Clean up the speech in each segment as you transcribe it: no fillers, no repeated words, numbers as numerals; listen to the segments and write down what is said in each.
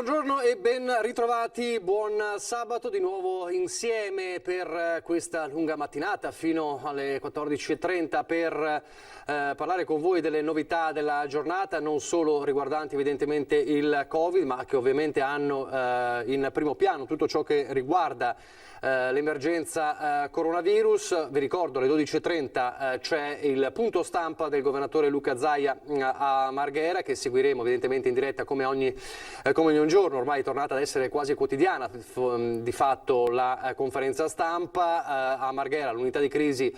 Buongiorno e ben ritrovati, buon sabato di nuovo insieme per questa lunga mattinata fino alle 14:30 per parlare con voi delle novità della giornata, non solo riguardanti evidentemente il Covid, ma che ovviamente hanno in primo piano tutto ciò che riguarda l'emergenza coronavirus. Vi ricordo alle 12:30 c'è il punto stampa del governatore Luca Zaia a Marghera, che seguiremo evidentemente in diretta come ogni giorno. Ormai è tornata ad essere quasi quotidiana di fatto la conferenza stampa a Marghera, l'unità di crisi,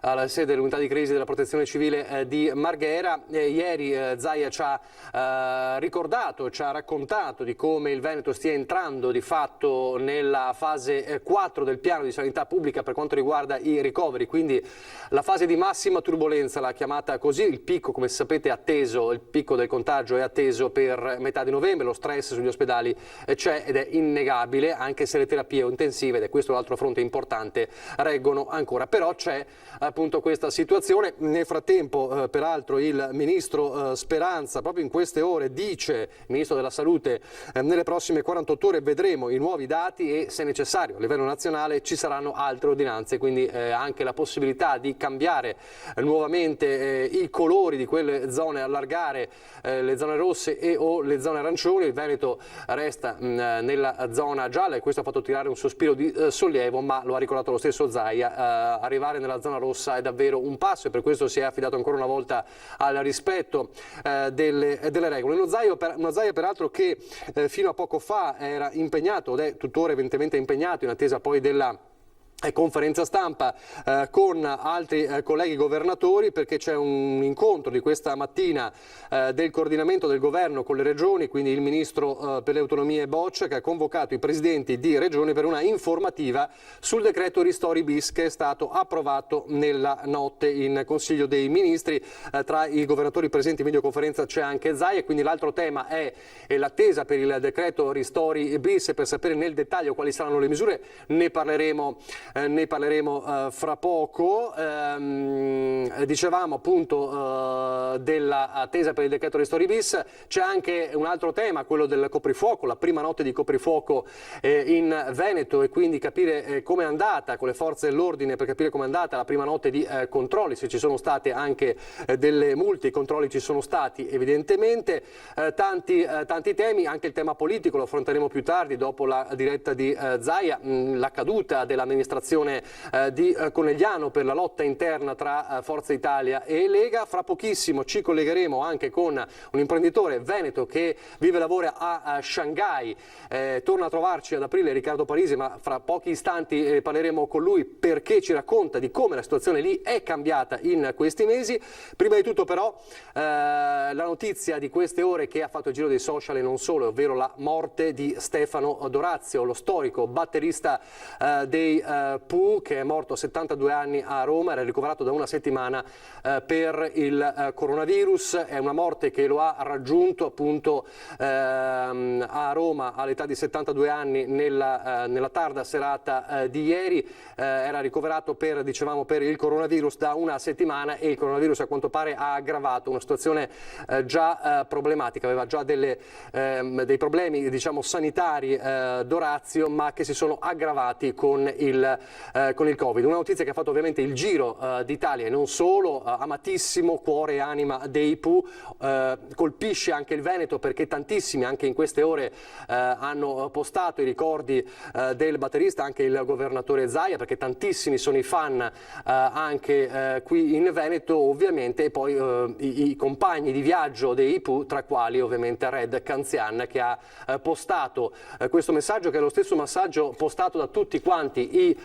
alla sede dell'unità di crisi della Protezione Civile di Marghera. Ieri Zaia ci ha ricordato, ci ha raccontato di come il Veneto stia entrando di fatto nella fase 4 del piano di sanità pubblica per quanto riguarda i ricoveri, quindi la fase di massima turbolenza, l'ha chiamata così. Il picco, come sapete, è atteso, il picco del contagio è atteso per metà di novembre, lo stress sugli ospedali c'è ed è innegabile, anche se le terapie intensive, ed è questo l'altro fronte importante, reggono ancora. Però c'è appunto questa situazione. Nel frattempo peraltro il ministro Speranza proprio in queste ore dice, il ministro della salute, nelle prossime 48 ore vedremo i nuovi dati e se necessario a livello nazionale ci saranno altre ordinanze, quindi anche la possibilità di cambiare nuovamente i colori di quelle zone, allargare le zone rosse e o le zone arancioni. Il Veneto resta nella zona gialla e questo ha fatto tirare un sospiro di sollievo, ma lo ha ricordato lo stesso Zaia, arrivare nella zona rossa è davvero un passo e per questo si è affidato ancora una volta al rispetto delle regole. Uno Zaia peraltro che fino a poco fa era impegnato ed è tuttora evidentemente impegnato in attesa poi della conferenza stampa con altri colleghi governatori, perché c'è un incontro di questa mattina del coordinamento del governo con le regioni, quindi il ministro per le autonomie Boccia, che ha convocato i presidenti di regioni per una informativa sul decreto ristori bis che è stato approvato nella notte in Consiglio dei Ministri. Tra i governatori presenti in videoconferenza c'è anche Zaia, quindi l'altro tema è l'attesa per il decreto ristori bis e per sapere nel dettaglio quali saranno le misure ne parleremo fra poco. Dicevamo appunto dell'attesa per il decreto ristori bis. C'è anche un altro tema, quello del coprifuoco, la prima notte di coprifuoco in Veneto, e quindi capire come è andata con le forze dell'ordine, per capire come è andata la prima notte di controlli, se ci sono state anche delle multe. I controlli ci sono stati evidentemente. Tanti temi, anche il tema politico lo affronteremo più tardi dopo la diretta di Zaia, la caduta dell'amministrazione di Conegliano per la lotta interna tra Forza Italia e Lega. Fra pochissimo ci collegheremo anche con un imprenditore veneto che vive e lavora a Shanghai, torna a trovarci ad aprile, Riccardo Parisi, ma fra pochi istanti parleremo con lui perché ci racconta di come la situazione lì è cambiata in questi mesi. Prima di tutto però la notizia di queste ore che ha fatto il giro dei social e non solo, ovvero la morte di Stefano Dorazio, lo storico batterista dei Pooh, che è morto a 72 anni a Roma, era ricoverato da una settimana per il coronavirus. È una morte che lo ha raggiunto appunto a Roma all'età di 72 anni nella tarda serata di ieri. Era ricoverato per il coronavirus da una settimana e il coronavirus a quanto pare ha aggravato una situazione già problematica. Aveva già dei problemi sanitari Dorazio, ma che si sono aggravati con il Covid. Una notizia che ha fatto ovviamente il giro d'Italia e non solo, amatissimo cuore e anima dei Pooh, colpisce anche il Veneto perché tantissimi anche in queste ore hanno postato i ricordi del batterista, anche il governatore Zaia, perché tantissimi sono i fan anche qui in Veneto ovviamente, e poi i compagni di viaggio dei Pooh, tra quali ovviamente Red Canzian, che ha postato questo messaggio, che è lo stesso messaggio postato da tutti quanti i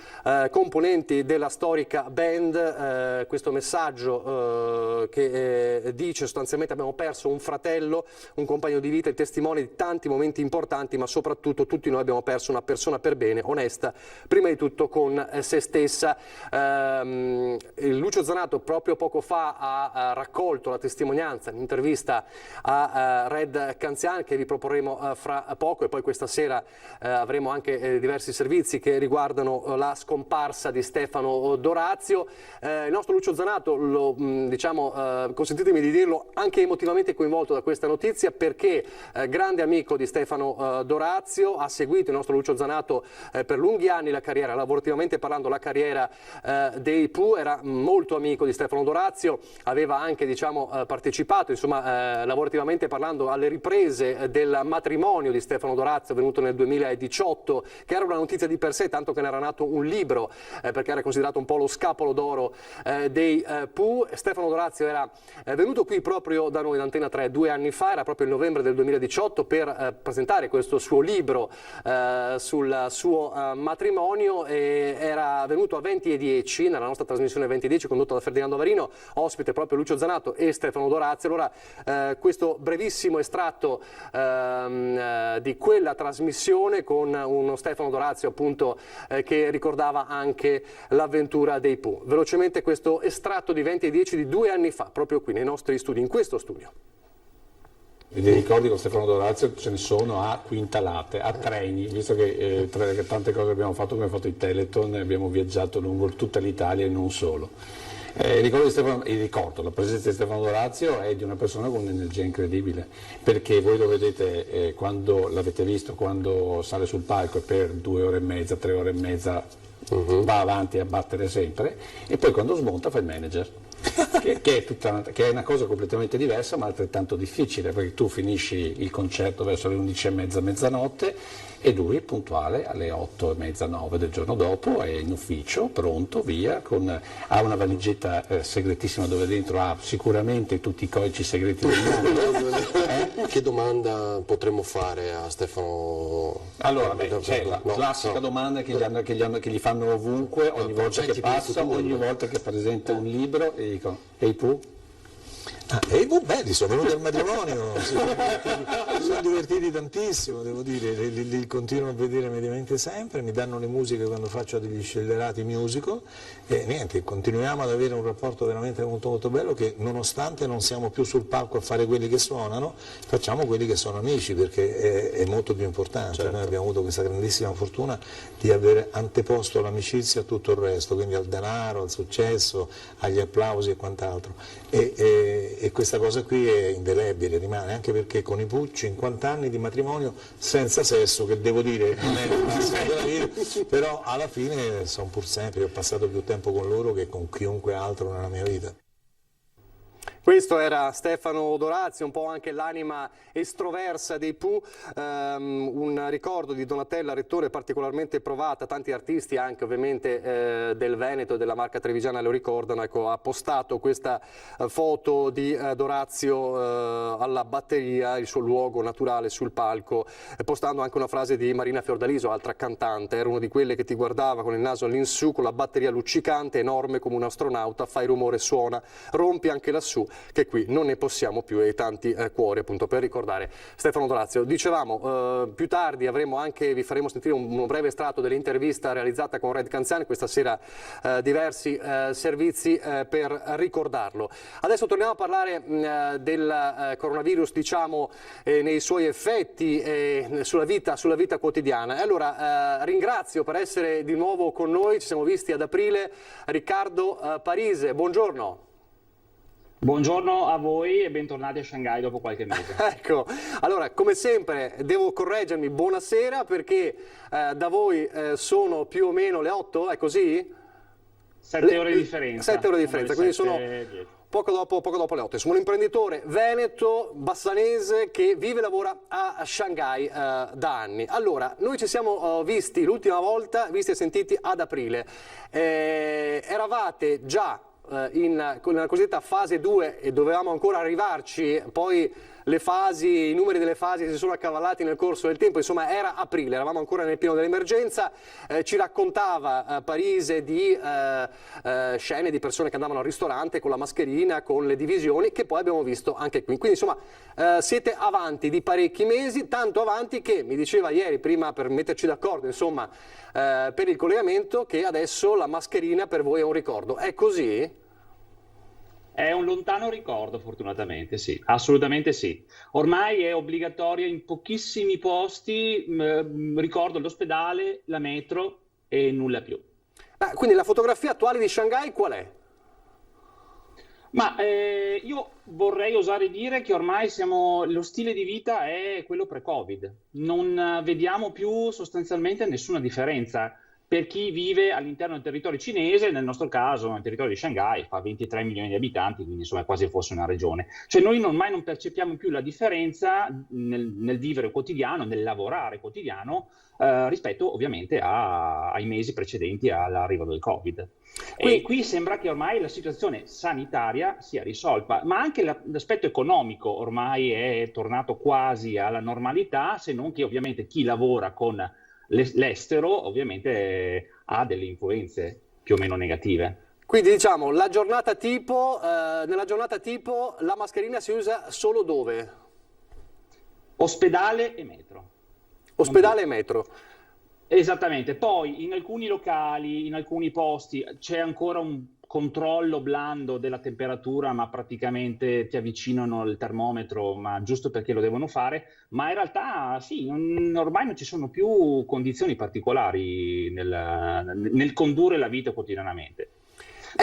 componenti della storica band. Questo messaggio che dice sostanzialmente: abbiamo perso un fratello, un compagno di vita, il testimone di tanti momenti importanti, ma soprattutto tutti noi abbiamo perso una persona per bene, onesta, prima di tutto con se stessa. Lucio Zanato proprio poco fa ha raccolto la testimonianza in un'intervista a Red Canzian, che vi proporremo fra poco, e poi questa sera avremo anche diversi servizi che riguardano la la scomparsa di Stefano Dorazio. Il nostro Lucio Zanato, consentitemi di dirlo, anche emotivamente coinvolto da questa notizia, perché grande amico di Stefano Dorazio, ha seguito il nostro Lucio Zanato per lunghi anni la carriera, lavorativamente parlando, la carriera dei Pooh, era molto amico di Stefano Dorazio, aveva anche partecipato lavorativamente parlando alle riprese del matrimonio di Stefano Dorazio venuto nel 2018, che era una notizia di per sé, tanto che ne era nato un libro perché era considerato un po' lo scapolo d'oro dei Pooh. Stefano Dorazio era venuto qui proprio da noi, da Antena 3, 2 anni fa, era proprio il novembre del 2018, per presentare questo suo libro sul suo matrimonio, e era venuto a 20:10 nella nostra trasmissione 20:10 condotta da Ferdinando Varino, ospite proprio Lucio Zanato e Stefano Dorazio. Allora questo brevissimo estratto di quella trasmissione con uno Stefano Dorazio appunto che ricordava anche l'avventura dei Pooh. Velocemente questo estratto di 20:10 di 2 anni fa, proprio qui nei nostri studi, in questo studio. E dei ricordi con Stefano Dorazio ce ne sono a quintalate, a treni, visto che tante cose abbiamo fatto, come fatto i Teleton, abbiamo viaggiato lungo tutta l'Italia e non solo. Ricordo, la presenza di Stefano Dorazio è di una persona con un'energia incredibile, perché voi lo vedete quando l'avete visto, quando sale sul palco e per 2 ore e mezza, 3 ore e mezza va avanti a battere sempre, e poi quando smonta fa il manager. che è una cosa completamente diversa ma altrettanto difficile, perché tu finisci il concerto verso le 11:30, mezzanotte, e lui puntuale alle 8:30, 9 del giorno dopo è in ufficio, pronto, via, ha una valigetta segretissima dove dentro ha sicuramente tutti i codici segreti del mondo. Che domanda potremmo fare a Stefano? Allora, c'è la classica domanda che gli fanno ovunque, ogni volta che passa, ogni volta che presenta un libro, e dicono: "Ehi Pooh?" E i belli, sono venuti al matrimonio, si sono divertiti tantissimo, devo dire, li continuo a vedere mediamente sempre, mi danno le musiche quando faccio degli scellerati musical, e niente, continuiamo ad avere un rapporto veramente molto molto bello, che nonostante non siamo più sul palco a fare quelli che suonano, facciamo quelli che sono amici, perché è molto più importante. Certo. Noi abbiamo avuto questa grandissima fortuna di aver anteposto l'amicizia a tutto il resto, quindi al denaro, al successo, agli applausi e quant'altro. E questa cosa qui è indelebile, rimane, anche perché con i Pooh 50 anni di matrimonio senza sesso, che devo dire non è il massimo della vita, però alla fine sono pur sempre, ho passato più tempo con loro che con chiunque altro nella mia vita. Questo era Stefano Dorazio, un po' anche l'anima estroversa dei Pooh, un ricordo di Donatella Rettore particolarmente provata, tanti artisti anche ovviamente del Veneto e della Marca Trevigiana lo ricordano, ecco, ha postato questa foto di Dorazio alla batteria, il suo luogo naturale sul palco, postando anche una frase di Marina Fiordaliso, altra cantante: era una di quelle che ti guardava con il naso all'insù, con la batteria luccicante, enorme come un astronauta, fai rumore, suona, rompi anche lassù, che qui non ne possiamo più, e tanti cuori appunto per ricordare Stefano Dorazio. Dicevamo, più tardi vi faremo sentire un breve estratto dell'intervista realizzata con Red Canziani, questa sera diversi servizi per ricordarlo. Adesso torniamo a parlare del coronavirus, diciamo, nei suoi effetti sulla vita quotidiana. E allora ringrazio per essere di nuovo con noi, ci siamo visti ad aprile, Riccardo Parise, buongiorno. Buongiorno a voi e bentornati a Shanghai dopo qualche mese. Ecco, allora come sempre devo correggermi, buonasera, perché da voi sono più o meno le 8, è così? 7 ore di differenza. 7 ore di differenza, quindi sono poco dopo le 8. Sono un imprenditore veneto, bassanese, che vive e lavora a Shanghai da anni. Allora, noi ci siamo visti l'ultima volta, visti e sentiti ad aprile. Eravate già nella cosiddetta fase 2 e dovevamo ancora arrivarci, poi i numeri delle fasi si sono accavallati nel corso del tempo, insomma era aprile, eravamo ancora nel pieno dell'emergenza, ci raccontava Parise di scene di persone che andavano al ristorante con la mascherina, con le divisioni, che poi abbiamo visto anche qui. Quindi insomma siete avanti di parecchi mesi, tanto avanti che mi diceva ieri, prima per metterci d'accordo, insomma, per il collegamento, che adesso la mascherina per voi è un ricordo. È così? È un lontano ricordo, fortunatamente, sì, assolutamente sì. Ormai è obbligatoria in pochissimi posti, ricordo l'ospedale, la metro e nulla più. Quindi la fotografia attuale di Shanghai qual è? Ma io vorrei osare dire che ormai lo stile di vita è quello pre-Covid. Non vediamo più sostanzialmente nessuna differenza per chi vive all'interno del territorio cinese, nel nostro caso nel territorio di Shanghai, fa 23 milioni di abitanti, quindi insomma è quasi fosse una regione. Cioè noi ormai non percepiamo più la differenza nel vivere quotidiano, nel lavorare quotidiano, rispetto ovviamente ai mesi precedenti all'arrivo del Covid. E qui sembra che ormai la situazione sanitaria sia risolta, ma anche l'aspetto economico ormai è tornato quasi alla normalità, se non che ovviamente chi lavora con l'estero ovviamente ha delle influenze più o meno negative. Quindi diciamo, nella giornata tipo la mascherina si usa solo dove? Ospedale e metro. Ospedale e metro. Esattamente, poi in alcuni locali, in alcuni posti c'è ancora un controllo blando della temperatura, ma praticamente ti avvicinano il termometro, ma giusto perché lo devono fare, ma in realtà sì, ormai non ci sono più condizioni particolari nel condurre la vita quotidianamente.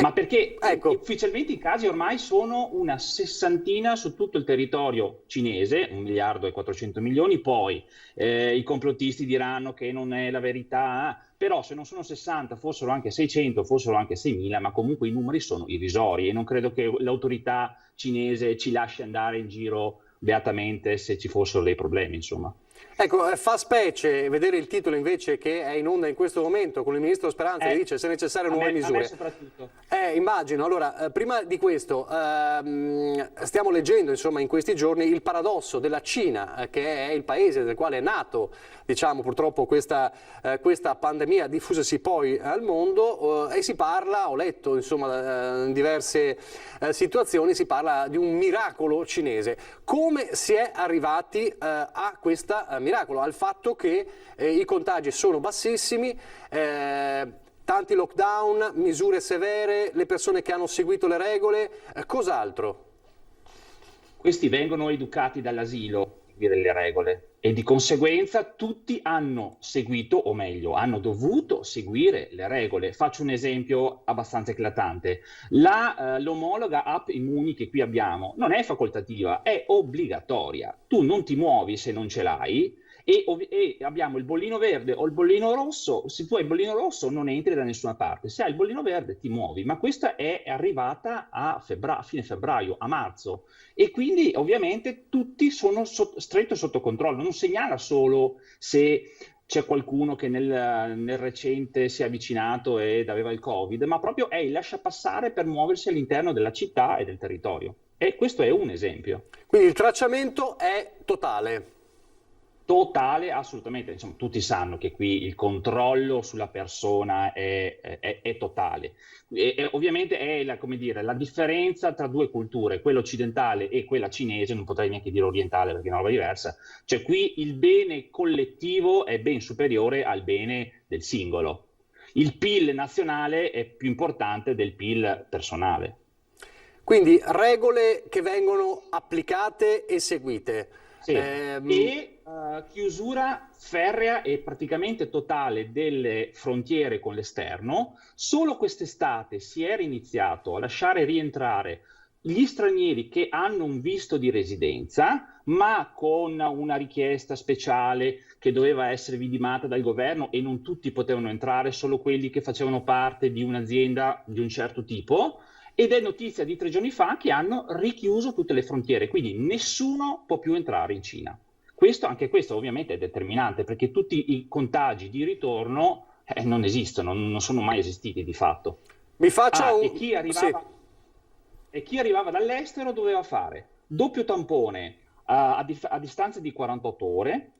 Ma perché ufficialmente i casi ormai sono una sessantina su tutto il territorio cinese, 1,4 miliardi, poi i complottisti diranno che non è la verità, però se non sono 60, fossero anche 600, fossero anche 6.000, ma comunque i numeri sono irrisori e non credo che l'autorità cinese ci lasci andare in giro beatamente se ci fossero dei problemi, insomma. Ecco, fa specie vedere il titolo invece che è in onda in questo momento con il ministro Speranza che dice se necessario nuove misure. A me soprattutto. Immagino. Allora, prima di questo, stiamo leggendo insomma in questi giorni il paradosso della Cina, che è il paese del quale è nato, diciamo, purtroppo questa pandemia diffusasi poi al mondo e si parla, ho letto insomma in diverse situazioni, si parla di un miracolo cinese. Come si è arrivati a questa miracolo, al fatto che i contagi sono bassissimi, tanti lockdown, misure severe, le persone che hanno seguito le regole, cos'altro? Questi vengono educati dall'asilo a seguire le regole e di conseguenza tutti hanno seguito, o meglio, hanno dovuto seguire le regole. Faccio un esempio abbastanza eclatante. L'omologa app Immuni che qui abbiamo non è facoltativa, è obbligatoria. Tu non ti muovi se non ce l'hai. E abbiamo il bollino verde o il bollino rosso. Se tu hai il bollino rosso non entri da nessuna parte, se hai il bollino verde ti muovi, ma questa è arrivata a fine febbraio, a marzo, e quindi ovviamente tutti sono stretto sotto controllo. Non segnala solo se c'è qualcuno che nel recente si è avvicinato ed aveva il Covid, ma proprio è il lasciapassare per muoversi all'interno della città e del territorio, e questo è un esempio. Quindi il tracciamento è totale. Totale, assolutamente. Insomma, tutti sanno che qui il controllo sulla persona è totale. E ovviamente è la differenza tra due culture, quella occidentale e quella cinese, non potrei neanche dire orientale perché è una roba diversa. Cioè qui il bene collettivo è ben superiore al bene del singolo. Il PIL nazionale è più importante del PIL personale. Quindi regole che vengono applicate e seguite. Sì. Chiusura ferrea e praticamente totale delle frontiere con l'esterno. Solo quest'estate si era iniziato a lasciare rientrare gli stranieri che hanno un visto di residenza, ma con una richiesta speciale che doveva essere vidimata dal governo, e non tutti potevano entrare, solo quelli che facevano parte di un'azienda di un certo tipo. Ed è notizia di 3 giorni fa che hanno richiuso tutte le frontiere, quindi nessuno può più entrare in Cina. Anche questo ovviamente è determinante, perché tutti i contagi di ritorno non esistono, non sono mai esistiti di fatto. E chi arrivava dall'estero doveva fare doppio tampone a distanza di 48 ore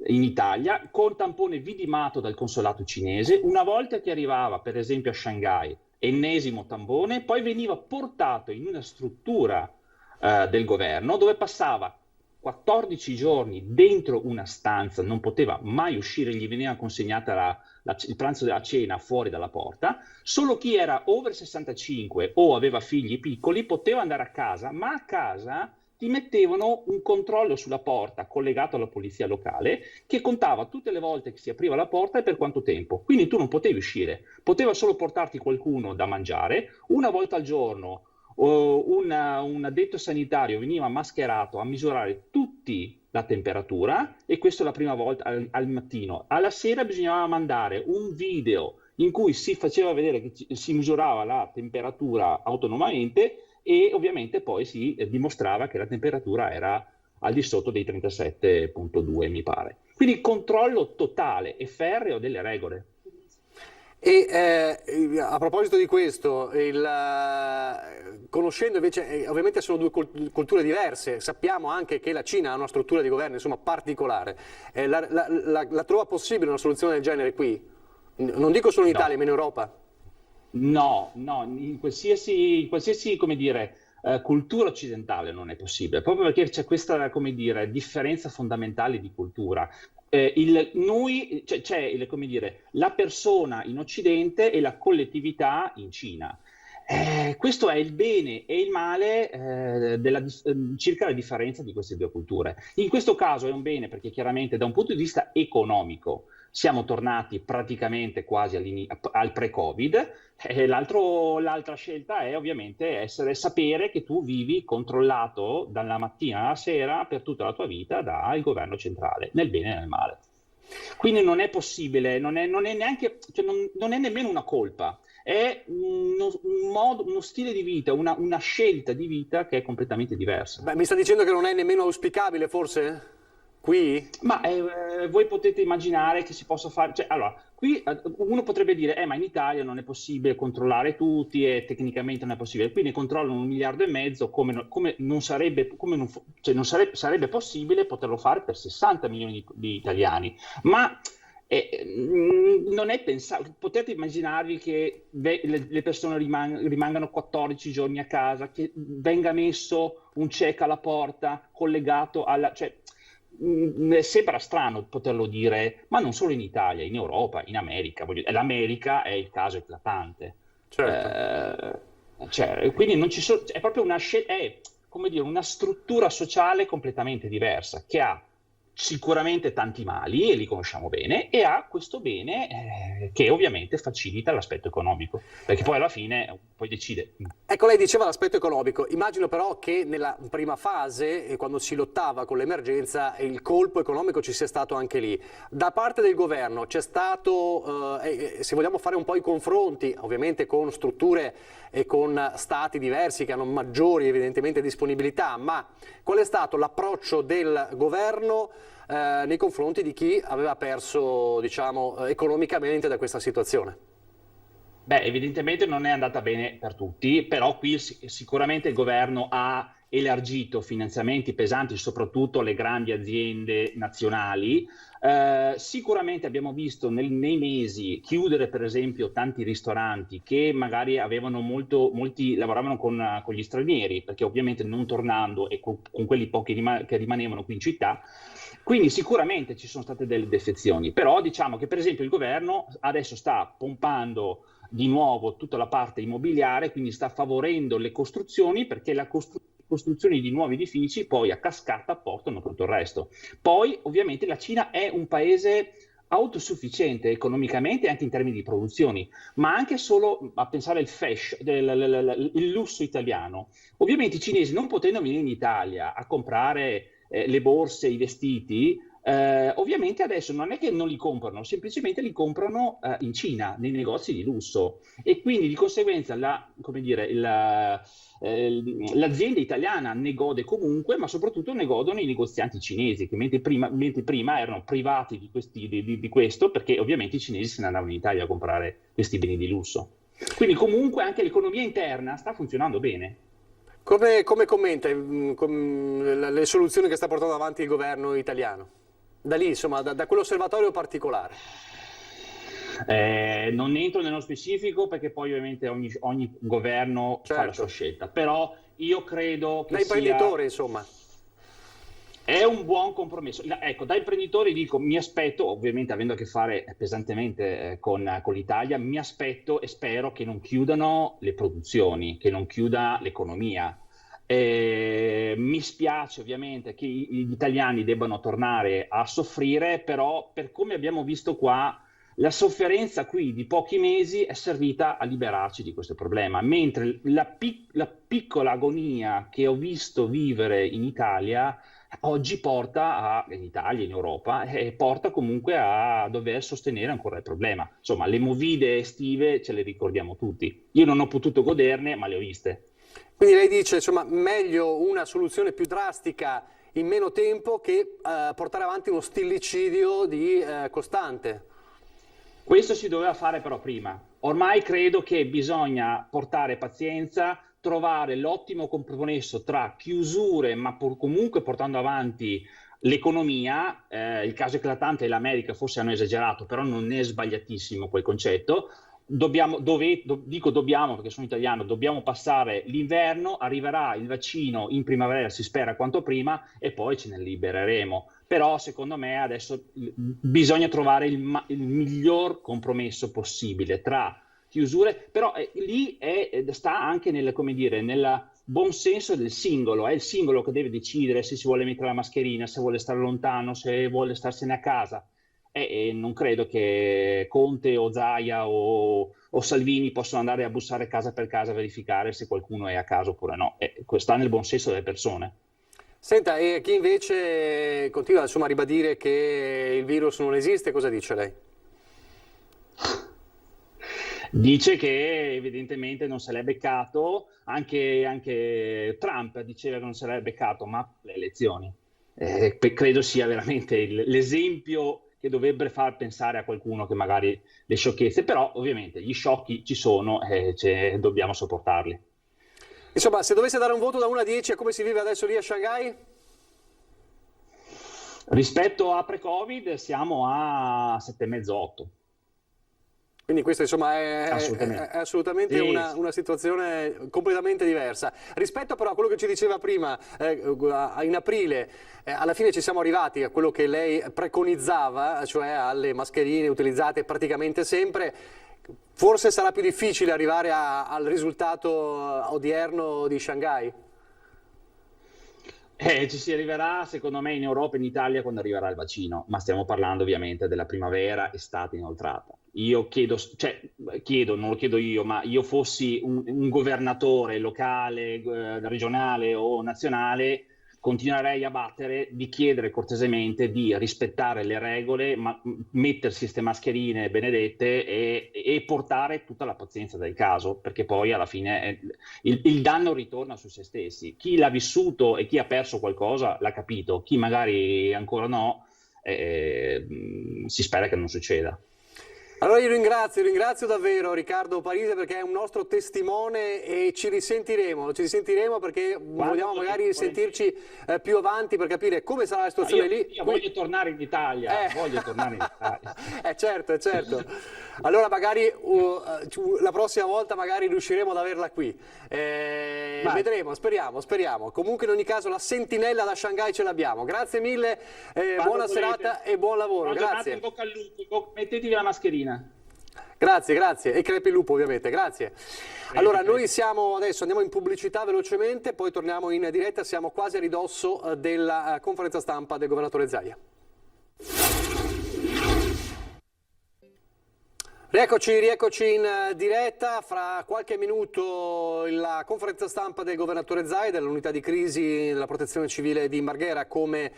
in Italia, con tampone vidimato dal consolato cinese. Una volta che arrivava per esempio a Shanghai, ennesimo tampone, poi veniva portato in una struttura del governo dove passava 14 giorni dentro una stanza, non poteva mai uscire, gli veniva consegnata il pranzo della cena fuori dalla porta. Solo chi era over 65 o aveva figli piccoli poteva andare a casa, ma a casa ti mettevano un controllo sulla porta collegato alla polizia locale che contava tutte le volte che si apriva la porta e per quanto tempo. Quindi tu non potevi uscire, poteva solo portarti qualcuno da mangiare. Una volta al giorno un addetto sanitario veniva mascherato a misurare tutti la temperatura, e questo la prima volta al mattino. Alla sera bisognava mandare un video in cui si faceva vedere che si misurava la temperatura autonomamente, e ovviamente poi si dimostrava che la temperatura era al di sotto dei 37,2, mi pare. Quindi controllo totale e ferreo delle regole. E a proposito di questo, conoscendo invece, ovviamente sono due culture diverse, sappiamo anche che la Cina ha una struttura di governo insomma particolare, la trova possibile una soluzione del genere qui? Non dico solo in Italia, ma in Europa? No, in qualsiasi come dire, cultura occidentale non è possibile, proprio perché c'è questa, come dire, differenza fondamentale di cultura. C'è come dire, la persona in Occidente e la collettività in Cina. Questo è il bene e il male circa la differenza di queste due culture. In questo caso è un bene perché chiaramente da un punto di vista economico siamo tornati praticamente quasi al pre-Covid. L'altra scelta è ovviamente sapere che tu vivi controllato dalla mattina alla sera per tutta la tua vita dal governo centrale, nel bene e nel male. Quindi non è possibile, non è neanche, cioè non è nemmeno una colpa, è uno stile di vita, una scelta di vita che è completamente diversa. Beh, mi sta dicendo che non è nemmeno auspicabile forse? Qui? Ma voi potete immaginare che si possa fare, cioè, allora, qui uno potrebbe dire, ma in Italia non è possibile controllare tutti e tecnicamente non è possibile, qui ne controllano 1,5 miliardi, come non sarebbe possibile poterlo fare per 60 milioni di italiani, ma non è pensabile. Potete immaginarvi che le persone rimangano 14 giorni a casa, che venga messo un check alla porta collegato cioè, sembra strano poterlo dire, ma non solo in Italia, in Europa, in America. L'America è il caso eclatante. Certo. Quindi non ci sono, è proprio una scelta, è come dire, una struttura sociale completamente diversa, che ha sicuramente tanti mali, e li conosciamo bene, e ha questo bene che ovviamente facilita l'aspetto economico, perché poi alla fine poi decide. Ecco, lei diceva l'aspetto economico, immagino però che nella prima fase, quando si lottava con l'emergenza, il colpo economico ci sia stato anche lì. Da parte del governo c'è stato, se vogliamo fare un po' i confronti, ovviamente con strutture e con stati diversi che hanno maggiori evidentemente disponibilità, ma qual è stato l'approccio del governo nei confronti di chi aveva perso, diciamo, economicamente da questa situazione? Beh, evidentemente non è andata bene per tutti, però qui sicuramente il governo ha elargito finanziamenti pesanti, soprattutto alle grandi aziende nazionali. Sicuramente abbiamo visto nei mesi chiudere, per esempio, tanti ristoranti che magari avevano molti lavoravano con gli stranieri, perché ovviamente non tornando e con quelli pochi che rimanevano qui in città. Quindi sicuramente ci sono state delle defezioni, però diciamo che per esempio il governo adesso sta pompando di nuovo tutta la parte immobiliare, quindi sta favorendo le costruzioni, perché la costruzione di nuovi edifici poi a cascata portano tutto il resto. Poi ovviamente la Cina è un paese autosufficiente economicamente anche in termini di produzioni, ma anche solo a pensare al fashion, il lusso italiano. Ovviamente i cinesi, non potendo venire in Italia a comprare le borse, i vestiti, ovviamente adesso non è che non li comprano, semplicemente li comprano in Cina, nei negozi di lusso, e quindi di conseguenza l'azienda italiana ne gode comunque, ma soprattutto ne godono i negozianti cinesi, che mentre prima erano privati di questo, perché ovviamente i cinesi se ne andavano in Italia a comprare questi beni di lusso. Quindi comunque anche l'economia interna sta funzionando bene. Come commenta le soluzioni che sta portando avanti il governo italiano? Da lì, insomma, da quell'osservatorio particolare. Non entro nello specifico perché poi ovviamente ogni governo fa la sua scelta, però io credo che da imprenditore, insomma. È un buon compromesso. Ecco, da imprenditore dico, mi aspetto, ovviamente avendo a che fare pesantemente con l'Italia, mi aspetto e spero che non chiudano le produzioni, che non chiuda l'economia. Mi spiace ovviamente che gli italiani debbano tornare a soffrire, però per come abbiamo visto qua, la sofferenza qui di pochi mesi è servita a liberarci di questo problema, mentre la piccola agonia che ho visto vivere in Italia oggi porta in Italia, in Europa, porta comunque a dover sostenere ancora il problema. Insomma, le movide estive ce le ricordiamo tutti. Io non ho potuto goderne, ma le ho viste. Quindi lei dice, insomma, meglio una soluzione più drastica in meno tempo che portare avanti uno stillicidio costante. Questo si doveva fare però prima. Ormai credo che bisogna portare pazienza, trovare l'ottimo compromesso tra chiusure, ma comunque portando avanti l'economia. Il caso eclatante è l'America, forse hanno esagerato, però non è sbagliatissimo quel concetto. Dobbiamo perché sono italiano, dobbiamo passare l'inverno, arriverà il vaccino in primavera, si spera quanto prima, e poi ce ne libereremo. Però secondo me adesso bisogna trovare il miglior compromesso possibile tra chiusure, però lì sta anche nel buon senso del singolo. È il singolo che deve decidere se si vuole mettere la mascherina, se vuole stare lontano, se vuole starsene a casa. E non credo che Conte o Zaia o Salvini possano andare a bussare casa per casa a verificare se qualcuno è a casa oppure no. Sta nel buon senso delle persone. Senta, e chi invece continua insomma, a ribadire che il virus non esiste, cosa dice lei? Dice che evidentemente non se l'è beccato, anche Trump diceva che non se l'è beccato, ma le elezioni. Credo sia veramente l'esempio che dovrebbe far pensare a qualcuno che magari le sciocchezze, però ovviamente gli sciocchi ci sono e dobbiamo sopportarli. Insomma, se dovesse dare un voto da 1 a 10 a come si vive adesso lì a Shanghai? Rispetto a pre-Covid siamo a 7,5-8. Quindi questa insomma è assolutamente una situazione completamente diversa. Rispetto però a quello che ci diceva prima, in aprile, alla fine ci siamo arrivati a quello che lei preconizzava, cioè alle mascherine utilizzate praticamente sempre. Forse sarà più difficile arrivare al risultato odierno di Shanghai? Ci si arriverà secondo me in Europa e in Italia quando arriverà il vaccino, ma stiamo parlando ovviamente della primavera, estate inoltrata. Io non lo chiedo io, ma io fossi un governatore locale, regionale o nazionale, continuerei a battere di chiedere cortesemente di rispettare le regole, mettersi queste mascherine benedette e portare tutta la pazienza del caso, perché poi alla fine il danno ritorna su se stessi. Chi l'ha vissuto e chi ha perso qualcosa l'ha capito, chi magari ancora no, si spera che non succeda. Allora io ringrazio davvero Riccardo Parise perché è un nostro testimone e ci risentiremo perché vogliamo magari sentirci più avanti per capire come sarà la situazione lì. Io voglio tornare in Italia, Certo. Allora magari la prossima volta magari riusciremo ad averla qui. Vedremo, speriamo. Comunque in ogni caso la sentinella da Shanghai ce l'abbiamo. Grazie mille, buona serata e buon lavoro. Grazie. In bocca al lupo, mettetevi la mascherina. Grazie, e crepi il lupo ovviamente, grazie. Allora noi andiamo in pubblicità velocemente, poi torniamo in diretta, siamo quasi a ridosso della conferenza stampa del governatore Zaia. Rieccoci in diretta, fra qualche minuto la conferenza stampa del governatore Zaia dell'unità di crisi della protezione civile di Marghera come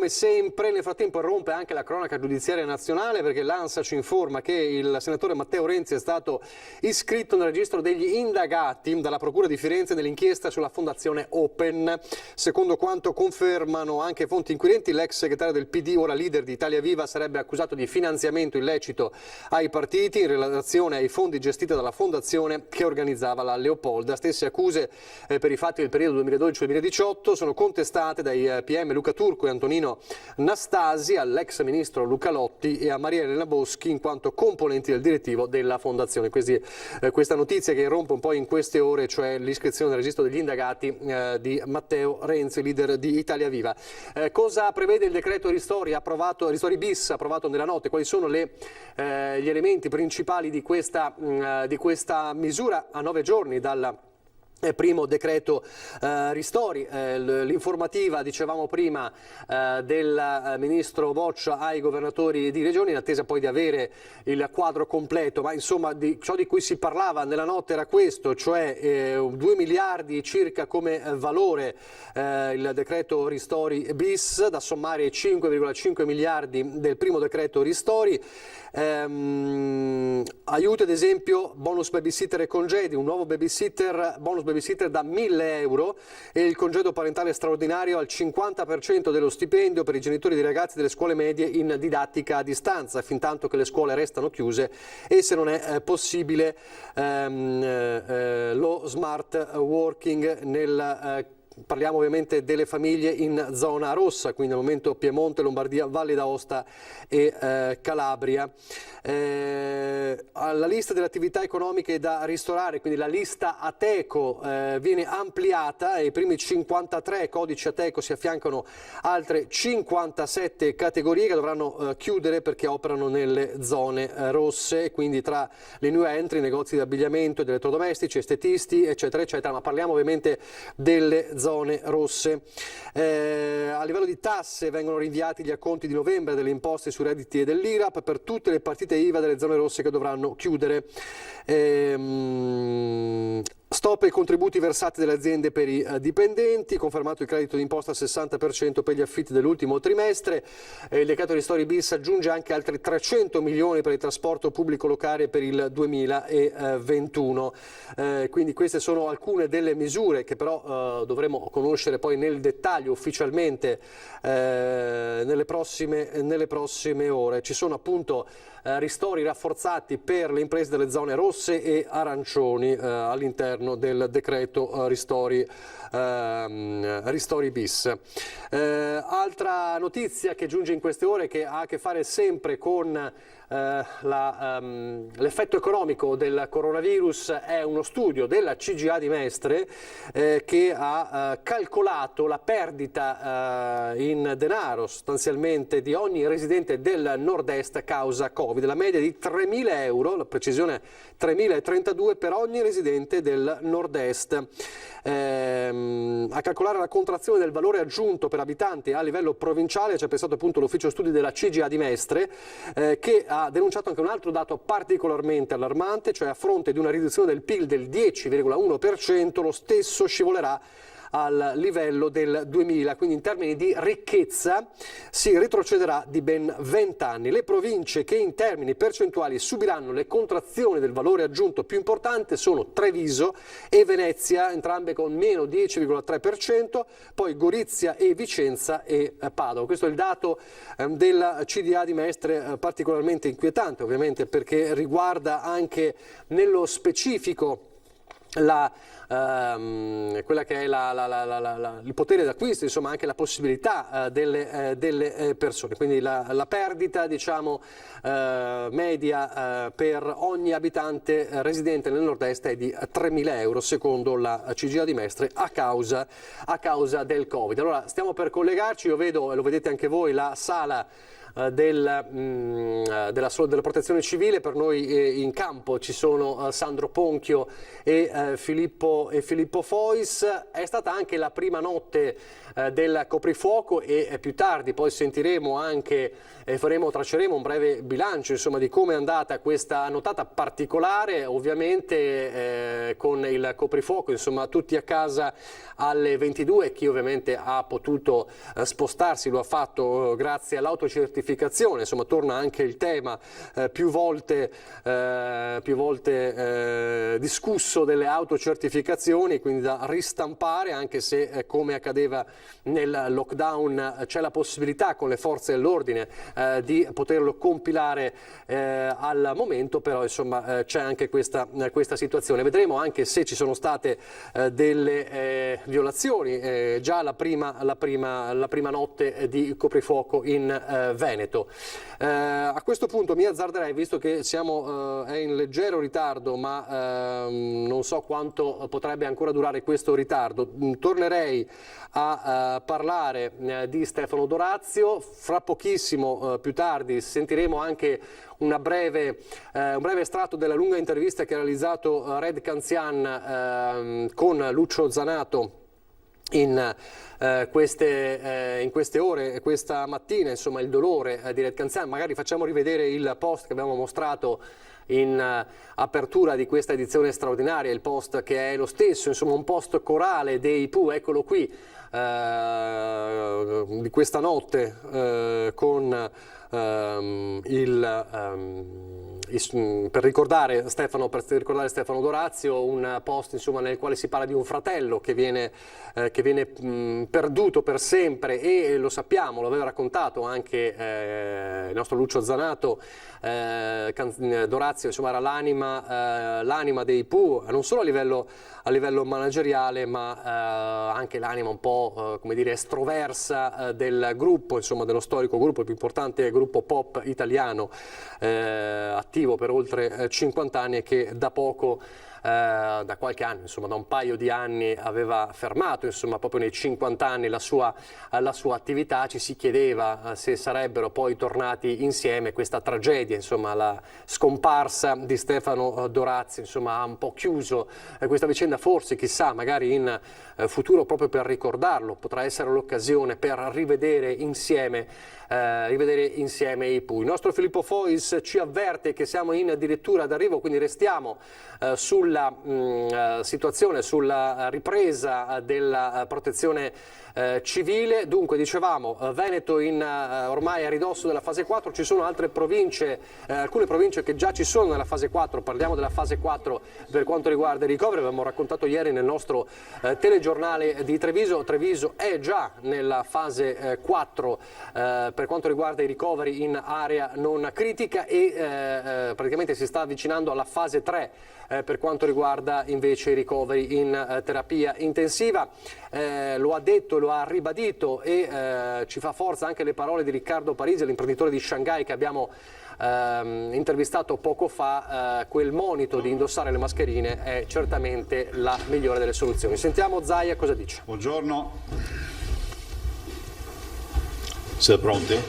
sempre. Nel frattempo irrompe anche la cronaca giudiziaria nazionale perché l'ANSA ci informa che il senatore Matteo Renzi è stato iscritto nel registro degli indagati dalla Procura di Firenze nell'inchiesta sulla Fondazione Open. Secondo quanto confermano anche fonti inquirenti, l'ex segretario del PD, ora leader di Italia Viva, sarebbe accusato di finanziamento illecito ai partiti in relazione ai fondi gestiti dalla fondazione che organizzava la Leopolda. Stesse accuse per i fatti del periodo 2012-2018 sono contestate dai PM Luca Turco e Antonino Nastasi, all'ex ministro Luca Lotti e a Maria Elena Boschi in quanto componenti del direttivo della fondazione. Questa notizia che irrompe un po' in queste ore, cioè l'iscrizione nel registro degli indagati di Matteo Renzi, leader di Italia Viva. Cosa prevede il decreto ristori bis approvato nella notte? Quali sono gli elementi principali di questa misura a 9 giorni dalla Primo decreto ristori, l'informativa, dicevamo prima, del ministro Boccia ai governatori di regioni, in attesa poi di avere il quadro completo, ma insomma ciò di cui si parlava nella notte era questo, cioè 2 miliardi circa come valore il decreto ristori bis, da sommare ai 5,5 miliardi del primo decreto ristori. Aiuti ad esempio, bonus babysitter e congedi, un nuovo bonus babysitter da 1.000 euro e il congedo parentale straordinario al 50% dello stipendio per i genitori di ragazzi delle scuole medie in didattica a distanza, fin tanto che le scuole restano chiuse e se non è possibile lo smart working parliamo ovviamente delle famiglie in zona rossa, quindi al momento Piemonte, Lombardia, Valle d'Aosta e Calabria. La lista delle attività economiche da ristorare, quindi la lista Ateco, viene ampliata e i primi 53 codici Ateco si affiancano altre 57 categorie che dovranno chiudere perché operano nelle zone rosse, quindi tra le new entry, negozi di abbigliamento, di elettrodomestici, estetisti, eccetera, eccetera, ma parliamo ovviamente delle zone rosse. A livello di tasse vengono rinviati gli acconti di novembre delle imposte sui redditi e dell'IRAP per tutte le partite IVA delle zone rosse che dovranno chiudere. Stop ai contributi versati dalle aziende per i dipendenti, confermato il credito d'imposta al 60% per gli affitti dell'ultimo trimestre. Il decreto ristori bis aggiunge anche altri 300 milioni per il trasporto pubblico locale per il 2021. Quindi queste sono alcune delle misure che però dovremo conoscere poi nel dettaglio ufficialmente nelle prossime ore. Ci sono appunto ristori rafforzati per le imprese delle zone rosse e arancioni all'interno del decreto ristori bis. Altra notizia che giunge in queste ore, che ha a che fare sempre con l'effetto economico del coronavirus, è uno studio della CGA di Mestre che ha calcolato la perdita in denaro sostanzialmente di ogni residente del nord-est causa Covid, la media di 3.000 euro, la precisione 3.032 per ogni residente del nord-est. A calcolare la contrazione del valore aggiunto per abitante a livello provinciale c'è pensato appunto l'ufficio studi della CGA di Mestre, che ha denunciato anche un altro dato particolarmente allarmante, cioè a fronte di una riduzione del PIL del 10,1%, lo stesso scivolerà al livello del 2000, quindi in termini di ricchezza si retrocederà di ben 20 anni. Le province che in termini percentuali subiranno le contrazioni del valore aggiunto più importante sono Treviso e Venezia, entrambe con meno 10,3%, poi Gorizia e Vicenza e Padova. Questo è il dato della CDA di Mestre, particolarmente inquietante ovviamente perché riguarda anche nello specifico quella che è il potere d'acquisto, insomma anche la possibilità delle persone, quindi la perdita diciamo media per ogni abitante residente nel nord-est è di 3.000 euro secondo la CGA di Mestre a causa del Covid. Allora stiamo per collegarci, io vedo e lo vedete anche voi la sala della protezione civile. Per noi in campo ci sono Sandro Ponchio e Filippo Fois. È stata anche la prima notte del coprifuoco e più tardi poi sentiremo anche tracceremo un breve bilancio insomma di come è andata questa nottata particolare, ovviamente con il coprifuoco insomma tutti a casa alle 22, chi ovviamente ha potuto spostarsi lo ha fatto grazie all'autocertificazione, insomma torna anche il tema più volte discusso delle autocertificazioni, quindi da ristampare, anche se come accadeva nel lockdown c'è la possibilità con le forze dell'ordine di poterlo compilare al momento, però insomma c'è anche questa situazione. Vedremo anche se ci sono state delle violazioni già la prima notte di coprifuoco in Veneto. Veneto. A questo punto mi azzarderei, visto che è in leggero ritardo, ma non so quanto potrebbe ancora durare questo ritardo, tornerei a parlare di Stefano Dorazio. Fra pochissimo, più tardi, sentiremo anche un breve estratto della lunga intervista che ha realizzato Red Canzian con Lucio Zanato in queste ore, questa mattina, insomma, il dolore di Red Canzian. Magari facciamo rivedere il post che abbiamo mostrato in apertura di questa edizione straordinaria, il post che è lo stesso, insomma, un post corale dei Pooh, eccolo qui, di questa notte con per ricordare Stefano Dorazio, un post, insomma, nel quale si parla di un fratello che viene perduto per sempre, e lo sappiamo, lo aveva raccontato anche il nostro Lucio Zanato. Dorazio, insomma, era l'anima dei Pooh, non solo a livello manageriale, ma anche l'anima un po' come dire estroversa del gruppo, insomma, dello storico gruppo, il più importante gruppo pop italiano, attivo per oltre 50 anni, e che da poco, da qualche anno, insomma da un paio di anni, aveva fermato, insomma, proprio nei 50 anni la sua attività. Ci si chiedeva se sarebbero poi tornati insieme. Questa tragedia, insomma, la scomparsa di Stefano Dorazio, insomma, ha un po' chiuso questa vicenda. Forse, chissà, magari in futuro, proprio per ricordarlo, potrà essere l'occasione per rivedere insieme i Pooh. Il nostro Filippo Fois ci avverte che siamo addirittura d'arrivo, quindi restiamo sulla situazione, sulla ripresa della protezione civile. Dunque, dicevamo, Veneto ormai a ridosso della fase 4, ci sono altre province, alcune province che già ci sono nella fase 4. Parliamo della fase 4 per quanto riguarda i ricoveri. Abbiamo raccontato ieri nel nostro telegiornale di Treviso. Treviso è già nella fase 4 per quanto riguarda i ricoveri in area non critica, e praticamente si sta avvicinando alla fase 3 per quanto riguarda invece i ricoveri in terapia intensiva. Lo ha detto, lo ha ribadito, e ci fa forza anche le parole di Riccardo Parisi, l'imprenditore di Shanghai che abbiamo intervistato poco fa. Quel monito di indossare le mascherine è certamente la migliore delle soluzioni. Sentiamo Zaia cosa dice. Buongiorno. Siete pronti?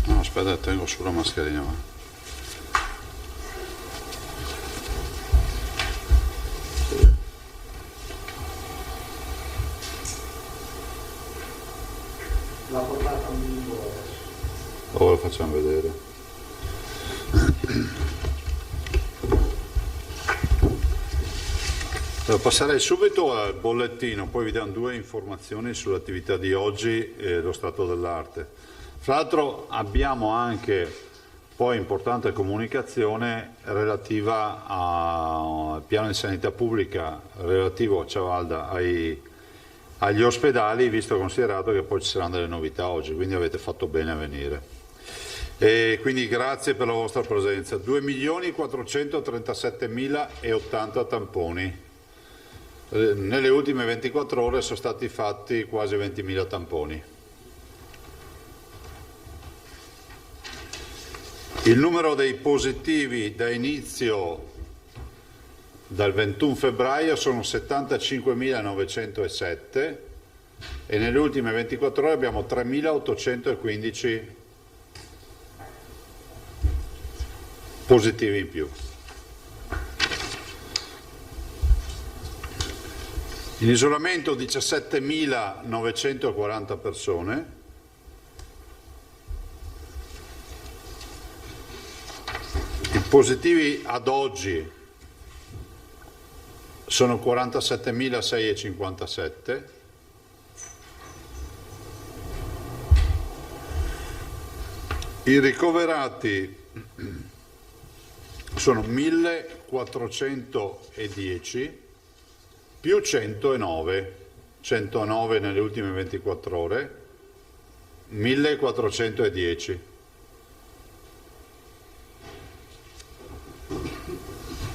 No, aspetta, tengo sulla mascherina. Va. Ora lo facciamo vedere. Passerei subito al bollettino, poi vi diamo due informazioni sull'attività di oggi e lo stato dell'arte. Fra l'altro abbiamo anche poi importante comunicazione relativa al piano di sanità pubblica relativo a Ciavalda, agli ospedali, visto e considerato che poi ci saranno delle novità oggi, quindi avete fatto bene a venire. E quindi grazie per la vostra presenza. 2.437.080 tamponi. Nelle ultime 24 ore sono stati fatti quasi 20.000 tamponi. Il numero dei positivi da inizio dal 21 febbraio sono 75.907 e nelle ultime 24 ore abbiamo 3.815 positivi in più. In isolamento 17.940 persone, i positivi ad oggi sono 47.657, i ricoverati sono 1.410 più 109 nelle ultime 24 ore, 1.410.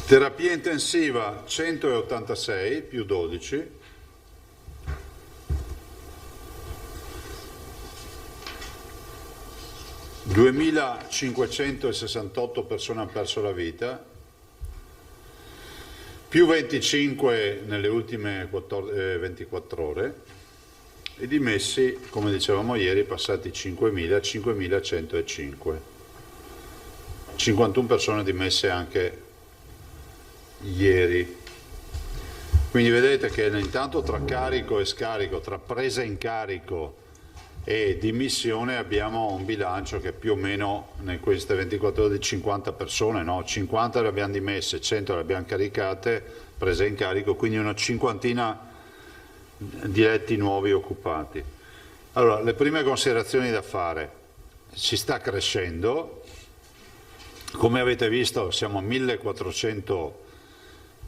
Terapia intensiva 186 più 12. 2.568 persone hanno perso la vita, più 25 nelle ultime 24 ore, e dimessi, come dicevamo ieri, passati 5.000, 5.105. 51 persone dimesse anche ieri. Quindi vedete che intanto tra carico e scarico, tra presa in carico e dimissione abbiamo un bilancio che più o meno in queste 24 ore di 50 persone, no? 50 le abbiamo dimesse, 100 le abbiamo caricate, prese in carico, quindi una cinquantina di letti nuovi occupati. Allora, le prime considerazioni da fare: si sta crescendo, come avete visto siamo a 1400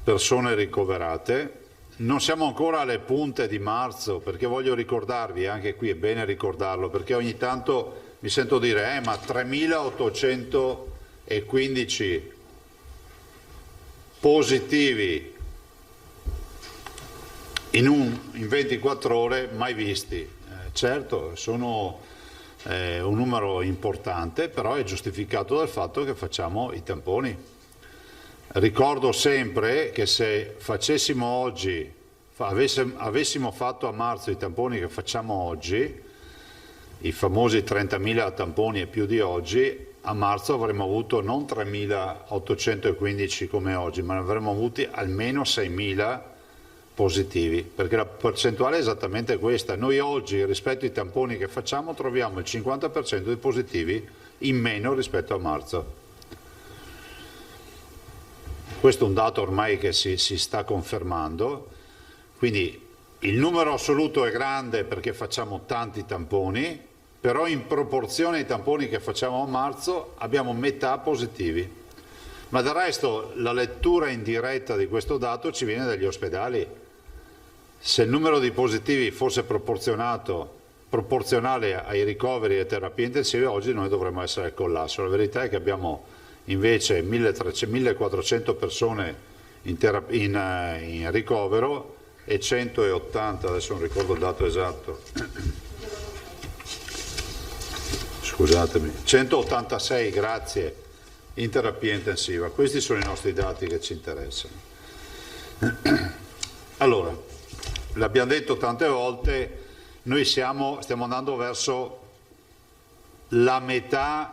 persone ricoverate, non siamo ancora alle punte di marzo, perché voglio ricordarvi, anche qui è bene ricordarlo, perché ogni tanto mi sento dire ma 3815 positivi in 24 ore mai visti. Certo, sono un numero importante, però è giustificato dal fatto che facciamo i tamponi. Ricordo sempre che se facessimo oggi, avessimo fatto a marzo i tamponi che facciamo oggi, i famosi 30.000 tamponi e più di oggi, a marzo avremmo avuto non 3.815 come oggi, ma avremmo avuti almeno 6.000 positivi, perché la percentuale è esattamente questa. Noi oggi rispetto ai tamponi che facciamo troviamo il 50% dei positivi in meno rispetto a marzo. Questo è un dato ormai che si sta confermando, quindi il numero assoluto è grande perché facciamo tanti tamponi, però in proporzione ai tamponi che facciamo a marzo abbiamo metà positivi. Ma del resto la lettura indiretta di questo dato ci viene dagli ospedali. Se il numero di positivi fosse proporzionale ai ricoveri e terapie intensive, oggi noi dovremmo essere al collasso. La verità è che abbiamo invece 1400 persone in ricovero e 180, adesso non ricordo il dato esatto, scusatemi, 186, grazie, in terapia intensiva. Questi sono i nostri dati che ci interessano. Allora, l'abbiamo detto tante volte, noi stiamo andando verso la metà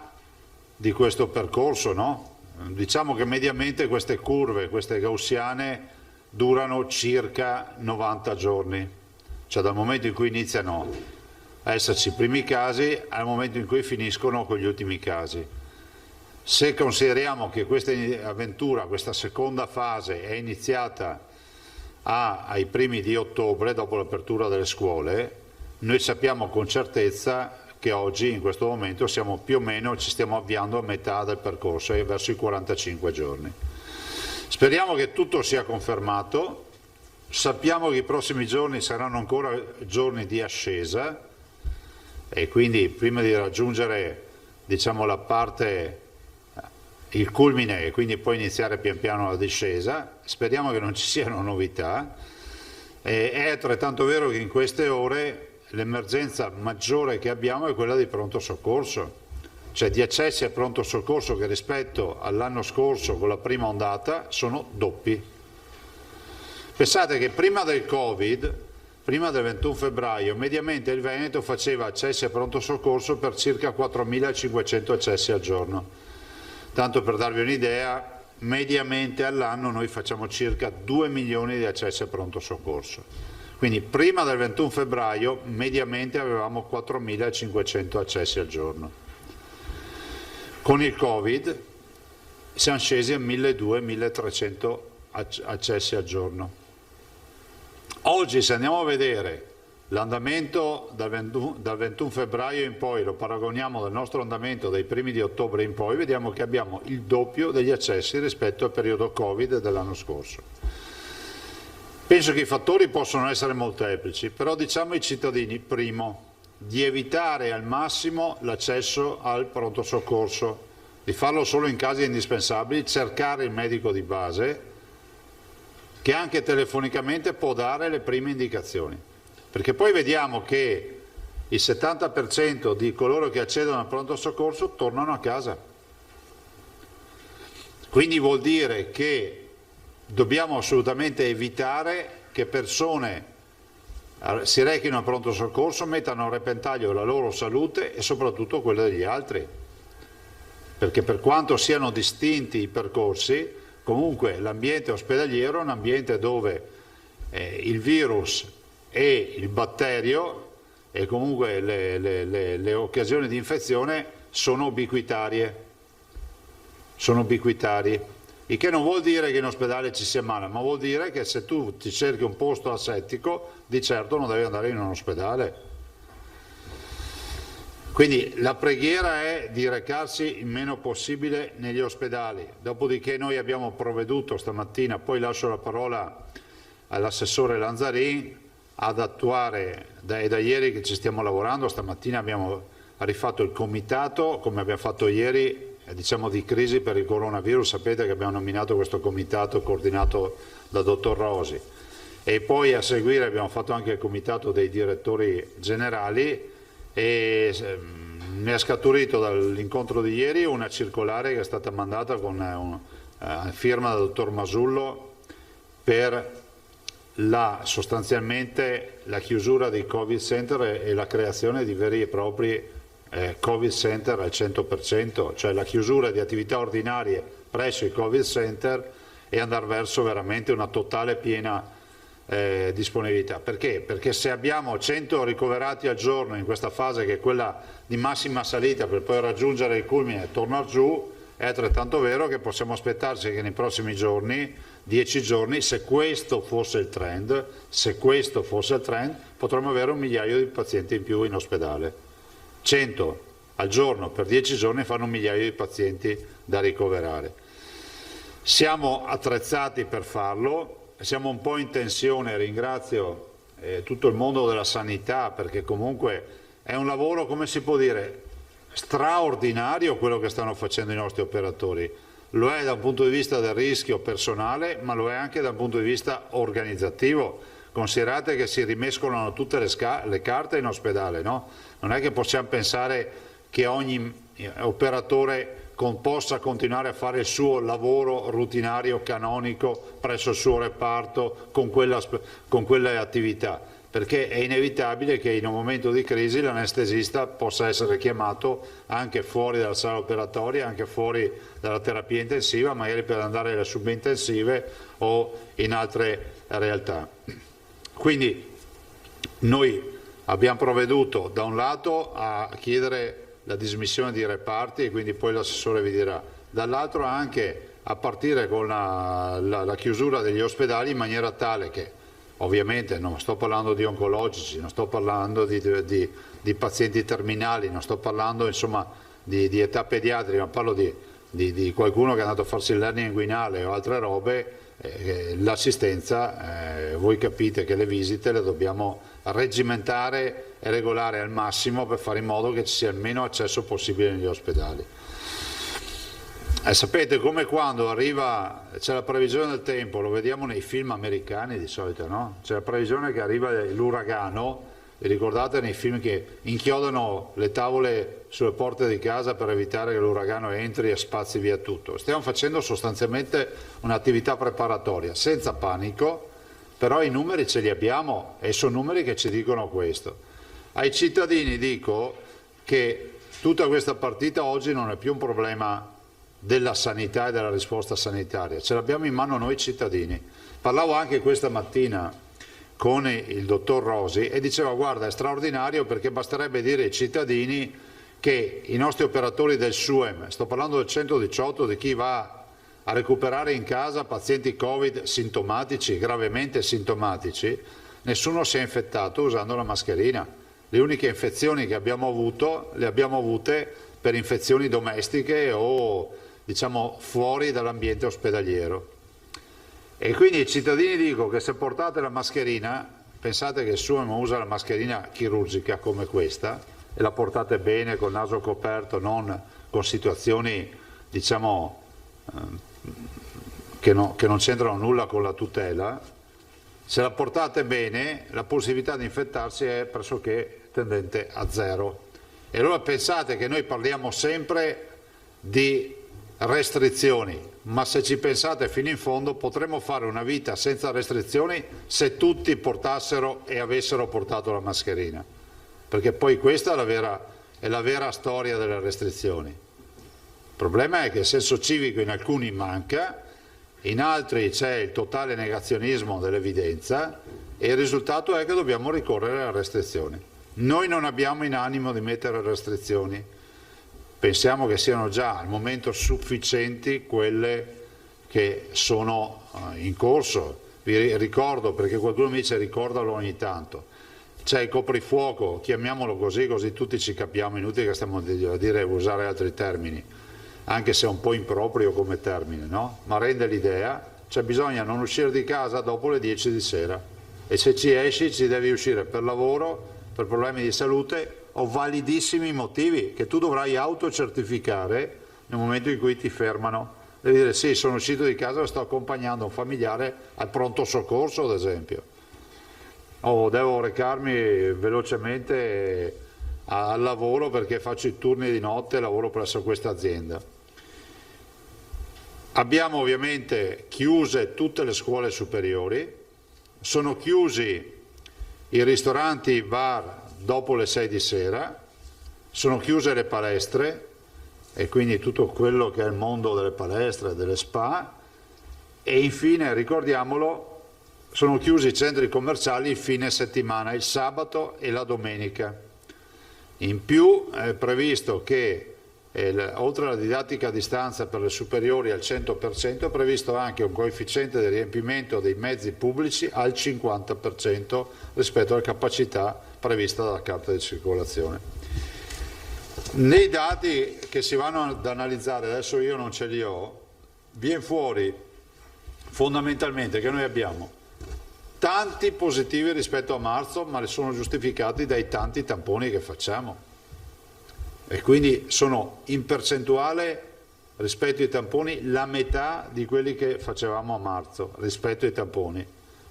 di questo percorso, no? Diciamo che mediamente queste curve, queste gaussiane, durano circa 90 giorni, cioè dal momento in cui iniziano a esserci i primi casi al momento in cui finiscono con gli ultimi casi. Se consideriamo che questa avventura, questa seconda fase è iniziata ai primi di ottobre, dopo l'apertura delle scuole, noi sappiamo con certezza che oggi in questo momento siamo più o meno, ci stiamo avviando a metà del percorso, verso i 45 giorni. Speriamo che tutto sia confermato, sappiamo che i prossimi giorni saranno ancora giorni di ascesa e quindi prima di raggiungere, diciamo, la parte, il culmine e quindi poi iniziare pian piano la discesa, speriamo che non ci siano novità. È altrettanto vero che in queste ore l'emergenza maggiore che abbiamo è quella di pronto soccorso, cioè di accessi a pronto soccorso che rispetto all'anno scorso con la prima ondata sono doppi. Pensate che prima del Covid, prima del 21 febbraio, mediamente il Veneto faceva accessi a pronto soccorso per circa 4.500 accessi al giorno. Tanto per darvi un'idea, mediamente all'anno noi facciamo circa 2 milioni di accessi a pronto soccorso. Quindi prima del 21 febbraio mediamente avevamo 4.500 accessi al giorno. Con il Covid siamo scesi a 1.200-1.300 accessi al giorno. Oggi se andiamo a vedere l'andamento dal 21 febbraio in poi, lo paragoniamo al nostro andamento dai primi di ottobre in poi, vediamo che abbiamo il doppio degli accessi rispetto al periodo Covid dell'anno scorso. Penso che i fattori possono essere molteplici, però diciamo ai cittadini, primo, di evitare al massimo l'accesso al pronto soccorso, di farlo solo in casi indispensabili, cercare il medico di base che anche telefonicamente può dare le prime indicazioni, perché poi vediamo che il 70% di coloro che accedono al pronto soccorso tornano a casa. Quindi vuol dire che dobbiamo assolutamente evitare che persone si rechino al pronto soccorso, mettano a repentaglio la loro salute e soprattutto quella degli altri. Perché per quanto siano distinti i percorsi, comunque l'ambiente ospedaliero è un ambiente dove il virus e il batterio e comunque le occasioni di infezione sono ubiquitarie. Sono ubiquitari. Il che non vuol dire che in ospedale ci sia male, ma vuol dire che se tu ti cerchi un posto asettico, di certo non devi andare in un ospedale. Quindi la preghiera è di recarsi il meno possibile negli ospedali. Dopodiché noi abbiamo provveduto stamattina, poi lascio la parola all'assessore Lanzarin, ad attuare, da ieri che ci stiamo lavorando, stamattina abbiamo rifatto il comitato, come abbiamo fatto ieri, diciamo di crisi per il coronavirus. Sapete che abbiamo nominato questo comitato coordinato dal dottor Rosi, e poi a seguire abbiamo fatto anche il comitato dei direttori generali, e ne è scaturito dall'incontro di ieri una circolare che è stata mandata con firma del dottor Masullo per sostanzialmente la chiusura dei Covid Center e la creazione di veri e propri Covid Center al 100%, cioè la chiusura di attività ordinarie presso i Covid Center e andare verso veramente una totale piena disponibilità. Perché? Perché se abbiamo 100 ricoverati al giorno in questa fase, che è quella di massima salita per poi raggiungere il culmine e tornare giù, è altrettanto vero che possiamo aspettarci che nei prossimi giorni, 10 giorni, se questo fosse il trend, potremmo avere 1 migliaio di pazienti in più in ospedale. 100 al giorno per 10 giorni fanno 1 migliaio di pazienti da ricoverare. Siamo attrezzati per farlo, siamo un po' in tensione, ringrazio tutto il mondo della sanità, perché comunque è un lavoro, come si può dire, straordinario quello che stanno facendo i nostri operatori. Lo è dal punto di vista del rischio personale, ma lo è anche dal punto di vista organizzativo. Considerate che si rimescolano tutte le carte in ospedale, no? Non è che possiamo pensare che ogni operatore possa continuare a fare il suo lavoro rutinario, canonico, presso il suo reparto, con quelle attività, perché è inevitabile che in un momento di crisi l'anestesista possa essere chiamato anche fuori dalla sala operatoria, anche fuori dalla terapia intensiva, magari per andare alle subintensive o in altre realtà. Quindi noi abbiamo provveduto da un lato a chiedere la dismissione di reparti, e quindi poi l'assessore vi dirà, dall'altro anche a partire con la chiusura degli ospedali in maniera tale che, ovviamente non sto parlando di oncologici, non sto parlando di pazienti terminali, non sto parlando insomma di età pediatrica, ma parlo di qualcuno che è andato a farsi il learning inguinale o altre robe. L'assistenza, voi capite che le visite le dobbiamo reggimentare e regolare al massimo per fare in modo che ci sia il meno accesso possibile negli ospedali. Sapete, come quando c'è la previsione del tempo, lo vediamo nei film americani di solito, no? C'è la previsione che arriva l'uragano. Vi ricordate nei film che inchiodano le tavole sulle porte di casa per evitare che l'uragano entri e spazzi via tutto? Stiamo facendo sostanzialmente un'attività preparatoria, senza panico, però i numeri ce li abbiamo e sono numeri che ci dicono questo. Ai cittadini dico che tutta questa partita oggi non è più un problema della sanità e della risposta sanitaria, ce l'abbiamo in mano noi cittadini. Parlavo anche questa mattina con il dottor Rosi e diceva: guarda, è straordinario perché basterebbe dire ai cittadini che i nostri operatori del SUEM, sto parlando del 118, di chi va a recuperare in casa pazienti Covid sintomatici, gravemente sintomatici, nessuno si è infettato usando la mascherina. Le uniche infezioni che abbiamo avuto le abbiamo avute per infezioni domestiche o diciamo fuori dall'ambiente ospedaliero. E quindi ai cittadini dico che se portate la mascherina, pensate che il SUEM usa la mascherina chirurgica come questa e la portate bene col naso coperto, non con situazioni diciamo che non c'entrano nulla con la tutela. Se la portate bene, la possibilità di infettarsi è pressoché tendente a zero. E allora pensate che noi parliamo sempre di restrizioni, ma se ci pensate fino in fondo potremmo fare una vita senza restrizioni se tutti portassero e avessero portato la mascherina, perché poi questa è la vera storia delle restrizioni. Il problema è che il senso civico in alcuni manca, in altri c'è il totale negazionismo dell'evidenza e il risultato è che dobbiamo ricorrere alle restrizioni. Noi non abbiamo in animo di mettere restrizioni, pensiamo che siano già al momento sufficienti quelle che sono in corso. Vi ricordo, perché qualcuno mi dice ricordalo ogni tanto, c'è il coprifuoco, chiamiamolo così, così tutti ci capiamo, inutile che stiamo a usare altri termini, anche se è un po' improprio come termine, no? Ma rende l'idea, cioè bisogna non uscire di casa dopo le 10 di sera e se ci esci ci devi uscire per lavoro, per problemi di salute o validissimi motivi che tu dovrai autocertificare nel momento in cui ti fermano. Devi dire sì, sono uscito di casa e sto accompagnando un familiare al pronto soccorso, ad esempio, o devo recarmi velocemente al lavoro perché faccio i turni di notte e lavoro presso questa azienda. Abbiamo ovviamente chiuse tutte le scuole superiori, sono chiusi i ristoranti, i bar dopo le 6 di sera, sono chiuse le palestre e quindi tutto quello che è il mondo delle palestre e delle spa, e infine, ricordiamolo, sono chiusi i centri commerciali il fine settimana, il sabato e la domenica. In più è previsto che oltre alla didattica a distanza per le superiori al 100%, è previsto anche un coefficiente di riempimento dei mezzi pubblici al 50% rispetto alla capacità prevista dalla carta di circolazione. Nei dati che si vanno ad analizzare, adesso io non ce li ho, viene fuori fondamentalmente che noi abbiamo tanti positivi rispetto a marzo, ma sono giustificati dai tanti tamponi che facciamo. E quindi sono in percentuale rispetto ai tamponi la metà di quelli che facevamo a marzo rispetto ai tamponi,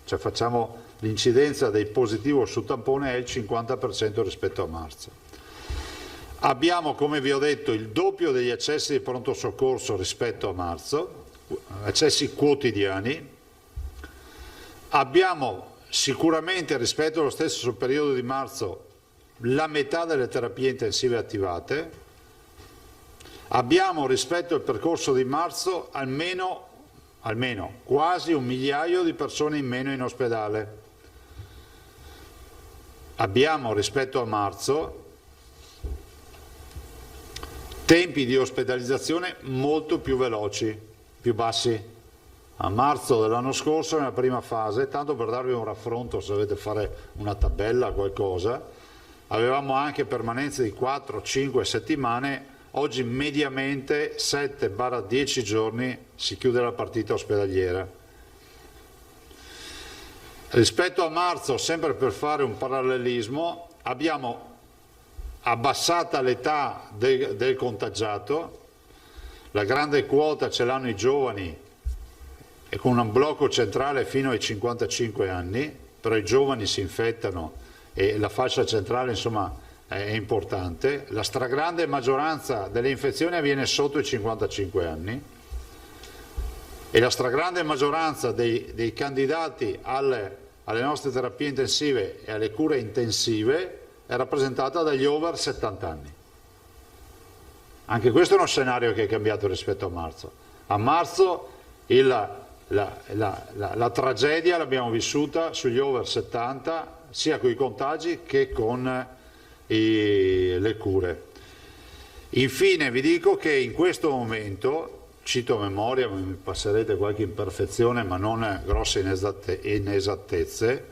cioè facciamo l'incidenza dei positivi su tampone è il 50% rispetto a marzo. Abbiamo, come vi ho detto, il doppio degli accessi di pronto soccorso rispetto a marzo, accessi quotidiani. Abbiamo sicuramente rispetto allo stesso periodo di marzo la metà delle terapie intensive attivate, abbiamo rispetto al percorso di marzo almeno quasi 1 migliaio di persone in meno in ospedale, abbiamo rispetto a marzo tempi di ospedalizzazione molto più veloci, più bassi. A marzo dell'anno scorso nella prima fase, tanto per darvi un raffronto se dovete fare una tabella qualcosa, avevamo anche permanenze di 4-5 settimane, oggi mediamente 7-10 giorni si chiude la partita ospedaliera. Rispetto a marzo, sempre per fare un parallelismo, abbiamo abbassata l'età del contagiato, la grande quota ce l'hanno i giovani e con un blocco centrale fino ai 55 anni, però i giovani si infettano e la fascia centrale insomma è importante. La stragrande maggioranza delle infezioni avviene sotto i 55 anni e la stragrande maggioranza dei candidati alle nostre terapie intensive e alle cure intensive è rappresentata dagli over 70 anni. Anche questo è uno scenario che è cambiato rispetto a marzo. A marzo la tragedia l'abbiamo vissuta sugli over 70 sia con i contagi che con le cure. Infine vi dico che in questo momento, cito a memoria, mi passerete qualche imperfezione ma non grosse inesattezze,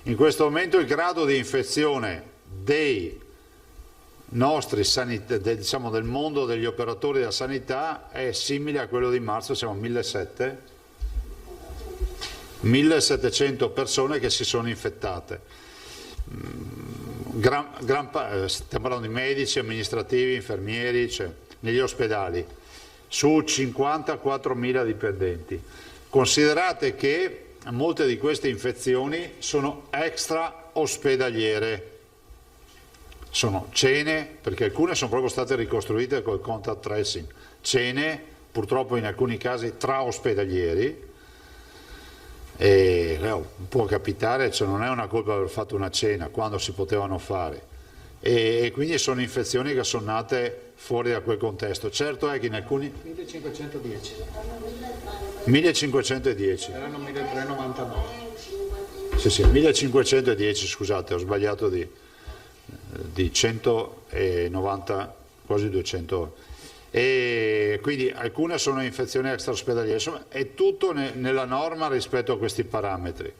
in questo momento il grado di infezione dei nostri diciamo del mondo degli operatori della sanità è simile a quello di marzo, siamo a 1700 persone che si sono infettate. Stiamo parlando di medici, amministrativi, infermieri, cioè, negli ospedali, su 54.000 dipendenti. Considerate che molte di queste infezioni sono extra ospedaliere, sono cene, perché alcune sono proprio state ricostruite col contact tracing, cene purtroppo in alcuni casi tra ospedalieri, e può capitare, cioè non è una colpa aver fatto una cena quando si potevano fare, e quindi sono infezioni che sono nate fuori da quel contesto. Certo è che in alcuni 1510 1510 erano 1399. sì, 1510, scusate, ho sbagliato di 190, quasi 200, e quindi alcune sono infezioni extraospedaliere, insomma è tutto nella norma rispetto a questi parametri.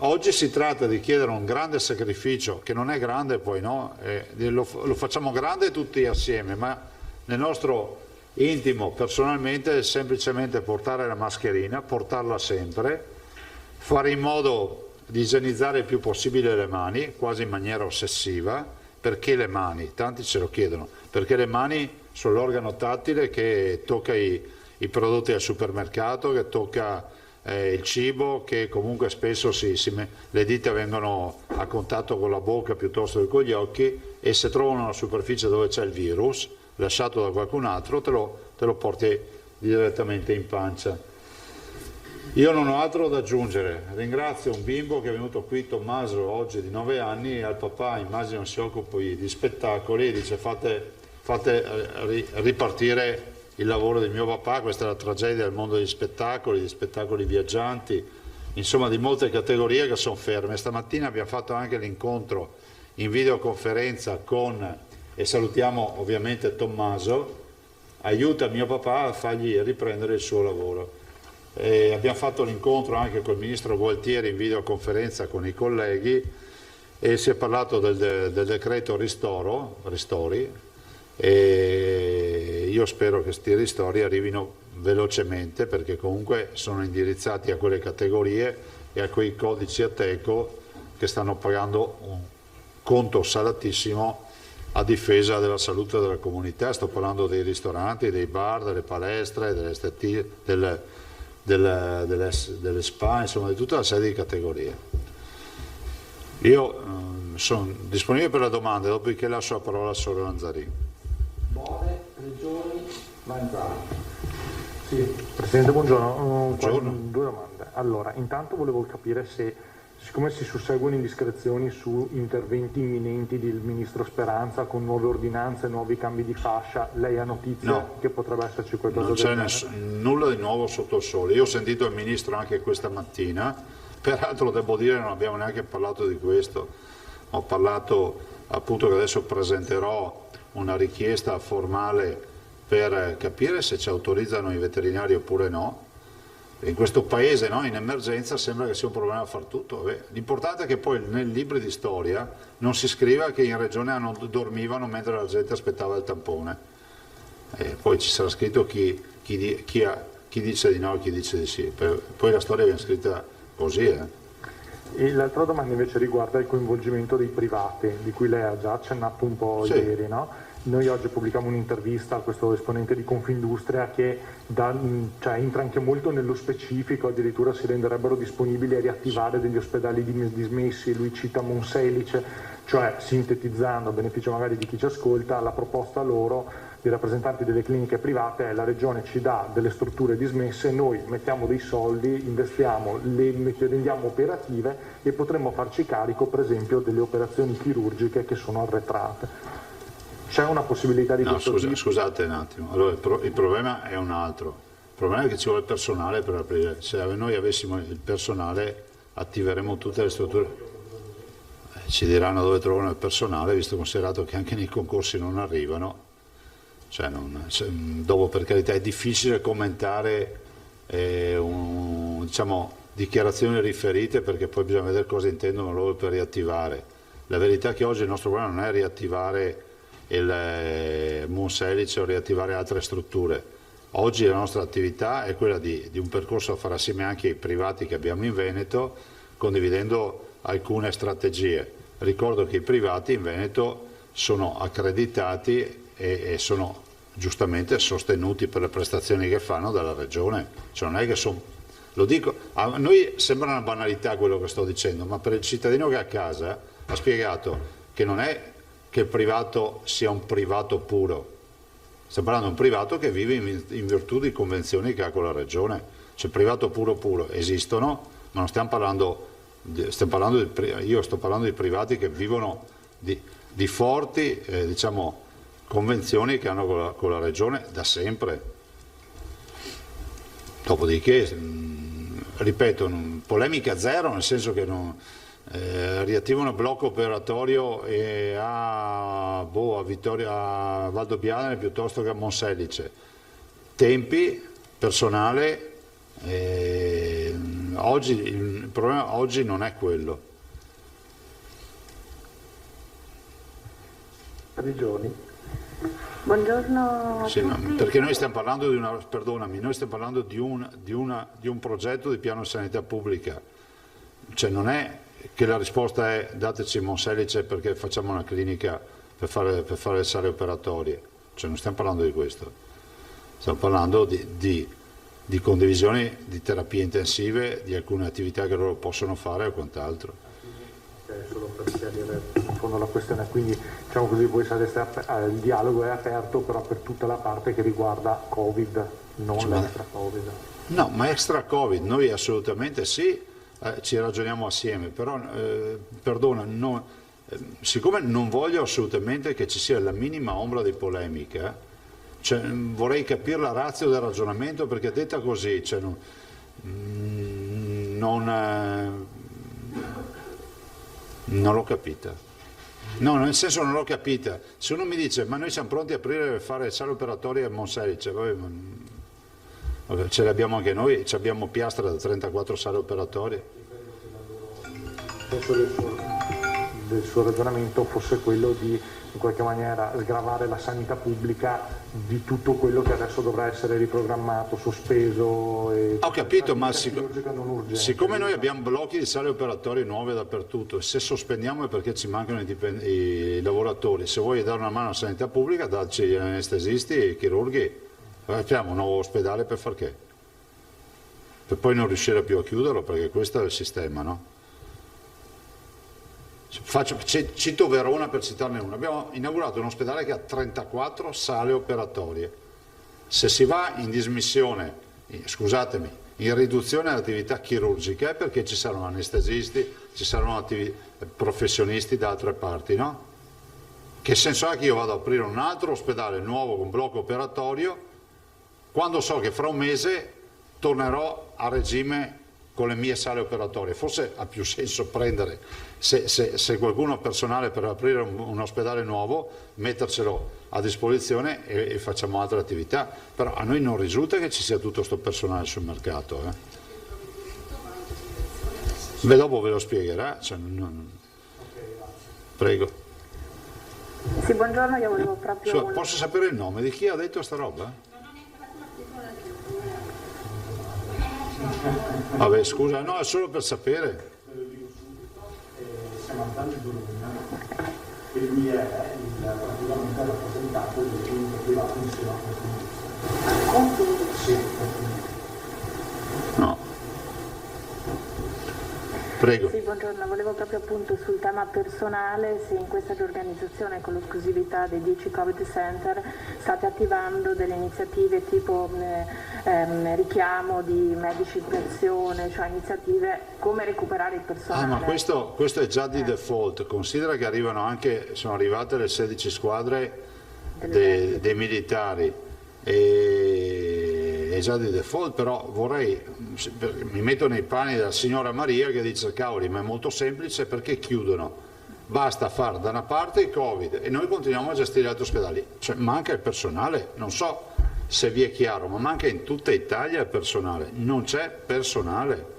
Oggi si tratta di chiedere un grande sacrificio, che non è grande poi, no? Lo facciamo grande tutti assieme, ma nel nostro intimo personalmente è semplicemente portare la mascherina, portarla sempre, fare in modo di igienizzare il più possibile le mani, quasi in maniera ossessiva. Perché le mani? Tanti ce lo chiedono, perché le mani sono l'organo tattile che tocca i prodotti al supermercato, che tocca il cibo, che comunque spesso le dita vengono a contatto con la bocca piuttosto che con gli occhi, e se trovano una superficie dove c'è il virus lasciato da qualcun altro te lo porti direttamente in pancia. Io non ho altro da aggiungere, ringrazio un bimbo che è venuto qui, Tommaso, oggi di 9 anni, e al papà, immagino si occupi di spettacoli, e dice fate ripartire il lavoro del mio papà. Questa è la tragedia del mondo degli spettacoli viaggianti, insomma di molte categorie che sono ferme. Stamattina abbiamo fatto anche l'incontro in videoconferenza e salutiamo ovviamente Tommaso, aiuta mio papà a fargli riprendere il suo lavoro. E abbiamo fatto l'incontro anche col ministro Gualtieri in videoconferenza con i colleghi, e si è parlato del decreto ristori, e io spero che questi ristori arrivino velocemente, perché comunque sono indirizzati a quelle categorie e a quei codici Ateco che stanno pagando un conto salatissimo a difesa della salute della comunità. Sto parlando dei ristoranti, dei bar, delle palestre, delle spa, insomma di tutta una serie di categorie. Io sono disponibile per le domande, dopodiché lascio la parola a Sole Lanzarini. Bode, Prigioni, Manzano. Sì, Presidente, buongiorno. Due domande. Allora, intanto volevo capire se, siccome si susseguono indiscrezioni su interventi imminenti del Ministro Speranza con nuove ordinanze, nuovi cambi di fascia, lei ha notizia che potrebbe esserci qualcosa non del c'è genere? nulla di nuovo sotto il sole. Io ho sentito il Ministro anche questa mattina, peraltro devo dire non abbiamo neanche parlato di questo, ho parlato appunto che adesso presenterò una richiesta formale per capire se ci autorizzano i veterinari oppure no. In questo paese, no, in emergenza sembra che sia un problema far tutto. L'importante è che poi nei libri di storia non si scriva che in regione dormivano mentre la gente aspettava il tampone. Poi ci sarà scritto chi dice di no e chi dice di sì. Poi la storia viene scritta così. E l'altra domanda invece riguarda il coinvolgimento dei privati, di cui lei ha già accennato un po' Sì. ieri, no? Noi oggi pubblichiamo un'intervista a questo esponente di Confindustria che entra anche molto nello specifico, addirittura si renderebbero disponibili a riattivare degli ospedali dismessi, lui cita Monselice, cioè sintetizzando a beneficio magari di chi ci ascolta, la proposta loro dei rappresentanti delle cliniche private è: la regione ci dà delle strutture dismesse, noi mettiamo dei soldi, investiamo, le rendiamo operative e potremmo farci carico per esempio delle operazioni chirurgiche che sono arretrate. C'è una possibilità di questo tipo? Scusate un attimo, allora, il problema è un altro. Il problema è che ci vuole personale per aprire. Se noi avessimo il personale attiveremo tutte le strutture. Ci diranno dove trovano il personale, visto considerato che anche nei concorsi non arrivano. Dopo, per carità, è difficile commentare dichiarazioni riferite, perché poi bisogna vedere cosa intendono loro per riattivare. La verità è che oggi il nostro problema non è riattivare il Monselice o riattivare altre strutture. Oggi la nostra attività è quella di un percorso a fare assieme anche ai privati che abbiamo in Veneto, condividendo alcune strategie. Ricordo che i privati in Veneto sono accreditati e sono giustamente sostenuti per le prestazioni che fanno dalla regione. Cioè non è che lo dico, a noi sembra una banalità quello che sto dicendo, ma per il cittadino che è a casa ha spiegato che non è che il privato sia un privato puro. Stiamo parlando di un privato che vive in virtù di convenzioni che ha con la regione. Cioè privato puro esistono, ma non stiamo parlando, io sto parlando di privati che vivono di forti diciamo, convenzioni che hanno con la regione da sempre. Dopodiché, ripeto, polemica zero, nel senso che riattivano il blocco operatorio a Valdobbiadene piuttosto che a Monselice. Tempi, personale, oggi il problema oggi non è quello. Prigioni. Buongiorno a Sì, tutti. perché noi stiamo parlando noi stiamo parlando di un progetto di piano di sanità pubblica, cioè non è che la risposta è dateci Monselice perché facciamo una clinica per fare le sale operatorie, cioè non stiamo parlando di questo, stiamo parlando di condivisione di terapie intensive, di alcune attività che loro possono fare o quant'altro. Solo per chiarire in fondo la questione, quindi diciamo così, voi sareste il dialogo è aperto però per tutta la parte che riguarda Covid, non l'extra Covid. No, ma extra Covid, noi assolutamente sì, ci ragioniamo assieme, però perdona, siccome non voglio assolutamente che ci sia la minima ombra di polemica, cioè, vorrei capire la ratio del ragionamento, perché detta così cioè, non l'ho capita. No, nel senso non l'ho capita. Se uno mi dice ma noi siamo pronti a aprire e fare sale operatorie a Monselice, vabbè, ce le abbiamo anche noi, abbiamo Piastra da 34 sale operatorie. Penso del suo ragionamento fosse quello di in qualche maniera sgravare la sanità pubblica di tutto quello che adesso dovrà essere riprogrammato, sospeso. Ho capito, ma siccome noi abbiamo blocchi di sale operatorie nuove dappertutto, e se sospendiamo è perché ci mancano i lavoratori. Se vuoi dare una mano alla sanità pubblica, dacci gli anestesisti e i chirurghi. Facciamo un nuovo ospedale per far che? Per poi non riuscire più a chiuderlo, perché questo è il sistema, no? Cito Verona per citarne uno. Abbiamo inaugurato un ospedale che ha 34 sale operatorie. Se si va in dismissione, scusatemi, in riduzione delle attività chirurgiche, perché ci saranno anestesisti, ci saranno professionisti da altre parti, no? Che senso ha che io vado ad aprire un altro ospedale nuovo con blocco operatorio quando so che fra un mese tornerò a regime con le mie sale operatorie? Forse ha più senso prendere, se qualcuno ha personale per aprire un ospedale nuovo, mettercelo a disposizione e facciamo altre attività. Però a noi non risulta che ci sia tutto questo personale sul mercato. Beh, dopo ve lo spiegherà. Cioè, Prego. Sì, buongiorno, io volevo proprio... Posso sapere il nome di chi ha detto sta roba? Vabbè, scusa, no, è solo per sapere. Stiamo andando di Bologna e lui è praticamente rappresentato del clinico privato insieme a Confindustria. Sì, no. Prego. Sì, buongiorno, volevo proprio appunto sul tema personale, se in questa riorganizzazione con l'esclusività dei 10 Covid Center state attivando delle iniziative tipo richiamo di medici in pensione, cioè iniziative come recuperare il personale. Ma questo è già di default, considera che sono arrivate le 16 squadre dei militari, è già di default, però mi metto nei panni della signora Maria che dice cavoli, ma è molto semplice, perché chiudono? Basta fare da una parte il Covid e noi continuiamo a gestire gli altri ospedali, cioè manca il personale, non so se vi è chiaro, ma manca in tutta Italia il personale, non c'è personale.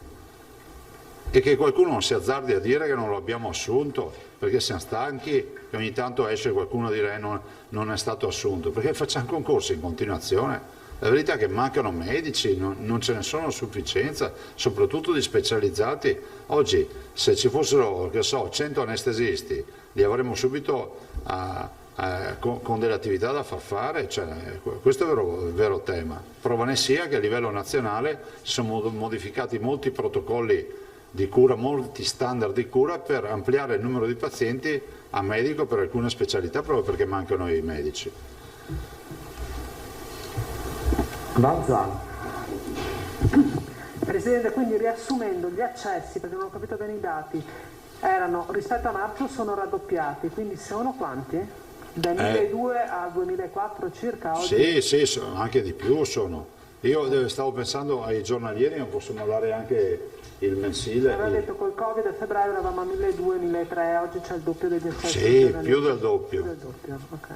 E che qualcuno non si azzardi a dire che non lo abbiamo assunto perché siamo stanchi e ogni tanto esce qualcuno a dire non è stato assunto, perché facciamo concorsi in continuazione. La verità è che mancano medici, non ce ne sono a sufficienza, soprattutto di specializzati. Oggi se ci fossero, 100 anestesisti, li avremmo subito con delle attività da far fare, cioè, questo è il vero tema. Prova ne sia che a livello nazionale si sono modificati molti protocolli di cura, molti standard di cura per ampliare il numero di pazienti a medico per alcune specialità proprio perché mancano i medici. Banzan. Presidente, quindi riassumendo, gli accessi, perché non ho capito bene i dati, erano rispetto a marzo sono raddoppiati, quindi sono quanti? Dal 2002 al 2004 circa oggi? Sì, sono anche di più sono. Io stavo pensando ai giornalieri, ma possiamo dare anche il mensile. Aveva detto col Covid a febbraio eravamo a 1.200-1.300, oggi c'è il doppio degli accessi. Sì, più del doppio. Più del doppio, ok.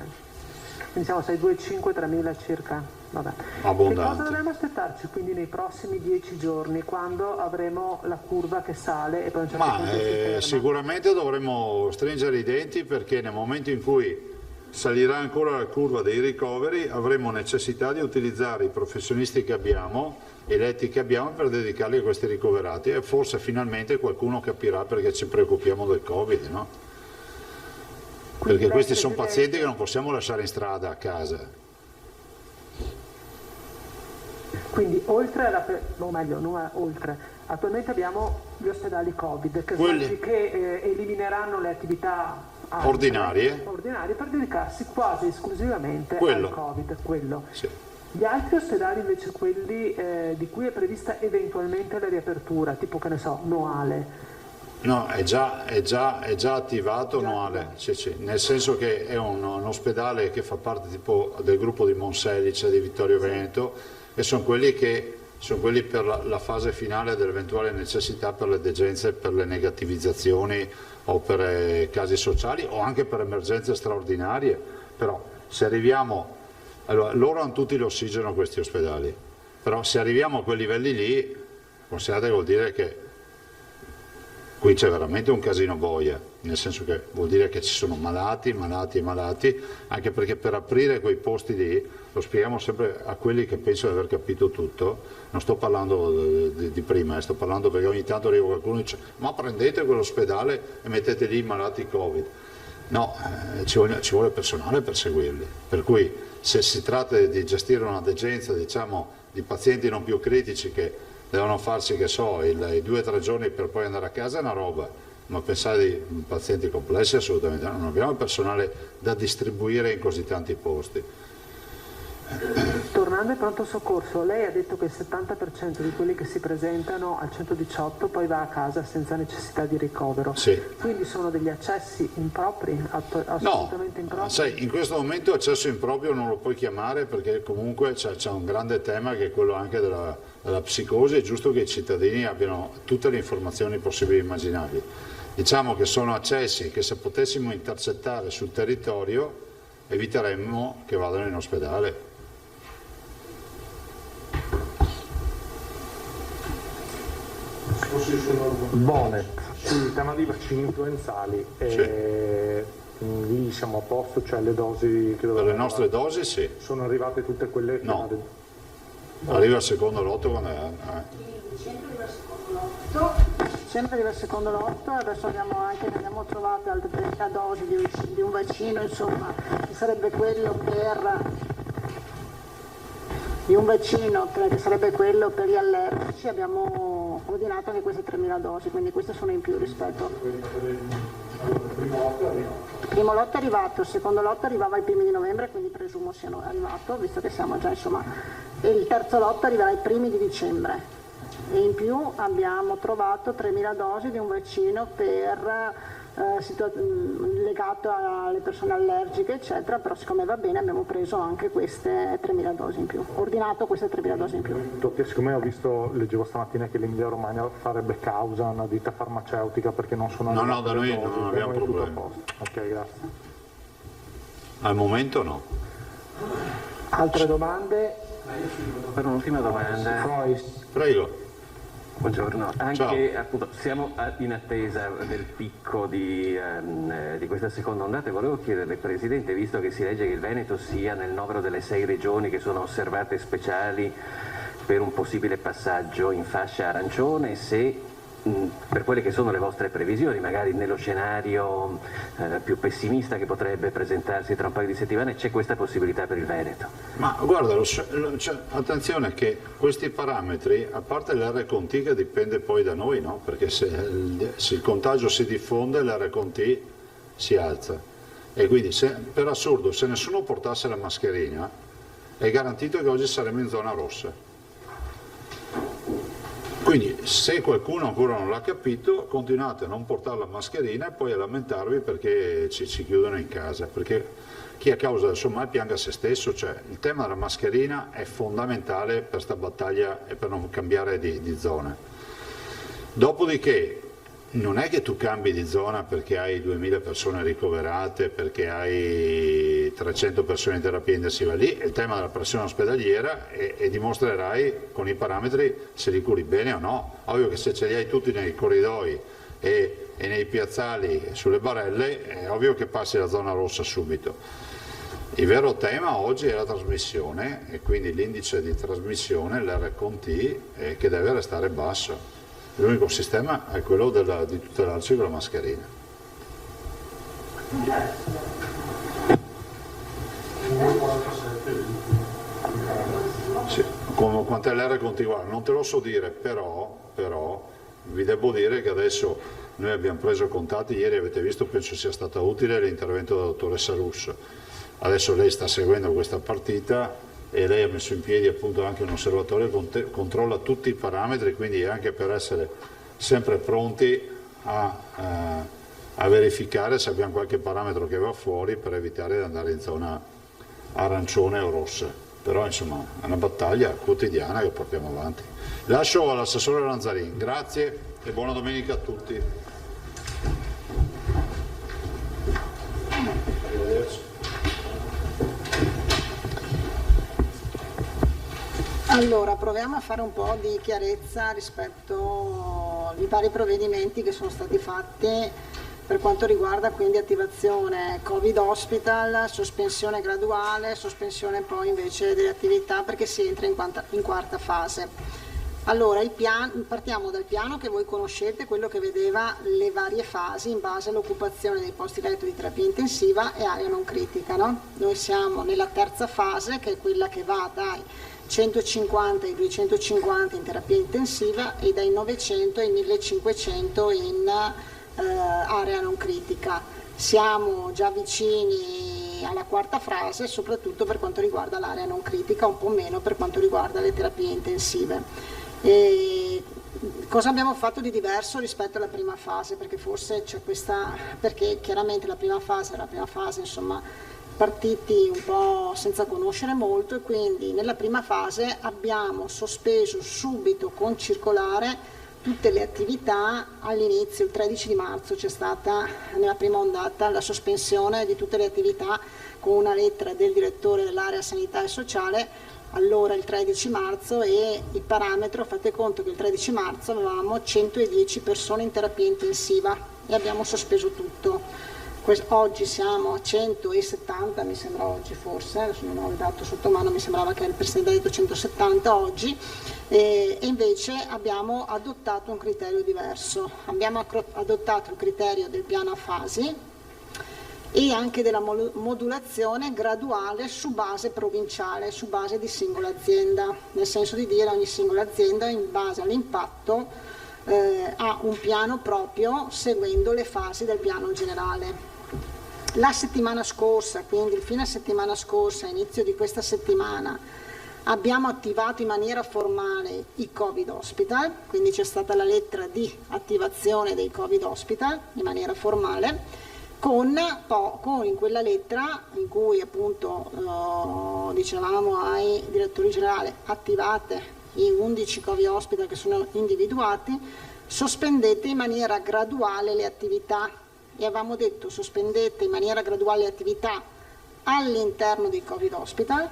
Quindi siamo 2.500-3.000 circa. Vabbè. Abbondanti. Che cosa dovremmo aspettarci quindi nei prossimi 10 giorni, quando avremo la curva che sale e poi a un certo punto si ferma? Sicuramente dovremmo stringere i denti perché nel momento in cui salirà ancora la curva dei ricoveri avremo necessità di utilizzare i professionisti che abbiamo, i letti che abbiamo per dedicarli a questi ricoverati e forse finalmente qualcuno capirà perché ci preoccupiamo del Covid, no? Perché questi sono pazienti che non possiamo lasciare in strada a casa. Quindi oltre alla, o meglio, non oltre, attualmente abbiamo gli ospedali Covid che elimineranno le attività ordinarie per dedicarsi quasi esclusivamente al Covid. Sì. Gli altri ospedali invece, quelli di cui è prevista eventualmente la riapertura, tipo che ne so, Noale. No, è già attivato Noale, sì, nel senso che è un ospedale che fa parte tipo del gruppo di Monselice, di Vittorio Veneto, e sono quelli per la fase finale dell'eventuale necessità per le degenze, per le negativizzazioni o per casi sociali o anche per emergenze straordinarie. Però se arriviamo, allora, loro hanno tutti l'ossigeno questi ospedali, però se arriviamo a quei livelli lì, considerate che vuol dire che qui c'è veramente un casino boia, nel senso che vuol dire che ci sono malati, anche perché per aprire quei posti lì, lo spieghiamo sempre a quelli che pensano di aver capito tutto, non sto parlando di prima, sto parlando perché ogni tanto arriva qualcuno e dice ma prendete quell'ospedale e mettete lì i malati Covid. No, ci vuole personale per seguirli, per cui se si tratta di gestire una degenza, diciamo, di pazienti non più critici che devono farsi, che so, i 2 o 3 giorni per poi andare a casa è una roba, ma pensare di pazienti complessi assolutamente no, non abbiamo il personale da distribuire in così tanti posti. Tornando al pronto soccorso, lei ha detto che il 70% di quelli che si presentano al 118 poi va a casa senza necessità di ricovero. Sì. Quindi sono degli accessi impropri, assolutamente impropri? Sai, in questo momento accesso improprio non lo puoi chiamare perché comunque c'è un grande tema che è quello anche della psicosi. È giusto che i cittadini abbiano tutte le informazioni possibili e immaginabili. Diciamo che sono accessi che se potessimo intercettare sul territorio eviteremmo che vadano in ospedale. Bonet, sul tema dei vaccini influenzali, lì siamo a posto, cioè le dosi che per le nostre dosi sì. Sono arrivate tutte quelle che arriva il secondo lotto quando è. Sempre arriva il secondo lotto, adesso abbiamo trovato altre 30 dosi di un vaccino, insomma, che sarebbe quello per gli allergici, abbiamo ordinato anche queste 3.000 dosi, quindi queste sono in più rispetto. Il primo lotto è arrivato, il secondo lotto arrivava ai primi di novembre, quindi presumo siano arrivato, visto che siamo già, insomma, e il terzo lotto arriverà ai primi di dicembre. E in più abbiamo trovato 3.000 dosi di un vaccino legato alle persone allergiche, eccetera, però siccome va bene abbiamo preso anche queste 3.000 dosi in più, ordinato queste 3.000 dosi in più. Siccome leggevo stamattina che l'Emilia Romagna farebbe causa a una ditta farmaceutica perché non sono No, da noi non abbiamo problemi. Ok, grazie. Al momento no. Altre domande? Per un'ultima domanda. Prego. Buongiorno, anche appunto, siamo in attesa del picco di questa seconda ondata e volevo chiederle, Presidente, visto che si legge che il Veneto sia nel novero delle 6 regioni che sono osservate speciali per un possibile passaggio in fascia arancione, se per quelle che sono le vostre previsioni, magari nello scenario più pessimista che potrebbe presentarsi tra un paio di settimane, c'è questa possibilità per il Veneto? Ma guarda, attenzione che questi parametri, a parte l'R con T che dipende poi da noi, no? Perché se il contagio si diffonde l'R con T si alza e quindi per assurdo se nessuno portasse la mascherina è garantito che oggi saremo in zona rossa. Quindi se qualcuno ancora non l'ha capito, continuate a non portare la mascherina e poi a lamentarvi perché ci chiudono in casa, perché chi a causa del suo male pianga se stesso, cioè il tema della mascherina è fondamentale per questa battaglia e per non cambiare di zona. Dopodiché non è che tu cambi di zona perché hai 2000 persone ricoverate, perché hai 300 persone in terapia intensiva, lì è il tema della pressione ospedaliera e dimostrerai con i parametri se li curi bene o no. Ovvio che se ce li hai tutti nei corridoi e nei piazzali sulle barelle è ovvio che passi la zona rossa subito. Il vero tema oggi è la trasmissione e quindi l'indice di trasmissione, l'R con T, che deve restare basso. L'unico sistema è quello di tutelarci con la mascherina. Sì, quant'è l'R contiguale? Non te lo so dire, però vi devo dire che adesso noi abbiamo preso contatti, ieri avete visto, penso sia stato utile l'intervento della dottoressa Russo. Adesso lei sta seguendo questa partita e lei ha messo in piedi appunto anche un osservatorio che controlla tutti i parametri, quindi anche per essere sempre pronti a verificare se abbiamo qualche parametro che va fuori per evitare di andare in zona arancione o rossa. Però insomma è una battaglia quotidiana che portiamo avanti. Lascio all'assessore Lanzarin, grazie e buona domenica a tutti. Arrivederci. Allora, proviamo a fare un po' di chiarezza rispetto ai vari provvedimenti che sono stati fatti per quanto riguarda quindi attivazione Covid Hospital, sospensione graduale, sospensione poi invece delle attività perché si entra in quarta fase. Allora, partiamo dal piano che voi conoscete, quello che vedeva le varie fasi in base all'occupazione dei posti letto di terapia intensiva e area non critica, no? Noi siamo nella terza fase, che è quella che va dai 150 ai 250 in terapia intensiva e dai 900 ai 1500 in area non critica. Siamo già vicini alla quarta fase, soprattutto per quanto riguarda l'area non critica, un po' meno per quanto riguarda le terapie intensive. E cosa abbiamo fatto di diverso rispetto alla prima fase? Perché forse c'è perché chiaramente la prima fase, insomma, partiti un po' senza conoscere molto e quindi nella prima fase abbiamo sospeso subito con circolare tutte le attività. All'inizio, il 13 di marzo, c'è stata nella prima ondata la sospensione di tutte le attività con una lettera del direttore dell'area sanità e sociale, allora il 13 marzo, e il parametro, fate conto che il 13 marzo avevamo 110 persone in terapia intensiva e abbiamo sospeso tutto. Oggi siamo a 170, mi sembra oggi forse, adesso non ho il dato sotto mano, mi sembrava che il Presidente ha detto 170 oggi, e invece abbiamo adottato un criterio diverso. Abbiamo adottato il criterio del piano a fasi e anche della modulazione graduale su base provinciale, su base di singola azienda, nel senso di dire ogni singola azienda in base all'impatto ha un piano proprio seguendo le fasi del piano generale. La settimana scorsa, quindi il fine settimana scorsa, inizio di questa settimana, abbiamo attivato in maniera formale i Covid Hospital, quindi c'è stata la lettera di attivazione dei Covid Hospital in maniera formale, con in quella lettera in cui appunto dicevamo ai direttori generali: attivate i 11 Covid Hospital che sono individuati, sospendete in maniera graduale le attività. E avevamo detto: sospendete in maniera graduale le attività all'interno dei Covid Hospital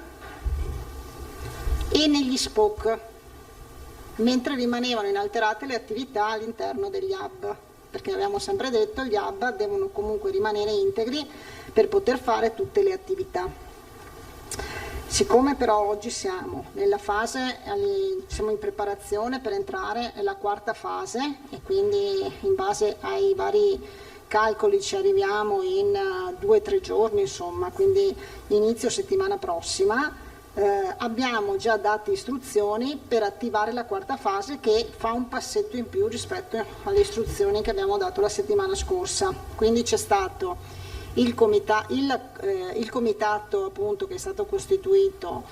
e negli SPOC, mentre rimanevano inalterate le attività all'interno degli hub, perché avevamo sempre detto che gli hub devono comunque rimanere integri per poter fare tutte le attività. Siccome però oggi siamo nella fase, siamo in preparazione per entrare nella quarta fase e quindi in base ai vari calcoli ci arriviamo in 2 o 3 giorni, insomma, quindi inizio settimana prossima, abbiamo già dato istruzioni per attivare la quarta fase che fa un passetto in più rispetto alle istruzioni che abbiamo dato la settimana scorsa. Quindi c'è stato il comitato appunto che è stato costituito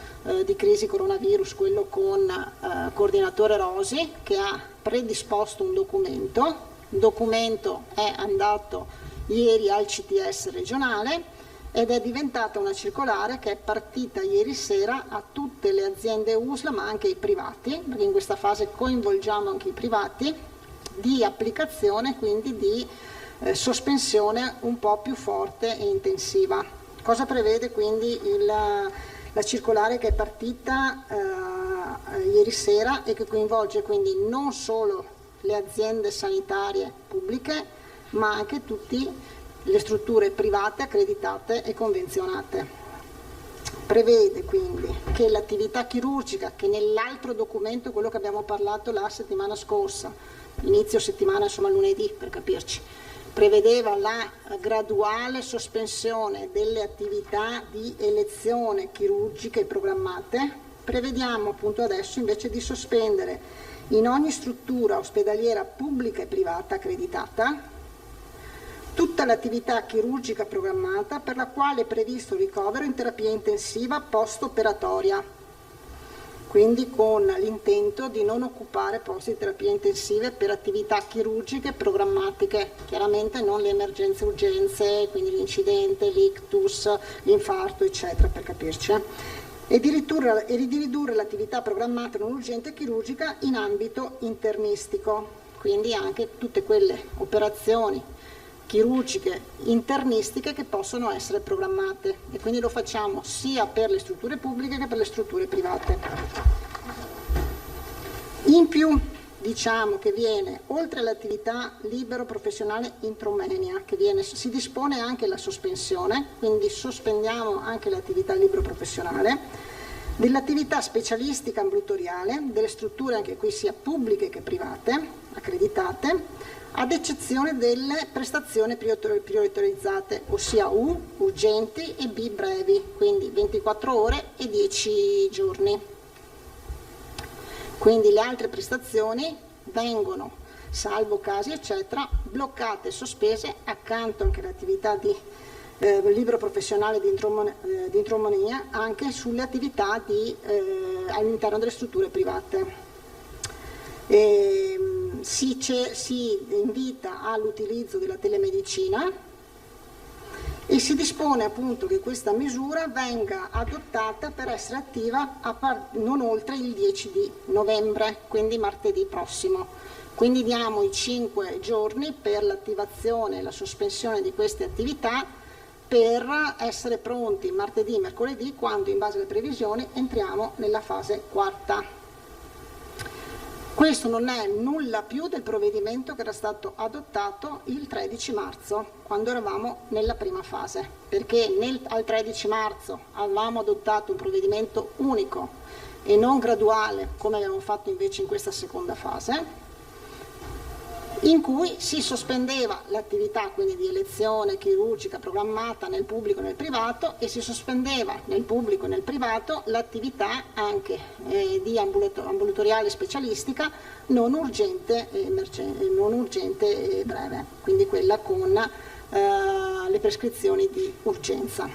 di crisi coronavirus, quello con coordinatore Rosi, che ha predisposto un documento. Il documento è andato ieri al CTS regionale ed è diventata una circolare che è partita ieri sera a tutte le aziende USL, ma anche ai privati, perché in questa fase coinvolgiamo anche i privati, di applicazione, quindi di sospensione un po' più forte e intensiva. Cosa prevede quindi la circolare che è partita ieri sera e che coinvolge quindi non solo le aziende sanitarie pubbliche, ma anche tutte le strutture private accreditate e convenzionate. Prevede quindi che l'attività chirurgica, che nell'altro documento, quello che abbiamo parlato la settimana scorsa, inizio settimana, insomma lunedì per capirci, prevedeva la graduale sospensione delle attività di elezione chirurgiche programmate, prevediamo appunto adesso invece di sospendere in ogni struttura ospedaliera pubblica e privata accreditata tutta l'attività chirurgica programmata per la quale è previsto ricovero in terapia intensiva post-operatoria, quindi con l'intento di non occupare posti di terapia intensive per attività chirurgiche programmatiche, chiaramente non le emergenze urgenze, quindi l'incidente, l'ictus, l'infarto, eccetera, per capirci. E di ridurre l'attività programmata non urgente chirurgica in ambito internistico, quindi anche tutte quelle operazioni chirurgiche internistiche che possono essere programmate, e quindi lo facciamo sia per le strutture pubbliche che per le strutture private. In più diciamo che viene, oltre all'attività libero professionale intramoenia, si dispone anche la sospensione, quindi sospendiamo anche l'attività libero professionale, dell'attività specialistica ambulatoriale, delle strutture anche qui sia pubbliche che private, accreditate, ad eccezione delle prestazioni prioritarizzate, ossia U, urgenti, e B, brevi, quindi 24 ore e 10 giorni. Quindi le altre prestazioni vengono, salvo casi eccetera, bloccate e sospese, accanto anche all'attività di libero professionale di intramonia, anche sulle attività all'interno delle strutture private. Si invita all'utilizzo della telemedicina e si dispone appunto che questa misura venga adottata per essere attiva non oltre il 10 di novembre, quindi martedì prossimo. Quindi diamo i 5 giorni per l'attivazione e la sospensione di queste attività per essere pronti martedì e mercoledì, quando in base alle previsioni entriamo nella fase quarta. Questo non è nulla più del provvedimento che era stato adottato il 13 marzo, quando eravamo nella prima fase, perché al 13 marzo avevamo adottato un provvedimento unico e non graduale, come abbiamo fatto invece in questa seconda fase, in cui si sospendeva l'attività quindi di elezione chirurgica programmata nel pubblico e nel privato, e si sospendeva nel pubblico e nel privato l'attività anche di ambulatoriale specialistica non urgente e breve, quindi quella con le prescrizioni di urgenza.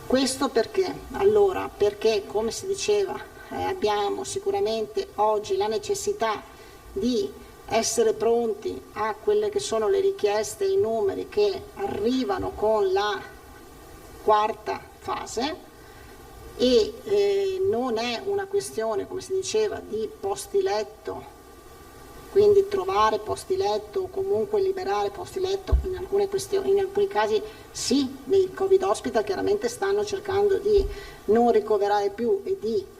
Questo perché? Allora, perché come si diceva abbiamo sicuramente oggi la necessità di essere pronti a quelle che sono le richieste e i numeri che arrivano con la quarta fase, e non è una questione, come si diceva, di posti letto, quindi trovare posti letto o comunque liberare posti letto. In alcuni casi sì, nei Covid hospital chiaramente stanno cercando di non ricoverare più e di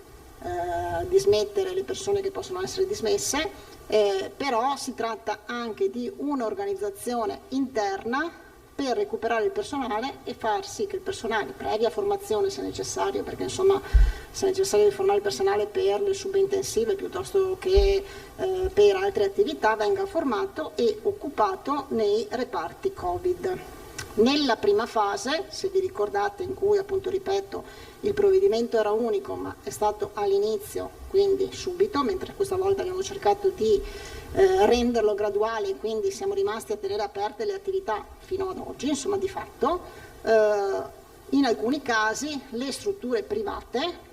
dismettere le persone che possono essere dismesse, però si tratta anche di un'organizzazione interna per recuperare il personale e far sì che il personale, previa formazione se necessario, perché insomma se è necessario formare il personale per le subintensive piuttosto che per altre attività, venga formato e occupato nei reparti Covid. Nella prima fase, se vi ricordate, in cui appunto ripeto il provvedimento era unico ma è stato all'inizio, quindi subito, mentre questa volta abbiamo cercato di renderlo graduale, quindi siamo rimasti a tenere aperte le attività fino ad oggi, insomma di fatto, in alcuni casi le strutture private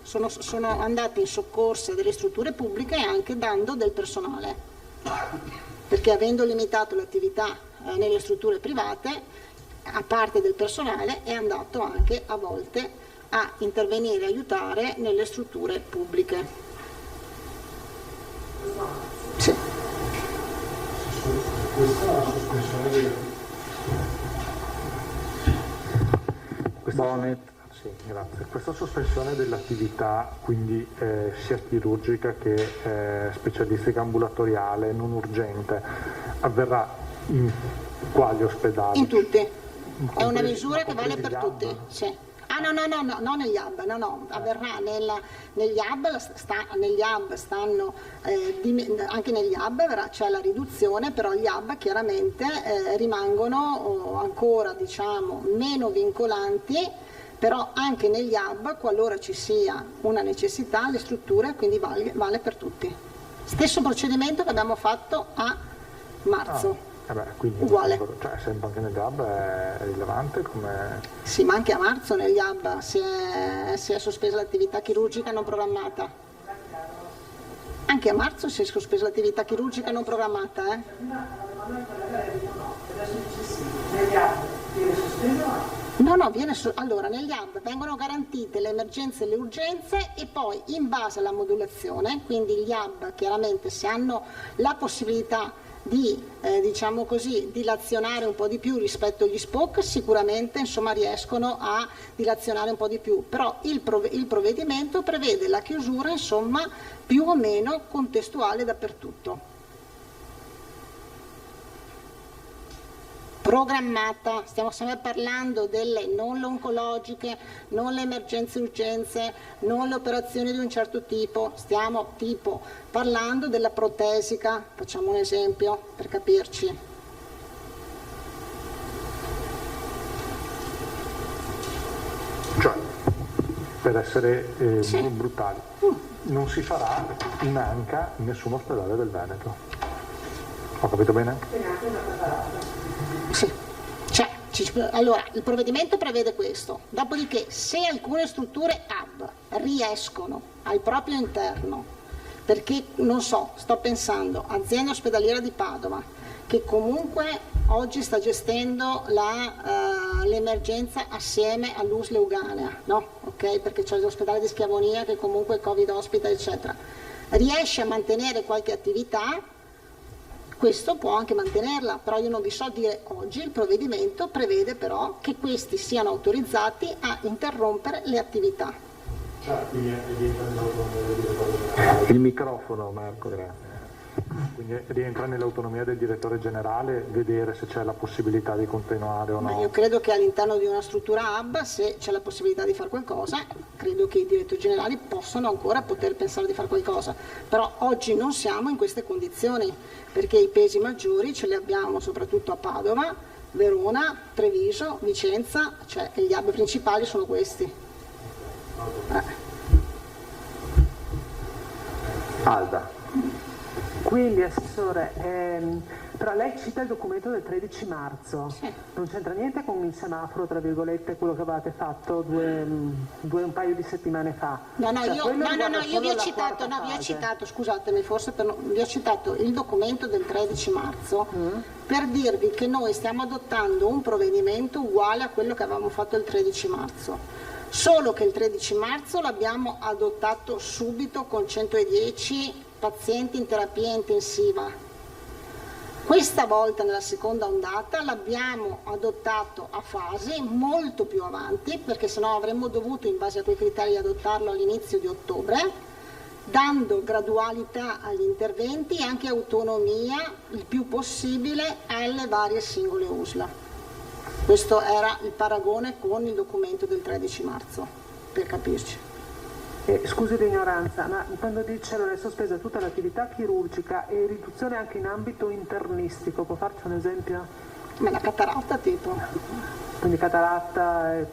sono andate in soccorso delle strutture pubbliche anche dando del personale, perché avendo limitato l'attività nelle strutture private, a parte del personale è andato anche a volte a intervenire e aiutare nelle strutture pubbliche. Sì. Questa sospensione grazie. Questa sospensione dell'attività, quindi sia chirurgica che specialistica ambulatoriale, non urgente, avverrà in quali ospedali? In tutti. È una misura che vale per tutti. Sì. Ah no, non negli hub, avverrà negli hub stanno, anche negli hub c'è la riduzione, però gli hub chiaramente rimangono ancora diciamo meno vincolanti, però anche negli hub, qualora ci sia una necessità, le strutture, quindi vale per tutti. Stesso procedimento che abbiamo fatto a marzo. Quindi uguale. Cioè, sempre anche negli hub è rilevante come... Sì, ma anche a marzo negli hub si è sospesa l'attività chirurgica non programmata. Anche a marzo si è sospesa l'attività chirurgica non programmata. Negli hub viene sospesa? No, allora negli hub vengono garantite le emergenze e le urgenze e poi in base alla modulazione, quindi gli hub chiaramente se hanno la possibilità di diciamo così dilazionare un po' di più rispetto agli SPOC, sicuramente insomma riescono a dilazionare un po' di più, però il provvedimento prevede la chiusura insomma più o meno contestuale dappertutto. Programmata, stiamo sempre parlando delle non le oncologiche, non le emergenze e urgenze, non le operazioni di un certo tipo, stiamo tipo parlando della protesica, facciamo un esempio per capirci. Cioè, per essere brutali, non si farà un'anca in nessun ospedale del Veneto. Ho capito bene? Sì. Allora, il provvedimento prevede questo, dopodiché se alcune strutture hub riescono al proprio interno, perché non so, sto pensando, azienda ospedaliera di Padova, che comunque oggi sta gestendo l'emergenza assieme all'USL Euganea, no? Okay? Perché c'è l'ospedale di Schiavonia che comunque Covid ospita, eccetera, riesce a mantenere qualche attività, questo può anche mantenerla, però io non vi so dire oggi, il provvedimento prevede però che questi siano autorizzati a interrompere le attività. Il microfono, Marco, grazie. Quindi rientra nell'autonomia del direttore generale vedere se c'è la possibilità di continuare o no? Ma io credo che all'interno di una struttura hub, se c'è la possibilità di fare qualcosa, credo che i direttori generali possano ancora poter pensare di fare qualcosa, però oggi non siamo in queste condizioni, perché i pesi maggiori ce li abbiamo soprattutto a Padova, Verona, Treviso, Vicenza, cioè gli hub principali sono questi. Alda. Quindi, Assessore, però lei cita il documento del 13 marzo, sì. Non c'entra niente con il semaforo, tra virgolette, quello che avevate fatto un paio di settimane fa? No, io vi ho citato, scusatemi, forse vi ho citato il documento del 13 marzo per dirvi che noi stiamo adottando un provvedimento uguale a quello che avevamo fatto il 13 marzo. Solo che il 13 marzo l'abbiamo adottato subito con 110 pazienti in terapia intensiva. Questa volta nella seconda ondata l'abbiamo adottato a fasi molto più avanti, perché sennò avremmo dovuto in base a quei criteri adottarlo all'inizio di ottobre, dando gradualità agli interventi e anche autonomia il più possibile alle varie singole USLA. Questo era il paragone con il documento del 13 marzo, per capirci. Scusi l'ignoranza, ma quando dice non è sospesa tutta l'attività chirurgica e riduzione anche in ambito internistico, può farci un esempio? Ma la cataratta tipo? Quindi cataratta,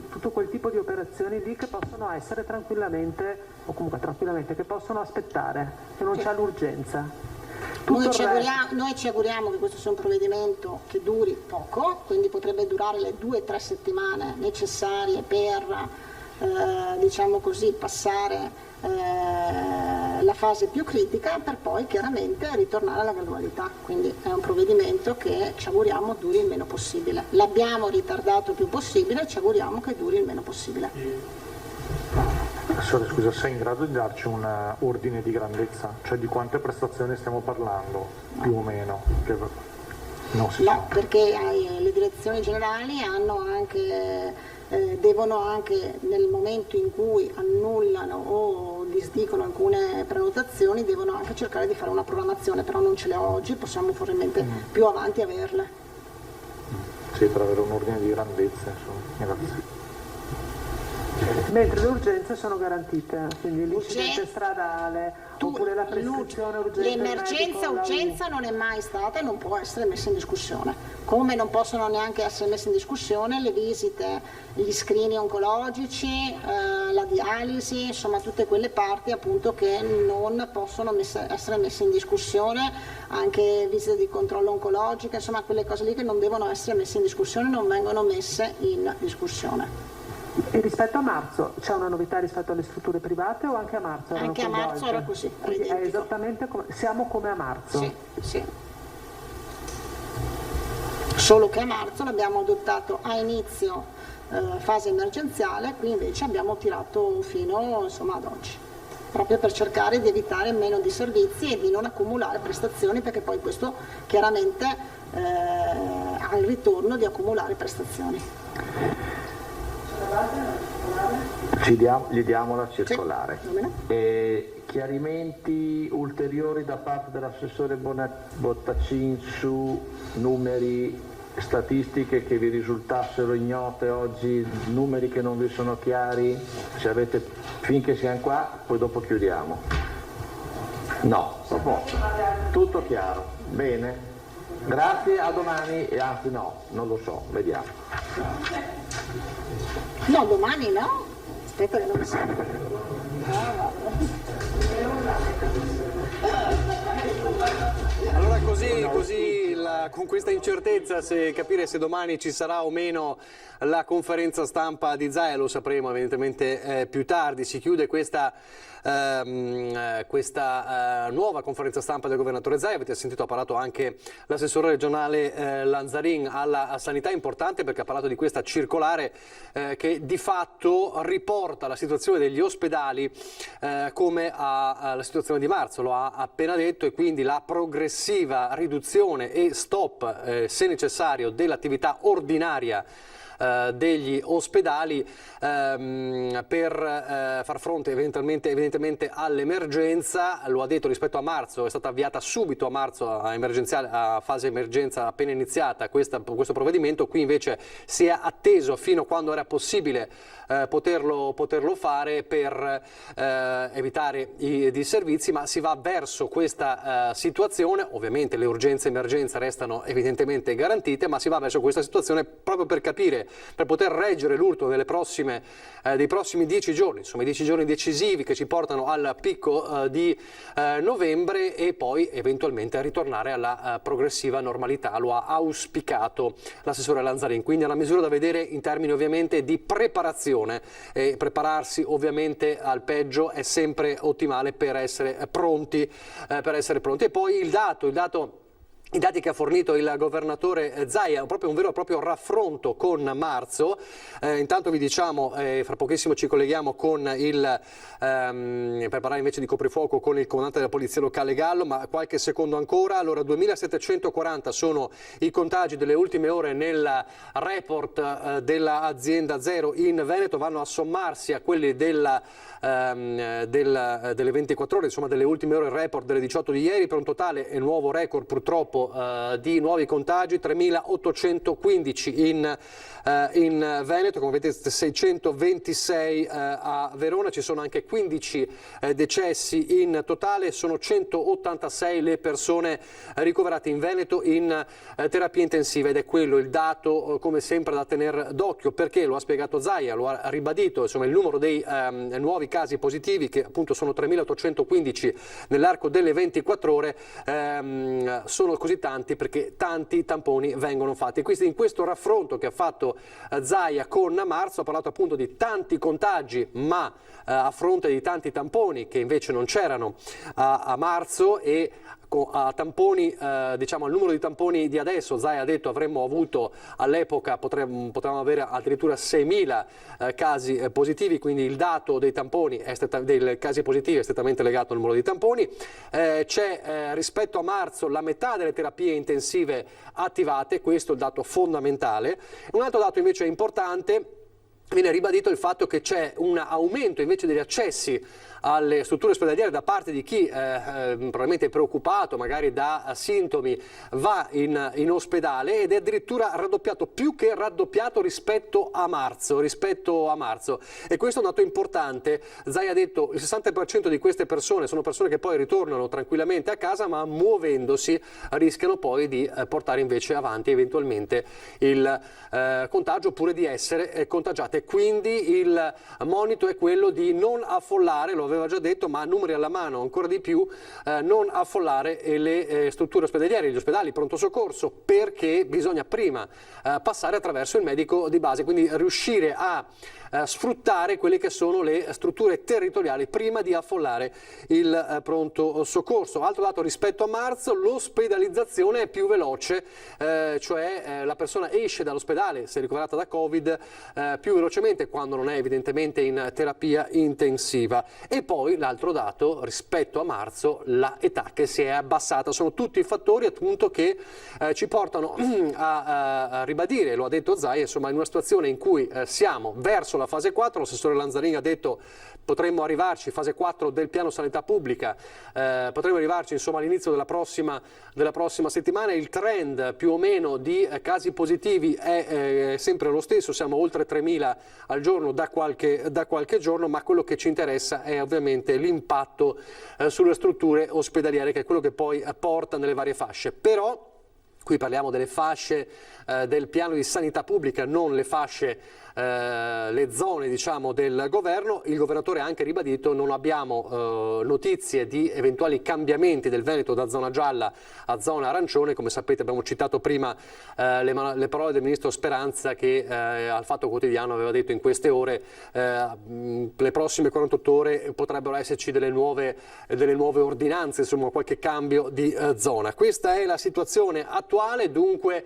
tutto quel tipo di operazioni lì che possono essere tranquillamente, o comunque tranquillamente, che possono aspettare, che non c'è l'urgenza. Noi ci auguriamo che questo sia un provvedimento che duri poco, quindi potrebbe durare le 2 o 3 settimane necessarie per diciamo così, passare la fase più critica per poi chiaramente ritornare alla gradualità. Quindi è un provvedimento che ci auguriamo duri il meno possibile. L'abbiamo ritardato il più possibile e ci auguriamo che duri il meno possibile. Professore, scusa, sei in grado di darci un ordine di grandezza? Cioè di quante prestazioni stiamo parlando, più o meno? No, perché le direzioni generali hanno anche devono anche nel momento in cui annullano o disdicono alcune prenotazioni devono anche cercare di fare una programmazione, però non ce le ho oggi, possiamo probabilmente più avanti averle. Sì, per avere un ordine di grandezza, insomma. Grazie. Mentre le urgenze sono garantite, quindi l'incidente stradale oppure la prescrizione urgente. L'emergenza urgenza non è mai stata e non può essere messa in discussione, come non possono neanche essere messe in discussione le visite, gli screening oncologici, la dialisi, insomma tutte quelle parti appunto che non possono essere messe in discussione, anche visite di controllo oncologico, insomma quelle cose lì che non devono essere messe in discussione non vengono messe in discussione. E rispetto a marzo c'è una novità rispetto alle strutture private o anche a marzo? Anche a marzo era così. Quindi è esattamente come, siamo come a marzo? Sì, sì. Solo che a marzo l'abbiamo adottato a inizio fase emergenziale, qui invece abbiamo tirato fino insomma, ad oggi, proprio per cercare di evitare meno disservizi e di non accumulare prestazioni, perché poi questo chiaramente ha il ritorno di accumulare prestazioni. Gli diamo la circolare. Sì. Chiarimenti ulteriori da parte dell'assessore Bottacin su numeri, statistiche che vi risultassero ignote oggi, numeri che non vi sono chiari, se avete, finché siamo qua, poi dopo chiudiamo. No, tutto chiaro, bene, grazie, a domani, e anzi no, non lo so, vediamo. No, domani no? Aspetta che non mi sento. Allora così con questa incertezza se capire se domani ci sarà o meno la conferenza stampa di Zaia lo sapremo evidentemente più tardi. Si chiude questa nuova conferenza stampa del governatore Zaia. Avete sentito, ha parlato anche l'assessore regionale Lanzarin alla sanità, importante perché ha parlato di questa circolare che di fatto riporta la situazione degli ospedali come alla situazione di marzo, lo ha appena detto, e quindi la progressiva riduzione e stop se necessario dell'attività ordinaria degli ospedali per far fronte evidentemente all'emergenza. Lo ha detto rispetto a marzo, è stata avviata subito a marzo a fase emergenza appena iniziata questo provvedimento. Qui invece si è atteso fino a quando era possibile poterlo fare per evitare i disservizi, ma si va verso questa situazione. Ovviamente le urgenze e emergenze restano evidentemente garantite, ma si va verso questa situazione proprio per capire, per poter reggere l'urto dei prossimi 10 giorni, insomma i 10 giorni decisivi che ci portano al picco di novembre, e poi eventualmente a ritornare alla progressiva normalità. Lo ha auspicato l'assessore Lanzarin, quindi è una misura da vedere in termini ovviamente di preparazione, e prepararsi ovviamente al peggio è sempre ottimale per essere pronti. E poi il dato i dati che ha fornito il governatore Zaia, proprio un vero e proprio raffronto con marzo. Intanto vi diciamo, fra pochissimo ci colleghiamo con per parlare invece di coprifuoco con il comandante della polizia locale Gallo, ma qualche secondo ancora. Allora, 2740 sono i contagi delle ultime ore nel report dell'azienda Zero in Veneto, vanno a sommarsi a quelli delle 24 ore, insomma delle ultime ore, il report delle 18 di ieri, per un totale nuovo record purtroppo di nuovi contagi, 3.815 in Veneto, come vedete 626 a Verona, ci sono anche 15 decessi in totale, sono 186 le persone ricoverate in Veneto in terapia intensiva, ed è quello il dato come sempre da tenere d'occhio, perché lo ha spiegato Zaia, lo ha ribadito, insomma il numero dei nuovi casi positivi, che appunto sono 3.815 nell'arco delle 24 ore, sono così tanti perché tanti tamponi vengono fatti. Quindi in questo raffronto che ha fatto Zaia con marzo ha parlato appunto di tanti contagi, ma a fronte di tanti tamponi che invece non c'erano a marzo, e a tamponi, diciamo al numero di tamponi di adesso, Zaia ha detto avremmo avuto all'epoca, potevamo avere addirittura 6.000 casi positivi, quindi il dato dei tamponi dei casi positivi è strettamente legato al numero di tamponi. C'è rispetto a marzo la metà delle terapie intensive attivate, questo è il dato fondamentale. Un altro dato invece importante, viene ribadito il fatto che c'è un aumento invece degli accessi alle strutture ospedaliere da parte di chi probabilmente è preoccupato magari da sintomi, va in ospedale, ed è addirittura raddoppiato, più che raddoppiato rispetto a marzo, e questo è un dato importante. Zaia ha detto il 60% di queste persone sono persone che poi ritornano tranquillamente a casa, ma muovendosi rischiano poi di portare invece avanti eventualmente il contagio, oppure di essere contagiate. Quindi il monito è quello di non affollare, lo aveva già detto, ma a numeri alla mano ancora di più, non affollare le strutture ospedaliere, gli ospedali pronto soccorso, perché bisogna prima passare attraverso il medico di base, quindi riuscire a sfruttare quelle che sono le strutture territoriali prima di affollare il pronto soccorso. Altro dato rispetto a marzo, l'ospedalizzazione è più veloce, cioè la persona esce dall'ospedale, se ricoverata da Covid, più velocemente quando non è evidentemente in terapia intensiva. E poi l'altro dato rispetto a marzo, la età che si è abbassata. Sono tutti i fattori appunto che ci portano a ribadire, lo ha detto Zaia, insomma in una situazione in cui siamo verso la fase 4, l'assessore Lanzarini ha detto potremmo arrivarci, fase 4 del piano sanità pubblica, potremmo arrivarci insomma all'inizio della prossima settimana. Il trend più o meno di casi positivi è sempre lo stesso, siamo oltre 3.000 al giorno da qualche giorno, ma quello che ci interessa è ovviamente l'impatto sulle strutture ospedaliere, che è quello che poi porta nelle varie fasce. Però qui parliamo delle fasce del piano di sanità pubblica, non le fasce, le zone diciamo del governo. Il governatore ha anche ribadito non abbiamo notizie di eventuali cambiamenti del Veneto da zona gialla a zona arancione. Come sapete abbiamo citato prima le parole del ministro Speranza, che al Fatto Quotidiano aveva detto in queste ore le prossime 48 ore potrebbero esserci delle nuove ordinanze, insomma qualche cambio di zona. Questa è la situazione attuale, dunque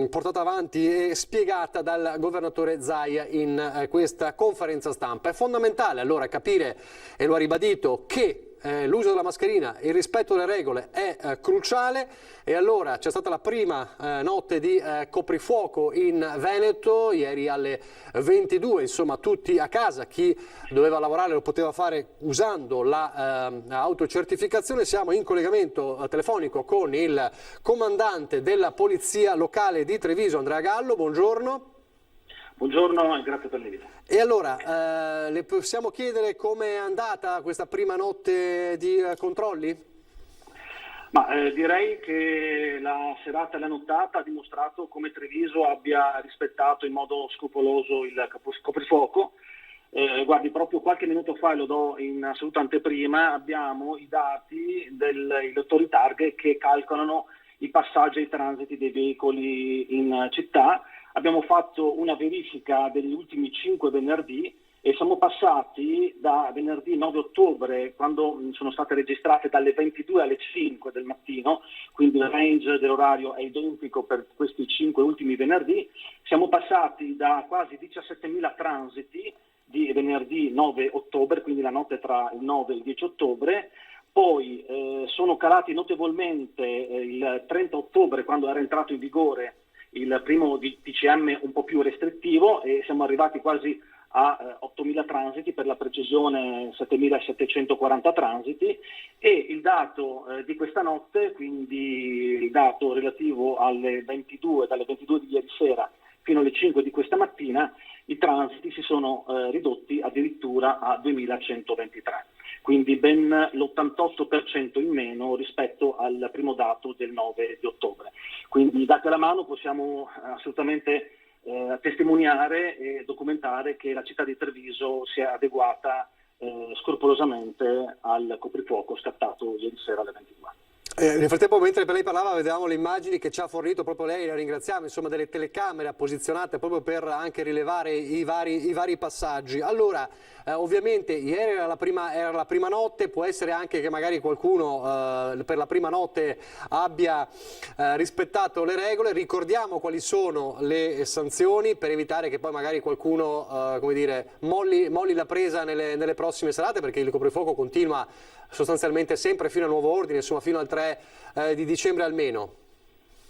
portata avanti e spiegata dal governatore Zaia in questa conferenza stampa. È fondamentale allora capire, e lo ha ribadito, che l'uso della mascherina, il rispetto delle regole è cruciale, e allora c'è stata la prima notte di coprifuoco in Veneto, ieri alle 22, insomma tutti a casa, chi doveva lavorare lo poteva fare usando la autocertificazione. Siamo in collegamento telefonico con il comandante della polizia locale di Treviso, Andrea Gallo, buongiorno. Buongiorno e grazie per l'invito. E allora, le possiamo chiedere com'è andata questa prima notte di controlli? Direi che la serata e la nottata ha dimostrato come Treviso abbia rispettato in modo scrupoloso il coprifuoco. Guardi, proprio qualche minuto fa, e lo do in assoluta anteprima, abbiamo i dati delle autorità che calcolano i passaggi e i transiti dei veicoli in città. Abbiamo fatto una verifica degli ultimi 5 venerdì e siamo passati da venerdì 9 ottobre, quando sono state registrate dalle 22 alle 5 del mattino, quindi il range dell'orario è identico per questi 5 ultimi venerdì, siamo passati da quasi 17.000 transiti di venerdì 9 ottobre, quindi la notte tra il 9 e il 10 ottobre, poi sono calati notevolmente il 30 ottobre, quando era entrato in vigore il primo DCM un po' più restrittivo, e siamo arrivati quasi a 8.000 transiti, per la precisione 7.740 transiti, e il dato di questa notte, quindi il dato relativo dalle 22 di ieri sera fino alle 5 di questa mattina, i transiti si sono ridotti addirittura a 2.123, quindi ben l'88% in meno rispetto al primo dato del 9 di ottobre. Quindi dati alla mano possiamo assolutamente testimoniare e documentare che la città di Treviso si è adeguata scrupolosamente al coprifuoco scattato ieri sera alle 22. Nel frattempo, mentre lei parlava, vedevamo le immagini che ci ha fornito proprio lei, la ringraziamo, insomma, delle telecamere posizionate proprio per anche rilevare i vari passaggi. Allora, ovviamente ieri era la prima notte, può essere anche che magari qualcuno per la prima notte abbia rispettato le regole. Ricordiamo quali sono le sanzioni per evitare che poi magari qualcuno come dire, molli la presa nelle prossime serate, perché il coprifuoco continua sostanzialmente sempre fino a nuovo ordine, insomma fino al 3 di dicembre almeno.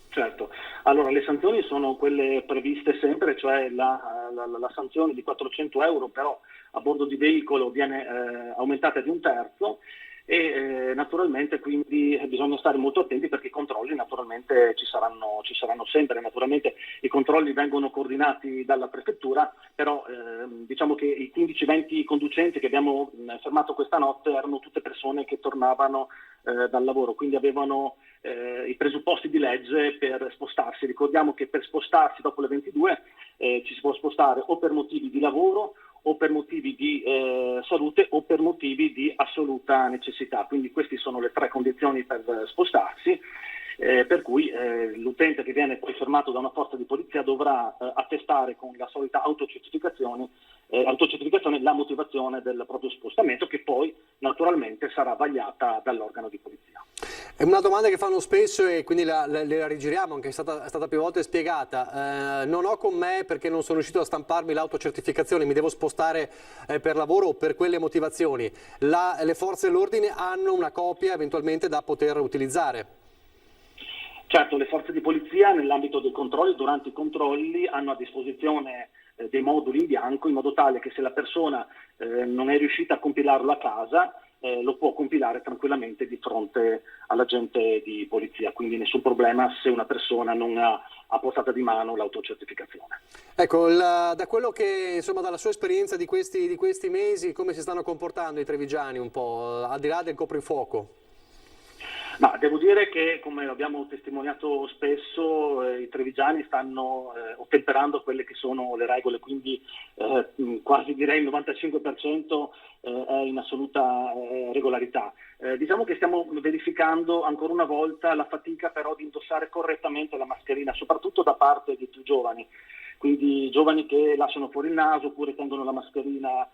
Certo, allora le sanzioni sono quelle previste sempre, cioè la sanzione di 400 euro però a bordo di veicolo viene aumentata di 1/3, e naturalmente quindi bisogna stare molto attenti, perché i controlli naturalmente ci saranno sempre. Naturalmente i controlli vengono coordinati dalla prefettura, però diciamo che i 15-20 conducenti che abbiamo fermato questa notte erano tutte persone che tornavano dal lavoro, quindi avevano i presupposti di legge per spostarsi. Ricordiamo che per spostarsi dopo le 22 ci si può spostare o per motivi di lavoro, o per motivi di salute, o per motivi di assoluta necessità. Quindi queste sono le 3 condizioni per spostarsi, per cui l'utente che viene poi fermato da una forza di polizia dovrà attestare con la solita autocertificazione la motivazione del proprio spostamento, che poi naturalmente sarà vagliata dall'organo di polizia. È una domanda che fanno spesso e quindi la rigiriamo, anche è stata più volte spiegata. Non ho con me, perché non sono riuscito a stamparmi l'autocertificazione, mi devo spostare per lavoro o per quelle motivazioni. Le forze dell'ordine hanno una copia eventualmente da poter utilizzare? Certo, le forze di polizia nell'ambito dei controlli, durante i controlli, hanno a disposizione dei moduli in bianco, in modo tale che se la persona non è riuscita a compilarlo a casa, lo può compilare tranquillamente di fronte all'agente di polizia, quindi nessun problema se una persona non ha a portata di mano l'autocertificazione. Ecco, da quello che, insomma, dalla sua esperienza di questi mesi, come si stanno comportando i trevigiani un po', al di là del coprifuoco? Ma devo dire che, come abbiamo testimoniato spesso, i trevigiani stanno ottemperando quelle che sono le regole, quindi quasi direi il 95% è in assoluta regolarità. Diciamo che stiamo verificando ancora una volta la fatica però di indossare correttamente la mascherina, soprattutto da parte dei più giovani, quindi giovani che lasciano fuori il naso oppure tengono la mascherina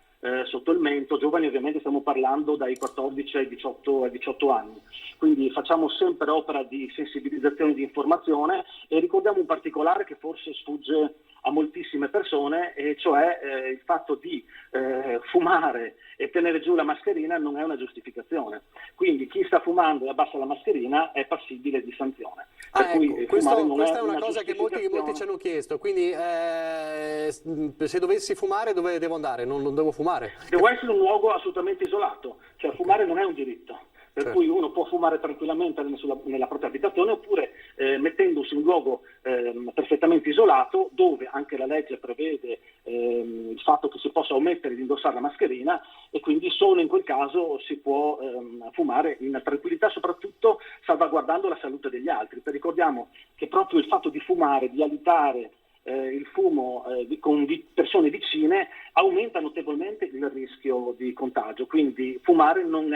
sotto il mento. Giovani ovviamente stiamo parlando dai 14 ai 18 anni, quindi facciamo sempre opera di sensibilizzazione e di informazione, e ricordiamo un particolare che forse sfugge a moltissime persone, e cioè il fatto di fumare e tenere giù la mascherina non è una giustificazione, quindi chi sta fumando e abbassa la mascherina è passibile di sanzione. Questa è una cosa che molti ci hanno chiesto, quindi se dovessi fumare dove devo andare? Non devo fumare? Devo essere un luogo assolutamente isolato, cioè fumare non è un diritto, per cui uno può fumare tranquillamente nella propria abitazione, oppure mettendosi in un luogo perfettamente isolato, dove anche la legge prevede il fatto che si possa omettere di indossare la mascherina, e quindi solo in quel caso si può fumare in tranquillità, soprattutto salvaguardando la salute degli altri. Ricordiamo che proprio il fatto di fumare, di alitare il fumo con persone vicine, aumenta notevolmente il rischio di contagio, quindi fumare non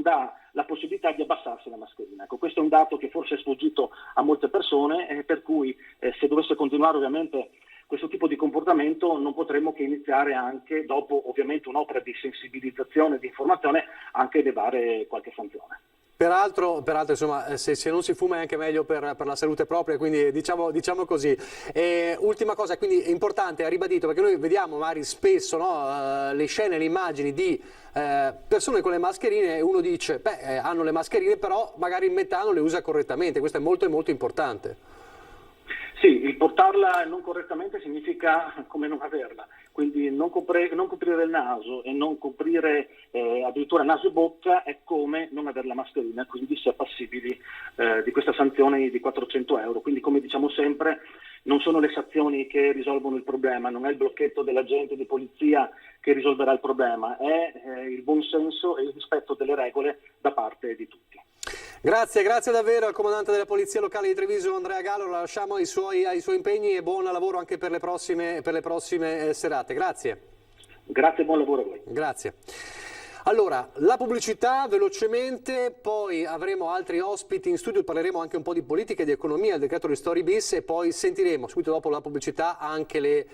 dà la possibilità di abbassarsi la mascherina. Ecco, questo è un dato che forse è sfuggito a molte persone, per cui se dovesse continuare ovviamente questo tipo di comportamento non potremmo che iniziare anche, dopo ovviamente un'opera di sensibilizzazione e di informazione, anche elevare qualche sanzione. Peraltro insomma, se non si fuma è anche meglio per la salute propria, quindi diciamo così. Ultima cosa, quindi è importante, ha ribadito, perché noi vediamo magari spesso, no, le scene, le immagini di persone con le mascherine e uno dice, hanno le mascherine, però magari in metà non le usa correttamente, questo è molto importante. Sì, il portarla non correttamente significa come non averla, quindi non coprire il naso e non coprire addirittura naso e bocca è come non avere la mascherina, quindi si è passibili di questa sanzione di 400 euro. Quindi, come diciamo sempre, non sono le sanzioni che risolvono il problema, non è il blocchetto dell'agente di polizia che risolverà il problema, è il buonsenso e il rispetto delle regole da parte di tutti. Grazie davvero al comandante della Polizia Locale di Treviso, Andrea Gallo, lo lasciamo ai suoi impegni e buon lavoro anche per le prossime serate. Grazie. Grazie e buon lavoro a voi. Grazie. Allora, la pubblicità velocemente, poi avremo altri ospiti in studio, parleremo anche un po' di politica e di economia, il decreto ristori bis, e poi sentiremo subito dopo la pubblicità anche le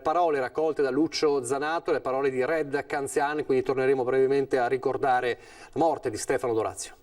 parole raccolte da Lucio Zanato, le parole di Red Canzian, quindi torneremo brevemente a ricordare la morte di Stefano Dorazio.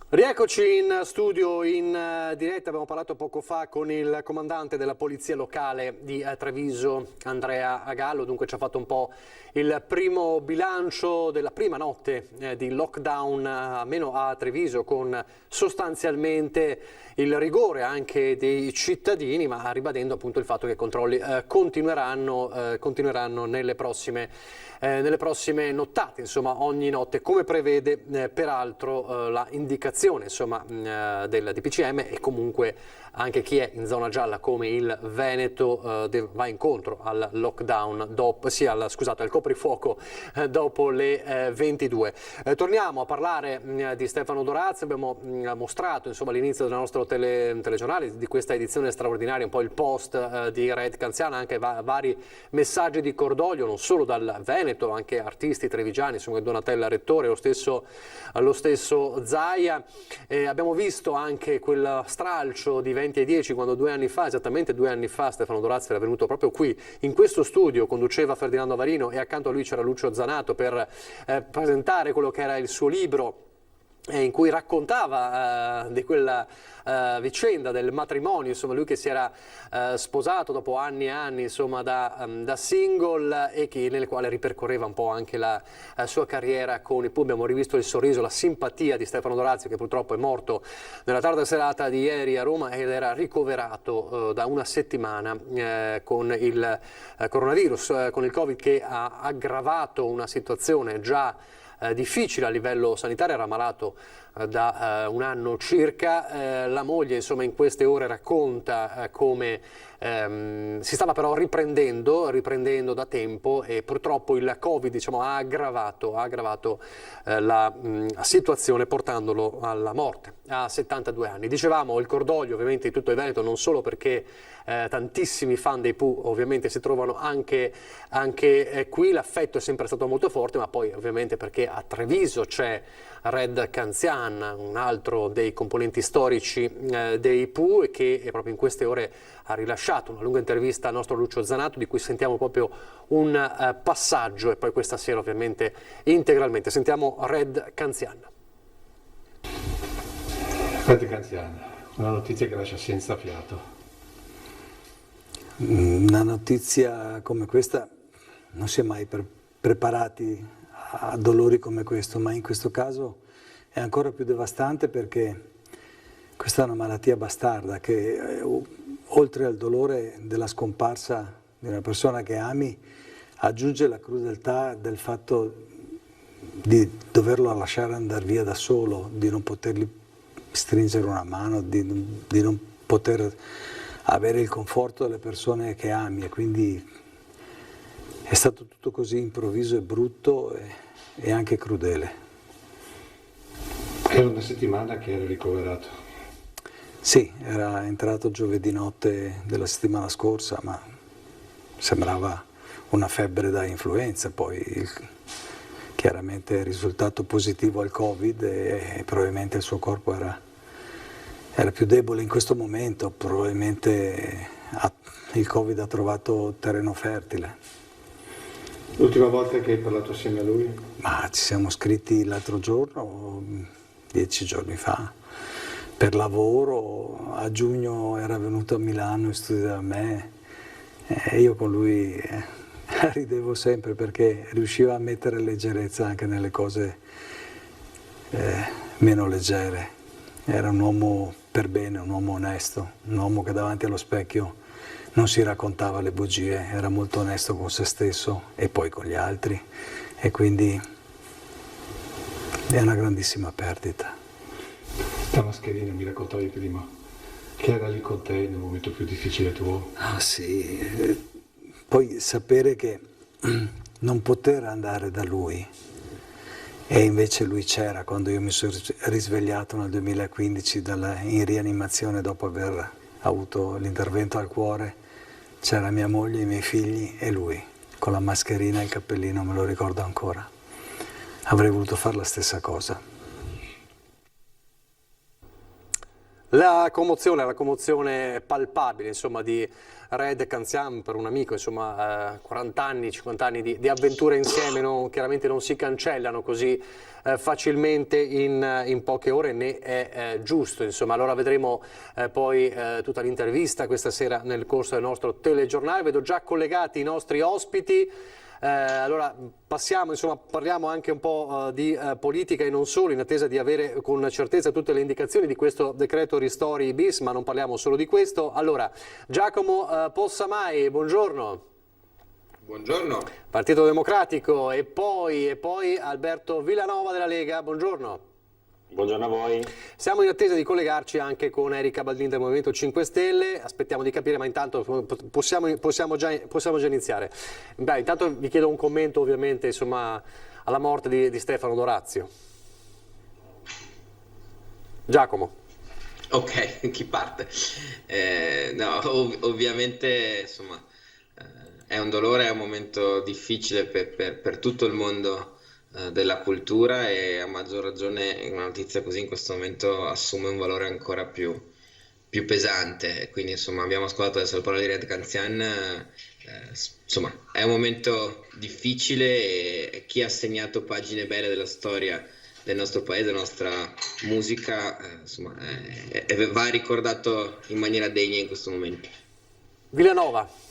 Rieccoci in studio in diretta, abbiamo parlato poco fa con il comandante della Polizia Locale di Treviso, Andrea Gallo, dunque ci ha fatto un po' il primo bilancio della prima notte di lockdown, almeno a Treviso, con sostanzialmente il rigore anche dei cittadini, ma ribadendo appunto il fatto che i controlli continueranno nelle prossime nottate, insomma ogni notte, come prevede peraltro la indicazione insomma del DPCM, e comunque anche chi è in zona gialla come il Veneto va incontro al lockdown, al coprifuoco dopo le 22. Torniamo a parlare di Stefano Dorazio. Abbiamo mostrato insomma all'inizio del nostro telegiornale di questa edizione straordinaria un po' il post di Red Canzian, anche vari messaggi di cordoglio non solo dal Veneto, anche artisti trevigiani, insomma Donatella Rettore, lo stesso Zaia. Abbiamo visto anche quel stralcio di 20:10 quando esattamente 2 anni fa, Stefano Dorazio era venuto proprio qui, in questo studio, conduceva Ferdinando Avarino e accanto a lui c'era Lucio Zanato per presentare quello che era il suo libro, in cui raccontava di quella vicenda del matrimonio, insomma lui che si era sposato dopo anni e anni insomma da single, e nel quale ripercorreva un po' anche la sua carriera con i Pooh. Abbiamo rivisto il sorriso, la simpatia di Stefano Dorazio, che purtroppo è morto nella tarda serata di ieri a Roma ed era ricoverato da una settimana con il coronavirus, con il Covid, che ha aggravato una situazione già difficile a livello sanitario. Era malato da un anno circa. La moglie insomma in queste ore racconta come si stava però riprendendo da tempo, e purtroppo il Covid diciamo ha aggravato la situazione, portandolo alla morte a 72 anni. Dicevamo il cordoglio ovviamente di tutto il Veneto, non solo perché tantissimi fan dei Pooh ovviamente si trovano anche qui, l'affetto è sempre stato molto forte, ma poi ovviamente perché a Treviso c'è Red Canzian, un altro dei componenti storici dei Pooh, e che proprio in queste ore ha rilasciato una lunga intervista al nostro Lucio Zanato, di cui sentiamo proprio un passaggio, e poi questa sera ovviamente integralmente. Sentiamo Red Canzian. Red Canzian, una notizia che lascia senza fiato. Una notizia come questa non si è mai preparati a dolori come questo, ma in questo caso è ancora più devastante, perché questa è una malattia bastarda che oltre al dolore della scomparsa di una persona che ami aggiunge la crudeltà del fatto di doverlo lasciare andare via da solo, di non potergli stringere una mano, di non poter avere il conforto delle persone che ami, e quindi è stato tutto così improvviso e brutto e anche crudele. Era una settimana che era ricoverato. Sì, era entrato giovedì notte della settimana scorsa, ma sembrava una febbre da influenza, poi chiaramente è risultato positivo al Covid e probabilmente il suo corpo era era più debole in questo momento, probabilmente il Covid ha trovato terreno fertile. L'ultima volta che hai parlato assieme a lui? Ma ci siamo scritti l'altro giorno, 10 giorni fa, per lavoro. A giugno era venuto a Milano in studio da me e io con lui ridevo sempre perché riusciva a mettere leggerezza anche nelle cose meno leggere. Era un uomo per bene, un uomo onesto, un uomo che davanti allo specchio non si raccontava le bugie, era molto onesto con se stesso e poi con gli altri, e quindi è una grandissima perdita. La mascherina, mi raccontavi prima, che era lì con te nel momento più difficile tuo. Ah sì, poi sapere che non poter andare da lui, e invece lui c'era quando io mi sono risvegliato nel 2015 in rianimazione dopo aver avuto l'intervento al cuore. C'era mia moglie, i miei figli e lui, con la mascherina e il cappellino, me lo ricordo ancora. Avrei voluto fare la stessa cosa. La commozione palpabile, insomma, di Red Canzian per un amico, insomma, 40 anni, 50 anni di avventure insieme, chiaramente non si cancellano così facilmente in poche ore, né è giusto, insomma. Allora vedremo poi tutta l'intervista questa sera nel corso del nostro telegiornale. Vedo già collegati i nostri ospiti. Allora parliamo anche un po' di politica e non solo, in attesa di avere con certezza tutte le indicazioni di questo decreto ristori bis, ma non parliamo solo di questo. Allora, Giacomo Possamai, buongiorno. Buongiorno. Partito Democratico, e poi Alberto Villanova della Lega, buongiorno. Buongiorno a voi. Siamo in attesa di collegarci anche con Erika Baldin del Movimento 5 Stelle, aspettiamo di capire, ma intanto possiamo già iniziare. Beh, intanto vi chiedo un commento ovviamente, insomma, alla morte di Stefano Dorazio. Giacomo. Ok, chi parte? Ovviamente, insomma, è un dolore, è un momento difficile per tutto il mondo della cultura, e a maggior ragione una notizia così in questo momento assume un valore ancora più pesante. Quindi, insomma, abbiamo ascoltato adesso le parole di Red Canzian, insomma, è un momento difficile, e chi ha segnato pagine belle della storia del nostro paese, della nostra musica, insomma, va ricordato in maniera degna in questo momento. Villanova.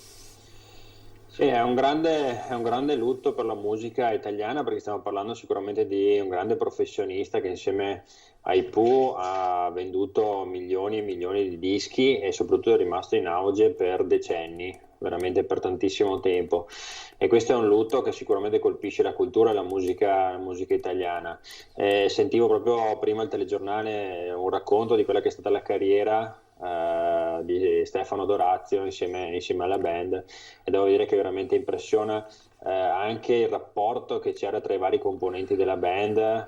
Sì, è un grande lutto per la musica italiana, perché stiamo parlando sicuramente di un grande professionista che insieme ai Pooh ha venduto milioni e milioni di dischi e soprattutto è rimasto in auge per decenni, veramente per tantissimo tempo. E questo è un lutto che sicuramente colpisce la cultura e la musica italiana. Sentivo proprio prima il telegiornale un racconto di quella che è stata la carriera di Stefano Dorazio insieme alla band, e devo dire che veramente impressiona anche il rapporto che c'era tra i vari componenti della band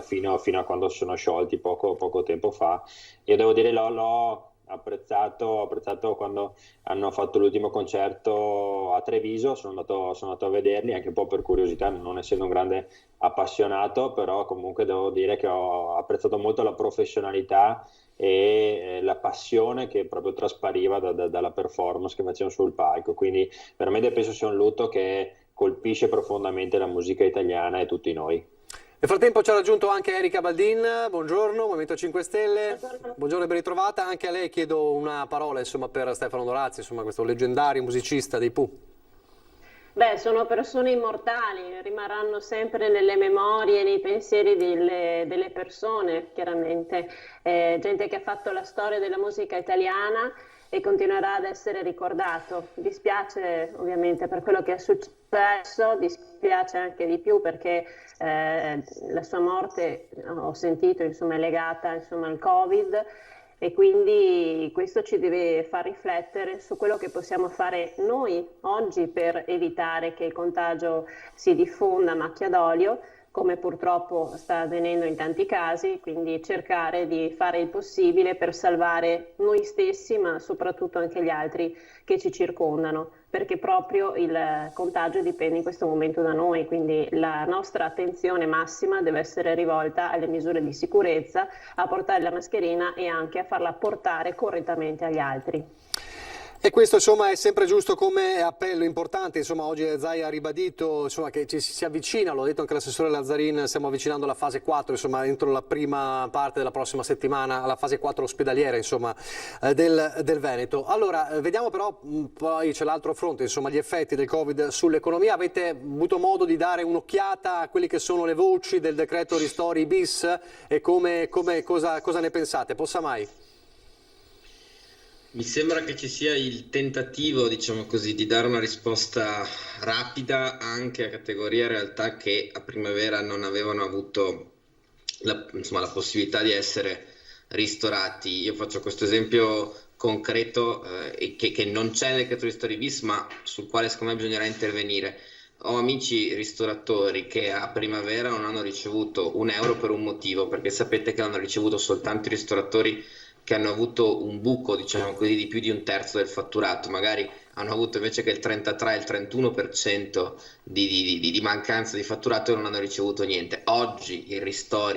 fino a quando si sono sciolti poco tempo fa. Io devo dire l'ho apprezzato quando hanno fatto l'ultimo concerto a Treviso. Sono andato a vederli anche un po' per curiosità, non essendo un grande appassionato, però comunque devo dire che ho apprezzato molto la professionalità e la passione che proprio traspariva dalla performance che facevano sul palco. Quindi veramente penso sia un lutto che colpisce profondamente la musica italiana e tutti noi. Nel frattempo ci ha raggiunto anche Erika Baldin, buongiorno, Movimento 5 Stelle, buongiorno e ben ritrovata. Anche a lei chiedo una parola, insomma, per Stefano Dorazio, insomma, questo leggendario musicista dei Pooh. Beh, sono persone immortali, rimarranno sempre nelle memorie e nei pensieri delle persone, chiaramente. Gente che ha fatto la storia della musica italiana e continuerà ad essere ricordato. Dispiace ovviamente per quello che è successo, dispiace anche di più perché la sua morte, ho sentito, insomma, è legata, insomma, al Covid. E quindi questo ci deve far riflettere su quello che possiamo fare noi oggi per evitare che il contagio si diffonda a macchia d'olio, come purtroppo sta avvenendo in tanti casi, quindi cercare di fare il possibile per salvare noi stessi, ma soprattutto anche gli altri che ci circondano, perché proprio il contagio dipende in questo momento da noi, quindi la nostra attenzione massima deve essere rivolta alle misure di sicurezza, a portare la mascherina e anche a farla portare correttamente agli altri. E questo insomma è sempre giusto come appello importante, insomma oggi Zaia ha ribadito insomma, che ci si avvicina, l'ho detto anche l'assessore Lazzarin, stiamo avvicinando alla fase 4, insomma entro la prima parte della prossima settimana alla fase 4 ospedaliera insomma del Veneto. Allora vediamo però, poi c'è l'altro fronte, insomma gli effetti del Covid sull'economia. Avete avuto modo di dare un'occhiata a quelle che sono le voci del decreto ristori bis e cosa ne pensate? Possa mai? Mi sembra che ci sia il tentativo, diciamo così, di dare una risposta rapida anche a categorie in realtà che a primavera non avevano avuto la possibilità di essere ristorati. Io faccio questo esempio concreto che non c'è nel decreto ristori bis, ma sul quale secondo me bisognerà intervenire. Ho amici ristoratori che a primavera non hanno ricevuto €1 per un motivo, perché sapete che hanno ricevuto soltanto i ristoratori che hanno avuto un buco, diciamo così, di più di un terzo del fatturato, magari hanno avuto invece che il 33, il 31% di mancanza di fatturato e non hanno ricevuto niente. Oggi il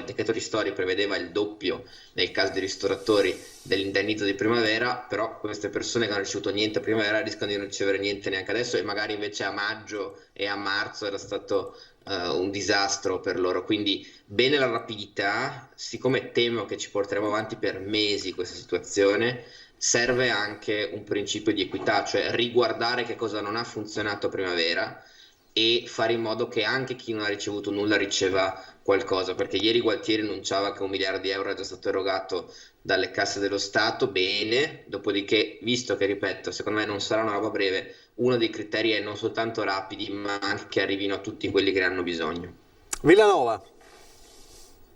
decreto ristori prevedeva il doppio nel caso dei ristoratori dell'indennizzo di primavera, però queste persone che hanno ricevuto niente a primavera rischiano di non ricevere niente neanche adesso, e magari invece a maggio e a marzo era stato un disastro per loro. Quindi bene la rapidità, siccome temo che ci porteremo avanti per mesi questa situazione, serve anche un principio di equità, cioè riguardare che cosa non ha funzionato a primavera e fare in modo che anche chi non ha ricevuto nulla riceva qualcosa, perché ieri Gualtieri annunciava che €1 miliardo è già stato erogato dalle casse dello Stato, bene, dopodiché, visto che, ripeto, secondo me non sarà una roba breve, uno dei criteri è non soltanto rapidi, ma anche che arrivino a tutti quelli che ne hanno bisogno. Villanova.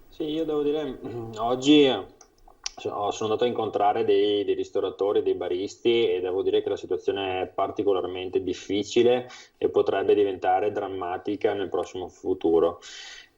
Sì, io devo dire, oggi sono andato a incontrare dei ristoratori, dei baristi, e devo dire che la situazione è particolarmente difficile e potrebbe diventare drammatica nel prossimo futuro.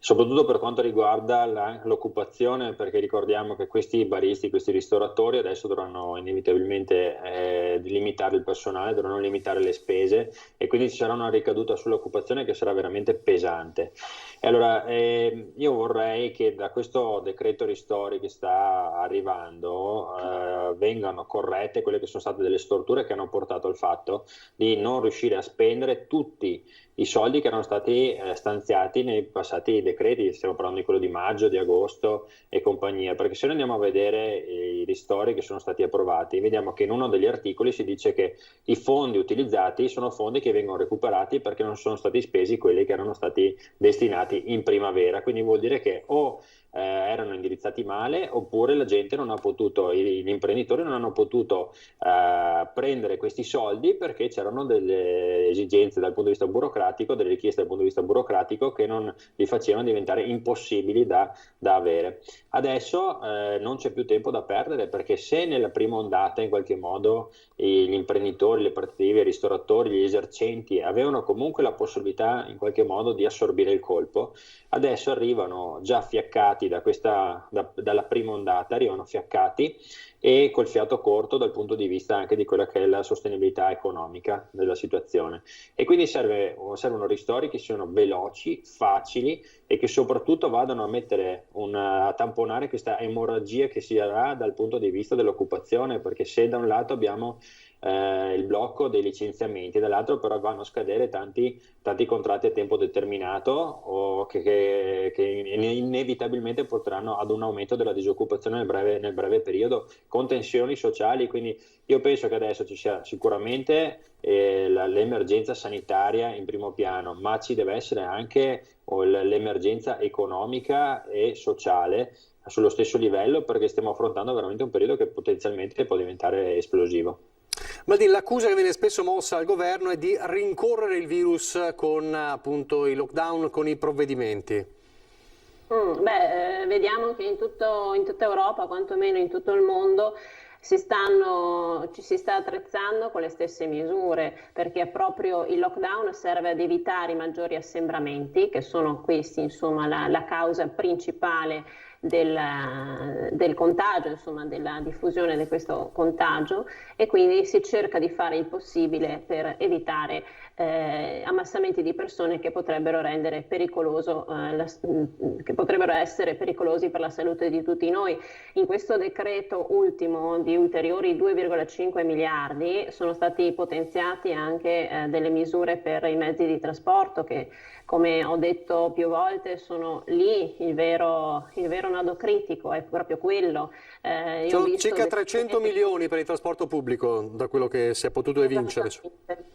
Soprattutto per quanto riguarda l'occupazione, perché ricordiamo che questi baristi, questi ristoratori adesso dovranno inevitabilmente limitare il personale, dovranno limitare le spese, e quindi ci sarà una ricaduta sull'occupazione che sarà veramente pesante. E allora io vorrei che da questo decreto ristori che sta arrivando vengano corrette quelle che sono state delle storture che hanno portato al fatto di non riuscire a spendere tutti i soldi che erano stati stanziati nei passati decreti. Stiamo parlando di quello di maggio, di agosto e compagnia, perché se noi andiamo a vedere i ristori che sono stati approvati, vediamo che in uno degli articoli si dice che i fondi utilizzati sono fondi che vengono recuperati perché non sono stati spesi quelli che erano stati destinati in primavera, quindi vuol dire che o erano indirizzati male, oppure la gente non ha potuto, gli imprenditori non hanno potuto prendere questi soldi perché c'erano delle esigenze dal punto di vista burocratico, delle richieste dal punto di vista burocratico che non li facevano diventare impossibili da avere. Adesso non c'è più tempo da perdere, perché se nella prima ondata in qualche modo gli imprenditori, le partite IVA, i ristoratori, gli esercenti avevano comunque la possibilità in qualche modo di assorbire il colpo, adesso arrivano già fiaccati dalla prima ondata, arrivano fiaccati e col fiato corto dal punto di vista anche di quella che è la sostenibilità economica della situazione, e quindi servono ristori che siano veloci, facili e che soprattutto vadano a tamponare questa emorragia che si avrà dal punto di vista dell'occupazione, perché se da un lato abbiamo il blocco dei licenziamenti, dall'altro però vanno a scadere tanti contratti a tempo determinato o che inevitabilmente porteranno ad un aumento della disoccupazione nel breve periodo, con tensioni sociali. Quindi io penso che adesso ci sia sicuramente l'emergenza sanitaria in primo piano, ma ci deve essere anche l'emergenza economica e sociale sullo stesso livello, perché stiamo affrontando veramente un periodo che potenzialmente può diventare esplosivo. Maldini, l'accusa che viene spesso mossa al governo è di rincorrere il virus con appunto i lockdown, con i provvedimenti. Vediamo che in tutta Europa, quantomeno in tutto il mondo, ci si sta attrezzando con le stesse misure, perché proprio il lockdown serve ad evitare i maggiori assembramenti, che sono questi insomma la causa principale del contagio, insomma della diffusione di questo contagio, e quindi si cerca di fare il possibile per evitare ammassamenti di persone che potrebbero rendere pericoloso, che potrebbero essere pericolosi per la salute di tutti noi. In questo decreto ultimo di ulteriori 2,5 miliardi sono stati potenziati anche delle misure per i mezzi di trasporto che, come ho detto più volte, sono lì il vero nodo critico, è proprio quello. Sono circa 300 milioni per il trasporto pubblico, da quello che si è potuto evincere.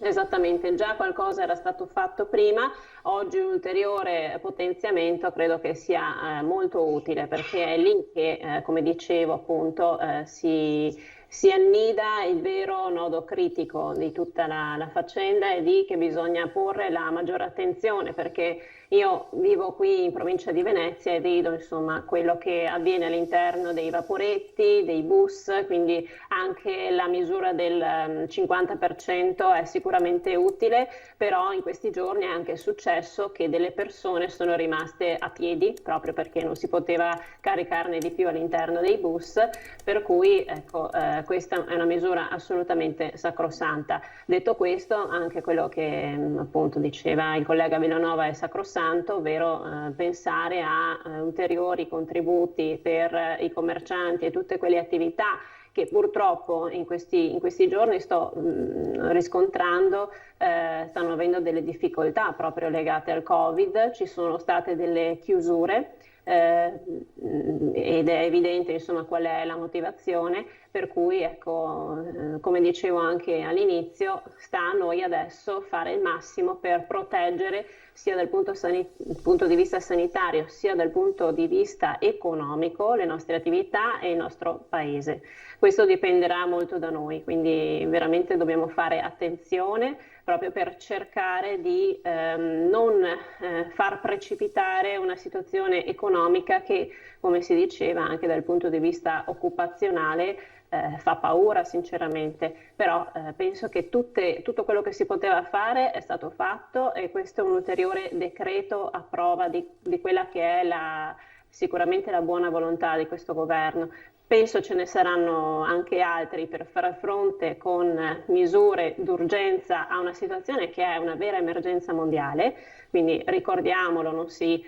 Esattamente, già qualcosa era stato fatto prima, oggi un ulteriore potenziamento credo che sia molto utile, perché è lì che, come dicevo appunto, si annida il vero nodo critico di tutta la faccenda, è lì che bisogna porre la maggiore attenzione, perché io vivo qui in provincia di Venezia e vedo insomma quello che avviene all'interno dei vaporetti, dei bus, quindi anche la misura del 50% è sicuramente utile, però in questi giorni è anche successo che delle persone sono rimaste a piedi proprio perché non si poteva caricarne di più all'interno dei bus, per cui ecco, questa è una misura assolutamente sacrosanta. Detto questo, anche quello che appunto diceva il collega Villanova è sacrosanto, ovvero pensare a ulteriori contributi per i commercianti e tutte quelle attività che purtroppo in questi giorni sto riscontrando, stanno avendo delle difficoltà proprio legate al Covid. Ci sono state delle chiusure ed è evidente insomma qual è la motivazione, per cui ecco, come dicevo anche all'inizio, sta a noi adesso fare il massimo per proteggere sia dal punto di vista sanitario sia dal punto di vista economico le nostre attività e il nostro paese. Questo dipenderà molto da noi, quindi veramente dobbiamo fare attenzione proprio per cercare di non far precipitare una situazione economica che, come si diceva anche dal punto di vista occupazionale, fa paura sinceramente, però penso che tutto quello che si poteva fare è stato fatto, e questo è un ulteriore decreto a prova di quella che è sicuramente la buona volontà di questo governo. Penso ce ne saranno anche altri per far fronte con misure d'urgenza a una situazione che è una vera emergenza mondiale, quindi ricordiamolo, non si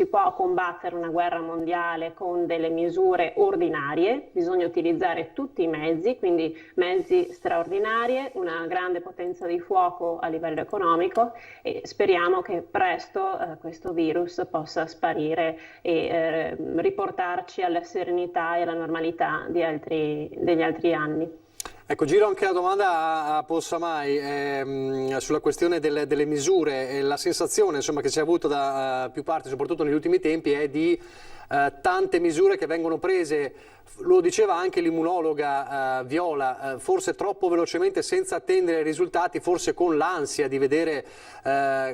può combattere una guerra mondiale con delle misure ordinarie, bisogna utilizzare tutti i mezzi, quindi mezzi straordinari, una grande potenza di fuoco a livello economico, e speriamo che presto questo virus possa sparire e riportarci alla serenità e alla normalità degli altri anni. Ecco, giro anche la domanda a Possamai sulla questione delle misure. La sensazione insomma, che si è avuta da più parti, soprattutto negli ultimi tempi, è di tante misure che vengono prese, lo diceva anche l'immunologa Viola, forse troppo velocemente senza attendere i risultati, forse con l'ansia di vedere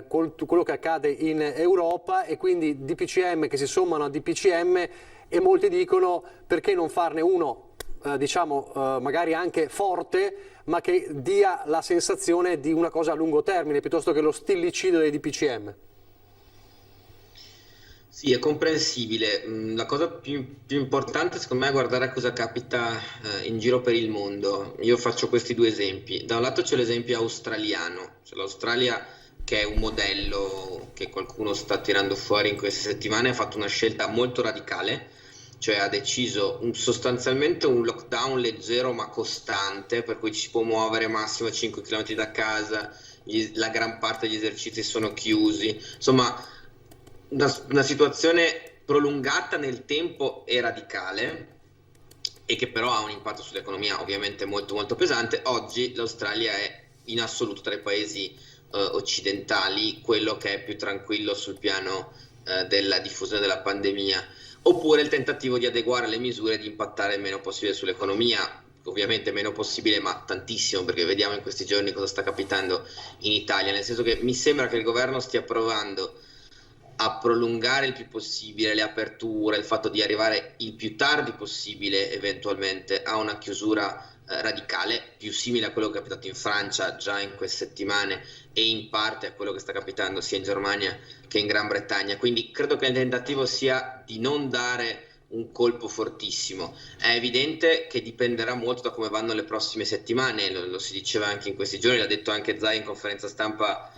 quello che accade in Europa, e quindi DPCM che si sommano a DPCM, e molti dicono perché non farne uno magari anche forte, ma che dia la sensazione di una cosa a lungo termine piuttosto che lo stillicidio dei DPCM. Sì, è comprensibile. La cosa più importante secondo me è guardare a cosa capita in giro per il mondo. Io faccio questi due esempi. Da un lato c'è l'esempio australiano, cioè l'Australia, che è un modello che qualcuno sta tirando fuori in queste settimane, ha fatto una scelta molto radicale, cioè ha deciso sostanzialmente un lockdown leggero ma costante, per cui ci si può muovere massimo 5 km da casa, la gran parte degli esercizi sono chiusi, insomma una situazione prolungata nel tempo e radicale, e che però ha un impatto sull'economia ovviamente molto molto pesante. Oggi l'Australia è in assoluto tra i paesi occidentali quello che è più tranquillo sul piano della diffusione della pandemia. Oppure il tentativo di adeguare le misure e di impattare il meno possibile sull'economia, ovviamente meno possibile ma tantissimo, perché vediamo in questi giorni cosa sta capitando in Italia, nel senso che mi sembra che il governo stia provando a prolungare il più possibile le aperture, il fatto di arrivare il più tardi possibile eventualmente a una chiusura radicale, più simile a quello che è capitato in Francia già in queste settimane e in parte a quello che sta capitando sia in Germania che in Gran Bretagna. Quindi credo che il tentativo sia di non dare un colpo fortissimo. È evidente che dipenderà molto da come vanno le prossime settimane, lo si diceva anche in questi giorni, l'ha detto anche Zai in conferenza stampa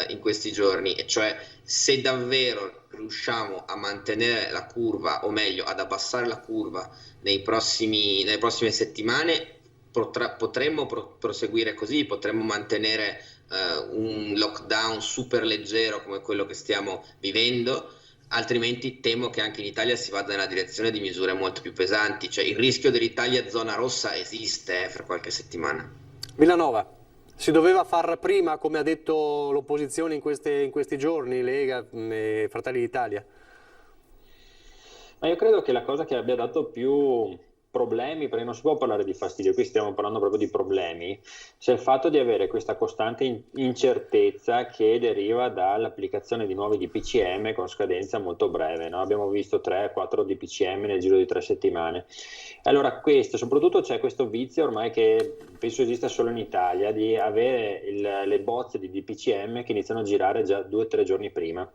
in questi giorni, e cioè se davvero riusciamo a mantenere la curva, o meglio ad abbassare la curva nelle prossime settimane, potremmo proseguire così, potremmo mantenere un lockdown super leggero come quello che stiamo vivendo, altrimenti temo che anche in Italia si vada nella direzione di misure molto più pesanti, cioè il rischio dell'Italia zona rossa esiste fra qualche settimana. Villanova, si doveva far prima, come ha detto l'opposizione in questi giorni, Lega e Fratelli d'Italia? Ma io credo che la cosa che abbia dato più problemi, perché non si può parlare di fastidio, qui stiamo parlando proprio di problemi, sia il fatto di avere questa costante incertezza che deriva dall'applicazione di nuovi DPCM con scadenza molto breve, no? Abbiamo visto 3-4 DPCM nel giro di 3 settimane. Allora soprattutto c'è questo vizio ormai che penso esista solo in Italia, di avere le bozze di DPCM che iniziano a girare già 2 o 3 giorni prima.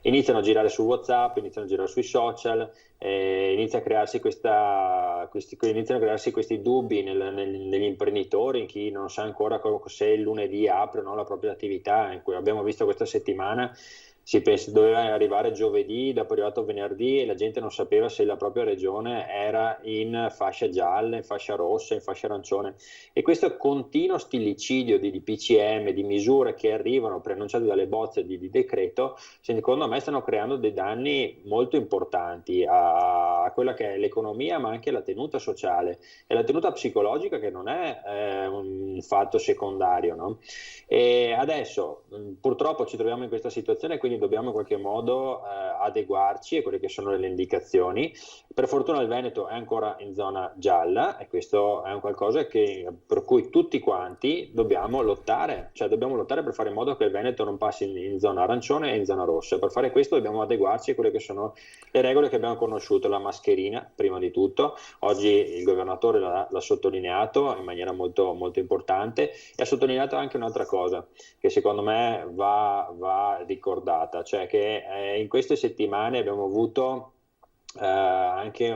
Iniziano a girare su WhatsApp, iniziano a girare sui social, iniziano a crearsi questi dubbi negli imprenditori, in chi non sa ancora se il lunedì apre o no la propria attività. In cui abbiamo visto questa settimana si doveva arrivare giovedì, dopo è arrivato venerdì e la gente non sapeva se la propria regione era in fascia gialla, in fascia rossa, in fascia arancione, e questo continuo stillicidio di DPCM, di misure che arrivano preannunciate dalle bozze di decreto, secondo me stanno creando dei danni molto importanti a quella che è l'economia, ma anche alla tenuta sociale e la tenuta psicologica, che non è un fatto secondario, no? E adesso purtroppo ci troviamo in questa situazione, quindi dobbiamo in qualche modo adeguarci a quelle che sono le indicazioni. Per fortuna il Veneto è ancora in zona gialla e questo è un qualcosa per cui tutti quanti dobbiamo lottare, cioè dobbiamo lottare per fare in modo che il Veneto non passi in zona arancione e in zona rossa. Per fare questo dobbiamo adeguarci a quelle che sono le regole che abbiamo conosciuto, la mascherina prima di tutto. Oggi il governatore l'ha sottolineato in maniera molto, molto importante e ha sottolineato anche un'altra cosa che secondo me va ricordata, cioè che in queste settimane abbiamo avuto anche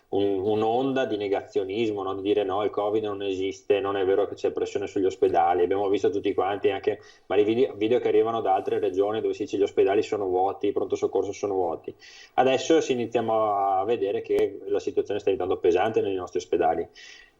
un'onda di negazionismo, no? Di dire no, il Covid non esiste, non è vero che c'è pressione sugli ospedali. Abbiamo visto tutti quanti anche video che arrivano da altre regioni dove si dice gli ospedali sono vuoti, i pronto soccorso sono vuoti. Adesso iniziamo a vedere che la situazione sta diventando pesante nei nostri ospedali,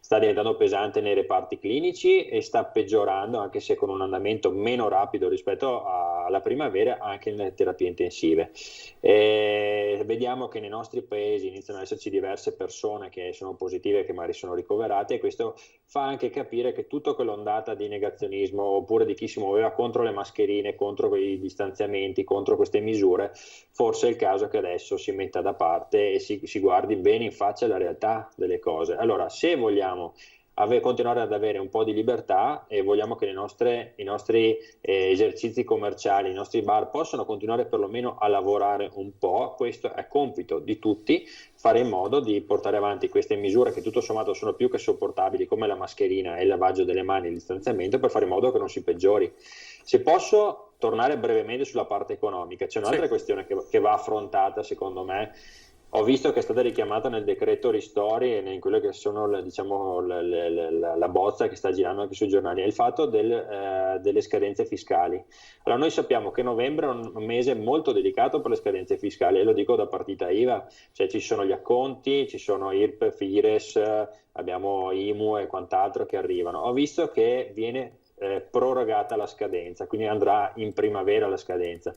sta diventando pesante nei reparti clinici e sta peggiorando, anche se con un andamento meno rapido rispetto alla primavera, anche nelle terapie intensive. Vediamo che nei nostri paesi iniziano ad esserci diverse persone che sono positive e che magari sono ricoverate, e questo fa anche capire che tutta quell'ondata di negazionismo, oppure di chi si muoveva contro le mascherine, contro i distanziamenti, contro queste misure, forse è il caso che adesso si metta da parte e si guardi bene in faccia la realtà delle cose. Allora, se vogliamo continuare ad avere un po' di libertà e vogliamo che i nostri esercizi commerciali, i nostri bar possano continuare perlomeno a lavorare un po', questo è compito di tutti, fare in modo di portare avanti queste misure che tutto sommato sono più che sopportabili, come la mascherina e il lavaggio delle mani e il distanziamento, per fare in modo che non si peggiori. Se posso tornare brevemente sulla parte economica, c'è un'altra questione che va affrontata secondo me. Ho visto che è stata richiamata nel decreto ristori e in quello che sono la bozza che sta girando anche sui giornali, è il fatto delle scadenze fiscali. Allora, noi sappiamo che novembre è un mese molto delicato per le scadenze fiscali, e lo dico da partita IVA, cioè ci sono gli acconti, ci sono IRPEF, IRES, abbiamo IMU e quant'altro che arrivano. Ho visto che viene prorogata la scadenza, quindi andrà in primavera la scadenza.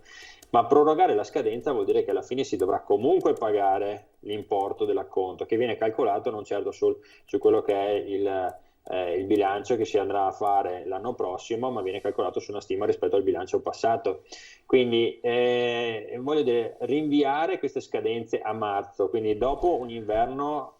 Ma prorogare la scadenza vuol dire che alla fine si dovrà comunque pagare l'importo dell'acconto, che viene calcolato non certo su quello che è il bilancio che si andrà a fare l'anno prossimo, ma viene calcolato su una stima rispetto al bilancio passato. Quindi voglio dire, rinviare queste scadenze a marzo, quindi dopo un inverno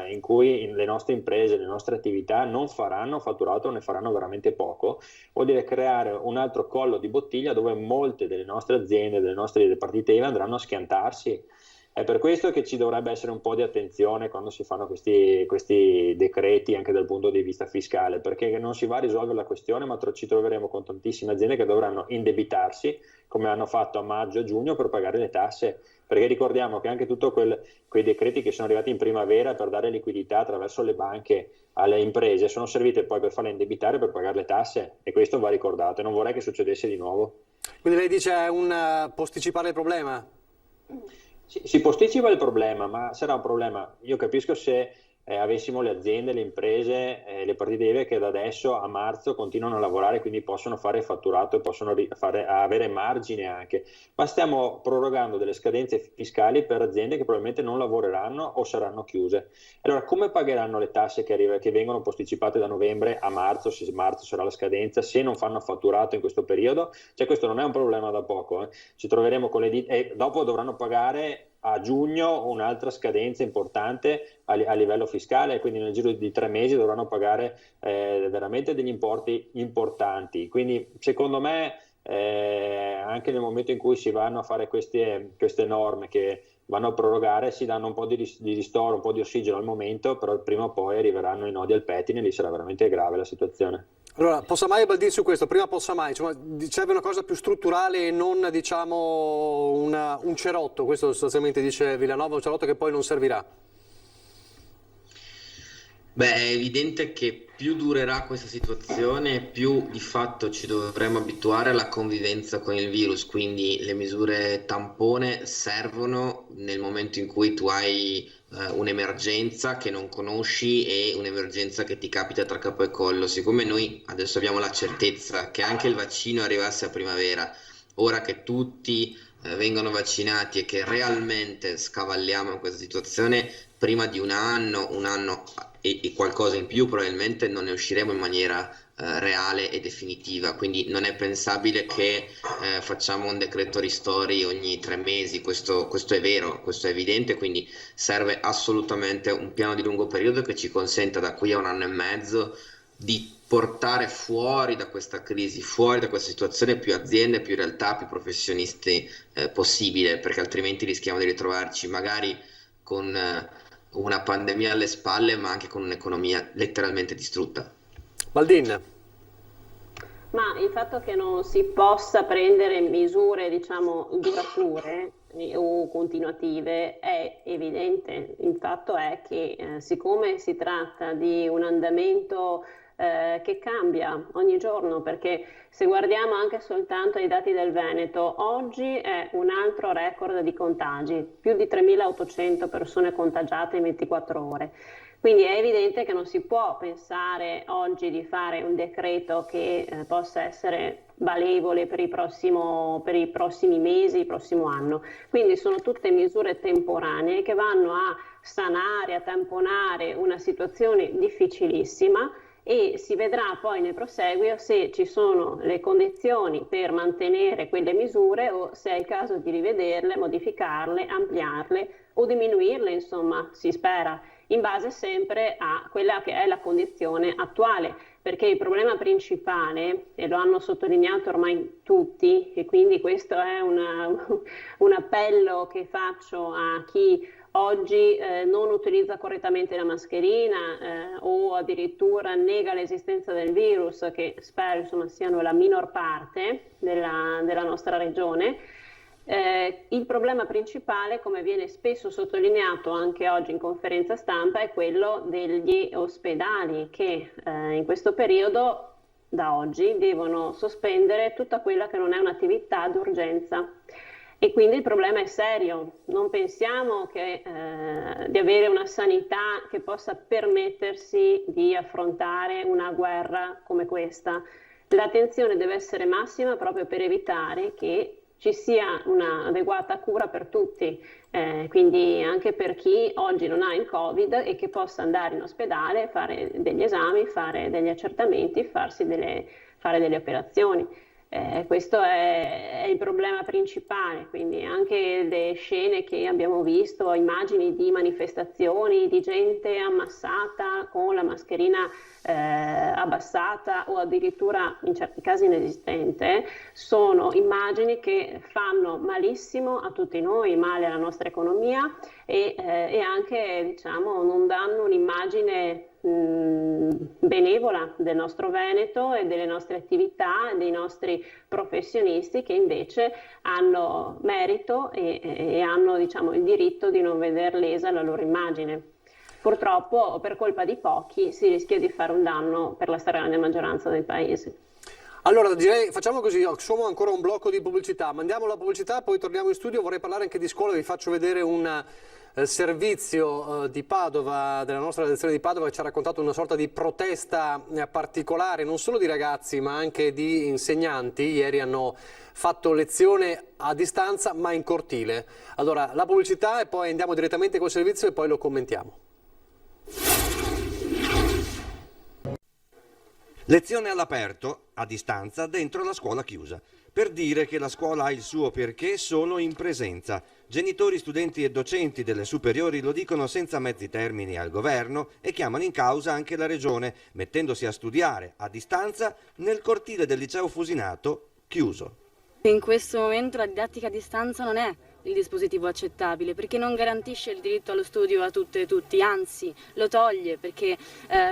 in cui le nostre imprese, le nostre attività non faranno fatturato, ne faranno veramente poco, vuol dire creare un altro collo di bottiglia dove molte delle nostre aziende, delle nostre partite IVA andranno a schiantarsi. È per questo che ci dovrebbe essere un po' di attenzione quando si fanno questi decreti anche dal punto di vista fiscale, perché non si va a risolvere la questione, ma ci troveremo con tantissime aziende che dovranno indebitarsi, come hanno fatto a maggio e giugno, per pagare le tasse. Perché ricordiamo che anche tutti quei decreti che sono arrivati in primavera per dare liquidità attraverso le banche alle imprese sono servite poi per farle indebitare, per pagare le tasse, e questo va ricordato e non vorrei che succedesse di nuovo. Quindi lei dice è un posticipare il problema? Si posticipa il problema, ma sarà un problema, io capisco se avessimo le aziende, le imprese, le partite IVA che da adesso a marzo continuano a lavorare, quindi possono fare fatturato e possono avere margine anche, ma stiamo prorogando delle scadenze fiscali per aziende che probabilmente non lavoreranno o saranno chiuse. Allora come pagheranno le tasse che vengono posticipate da novembre a marzo, se marzo sarà la scadenza, se non fanno fatturato in questo periodo? Cioè questo non è un problema da poco, ci troveremo con le e dopo dovranno pagare a giugno un'altra scadenza importante a livello fiscale, quindi nel giro di 3 mesi dovranno pagare veramente degli importi importanti. Quindi secondo me anche nel momento in cui si vanno a fare queste norme che vanno a prorogare, si danno un po' di ristoro, un po' di ossigeno al momento, però prima o poi arriveranno i nodi al pettine e lì sarà veramente grave la situazione. Allora, possa mai Baldin su questo, prima possa mai, serve una cosa più strutturale e non diciamo un cerotto, questo sostanzialmente dice Villanova, un cerotto che poi non servirà. Beh, è evidente che più durerà questa situazione, più di fatto ci dovremo abituare alla convivenza con il virus, quindi le misure tampone servono nel momento in cui tu hai un'emergenza che non conosci e un'emergenza che ti capita tra capo e collo. Siccome noi adesso abbiamo la certezza che anche il vaccino arrivasse a primavera, ora che tutti vengono vaccinati e che realmente scavalliamo in questa situazione, prima di un anno e qualcosa in più probabilmente non ne usciremo in maniera reale e definitiva, quindi non è pensabile che facciamo un decreto ristori ogni 3 mesi, questo è vero, questo è evidente, quindi serve assolutamente un piano di lungo periodo che ci consenta da qui a 1 anno e mezzo di portare fuori da questa crisi, fuori da questa situazione più aziende, più realtà, più professionisti possibile, perché altrimenti rischiamo di ritrovarci magari con una pandemia alle spalle, ma anche con un'economia letteralmente distrutta. Baldin. Ma il fatto che non si possa prendere misure, diciamo, durature o continuative è evidente. Il fatto è che siccome si tratta di un andamento che cambia ogni giorno, perché se guardiamo anche soltanto ai dati del Veneto, oggi è un altro record di contagi, più di 3.800 persone contagiate in 24 ore. Quindi è evidente che non si può pensare oggi di fare un decreto che possa essere valevole per i prossimi mesi, il prossimo anno. Quindi sono tutte misure temporanee che vanno a sanare, a tamponare una situazione difficilissima, e si vedrà poi nel proseguio se ci sono le condizioni per mantenere quelle misure o se è il caso di rivederle, modificarle, ampliarle o diminuirle, insomma, si spera, in base sempre a quella che è la condizione attuale, perché il problema principale, e lo hanno sottolineato ormai tutti, e quindi questo è un appello che faccio a chi oggi non utilizza correttamente la mascherina o addirittura nega l'esistenza del virus, che spero insomma siano la minor parte della nostra regione. Il problema principale, come viene spesso sottolineato anche oggi in conferenza stampa, è quello degli ospedali che in questo periodo, da oggi, devono sospendere tutta quella che non è un'attività d'urgenza. E quindi il problema è serio, non pensiamo di avere una sanità che possa permettersi di affrontare una guerra come questa. L'attenzione deve essere massima proprio per evitare che ci sia un'adeguata cura per tutti, quindi anche per chi oggi non ha il Covid e che possa andare in ospedale, fare degli esami, fare degli accertamenti, fare delle operazioni. Questo è il problema principale, quindi anche le scene che abbiamo visto, immagini di manifestazioni, di gente ammassata con la mascherina abbassata o addirittura in certi casi inesistente, sono immagini che fanno malissimo a tutti noi, male alla nostra economia e anche, diciamo, non danno un'immagine benevola del nostro Veneto e delle nostre attività, dei nostri professionisti che invece hanno merito e hanno, diciamo, il diritto di non veder lesa la loro immagine. Purtroppo per colpa di pochi si rischia di fare un danno per la stragrande maggioranza del paese. Allora direi facciamo così, assumo ancora un blocco di pubblicità, mandiamo la pubblicità, poi torniamo in studio, vorrei parlare anche di scuola, vi faccio vedere un servizio di Padova, della nostra redazione di Padova, che ci ha raccontato una sorta di protesta particolare, non solo di ragazzi ma anche di insegnanti. Ieri hanno fatto lezione a distanza ma in cortile. Allora la pubblicità e poi andiamo direttamente col servizio e poi lo commentiamo. Lezione all'aperto, a distanza, dentro la scuola chiusa. Per dire che la scuola ha il suo perché solo in presenza. Genitori, studenti e docenti delle superiori lo dicono senza mezzi termini al governo e chiamano in causa anche la regione, mettendosi a studiare a distanza nel cortile del liceo Fusinato chiuso. In questo momento la didattica a distanza non è il dispositivo accettabile perché non garantisce il diritto allo studio a tutte e tutti, anzi lo toglie perché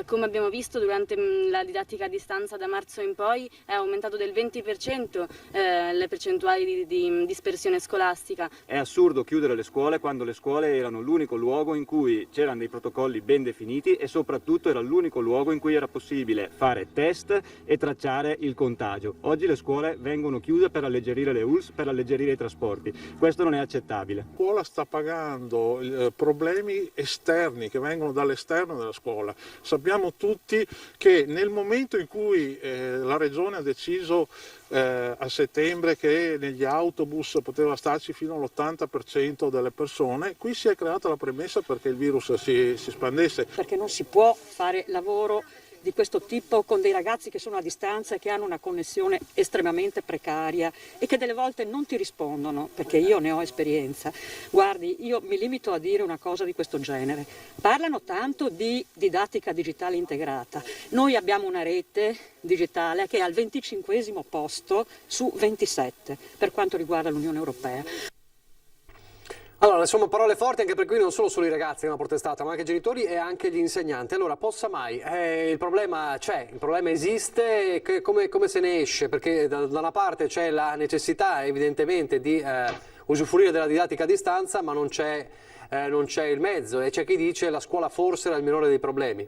come abbiamo visto durante la didattica a distanza da marzo in poi è aumentato del 20% le percentuali di dispersione scolastica. È assurdo chiudere le scuole quando le scuole erano l'unico luogo in cui c'erano dei protocolli ben definiti e soprattutto era l'unico luogo in cui era possibile fare test e tracciare il contagio. Oggi le scuole vengono chiuse per alleggerire le ULSS, per alleggerire i trasporti. Questo non è accettabile. La scuola sta pagando problemi esterni che vengono dall'esterno della scuola. Sappiamo tutti che nel momento in cui la regione ha deciso a settembre che negli autobus poteva starci fino all'80% delle persone, qui si è creata la premessa perché il virus si espandesse. Perché non si può fare lavoro di questo tipo con dei ragazzi che sono a distanza e che hanno una connessione estremamente precaria e che delle volte non ti rispondono, perché io ne ho esperienza. Guardi, io mi limito a dire una cosa di questo genere. Parlano tanto di didattica digitale integrata. Noi abbiamo una rete digitale che è al 25° posto su 27 per quanto riguarda l'Unione Europea. Allora, insomma, parole forti anche per cui non solo i ragazzi che hanno protestato, ma anche i genitori e anche gli insegnanti. Allora, possa mai? Il problema c'è, il problema esiste, come se ne esce? Perché da una parte c'è la necessità evidentemente di usufruire della didattica a distanza, ma non c'è il mezzo e c'è chi dice la scuola forse era il minore dei problemi.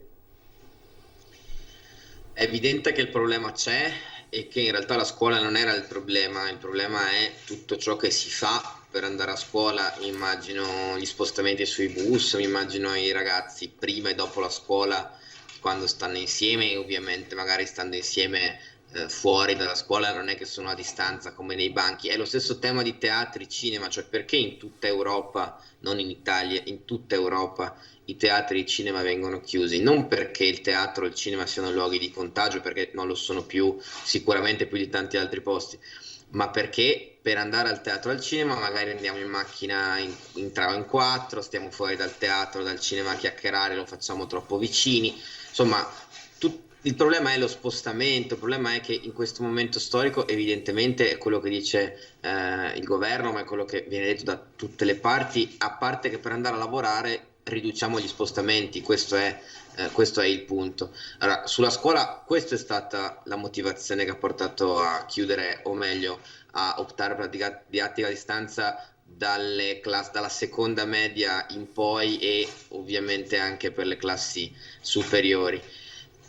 È evidente che il problema c'è e che in realtà la scuola non era il problema è tutto ciò che si fa per andare a scuola. Mi immagino gli spostamenti sui bus, mi immagino i ragazzi prima e dopo la scuola quando stanno insieme e ovviamente magari stando insieme fuori dalla scuola non è che sono a distanza come nei banchi. È lo stesso tema di teatri, cinema, cioè perché in tutta Europa, non in Italia, in tutta Europa i teatri e i cinema vengono chiusi, non perché il teatro e il cinema siano luoghi di contagio, perché non lo sono più, sicuramente più di tanti altri posti, ma perché per andare al teatro o al cinema magari andiamo in macchina in 3 o in 4, stiamo fuori dal teatro, dal cinema a chiacchierare, lo facciamo troppo vicini, insomma il problema è lo spostamento, il problema è che in questo momento storico evidentemente è quello che dice il governo, ma è quello che viene detto da tutte le parti, a parte che per andare a lavorare riduciamo gli spostamenti, questo è il punto. Allora, sulla scuola questa è stata la motivazione che ha portato a chiudere, o meglio a optare per la didattica a distanza dalla seconda media in poi e ovviamente anche per le classi superiori.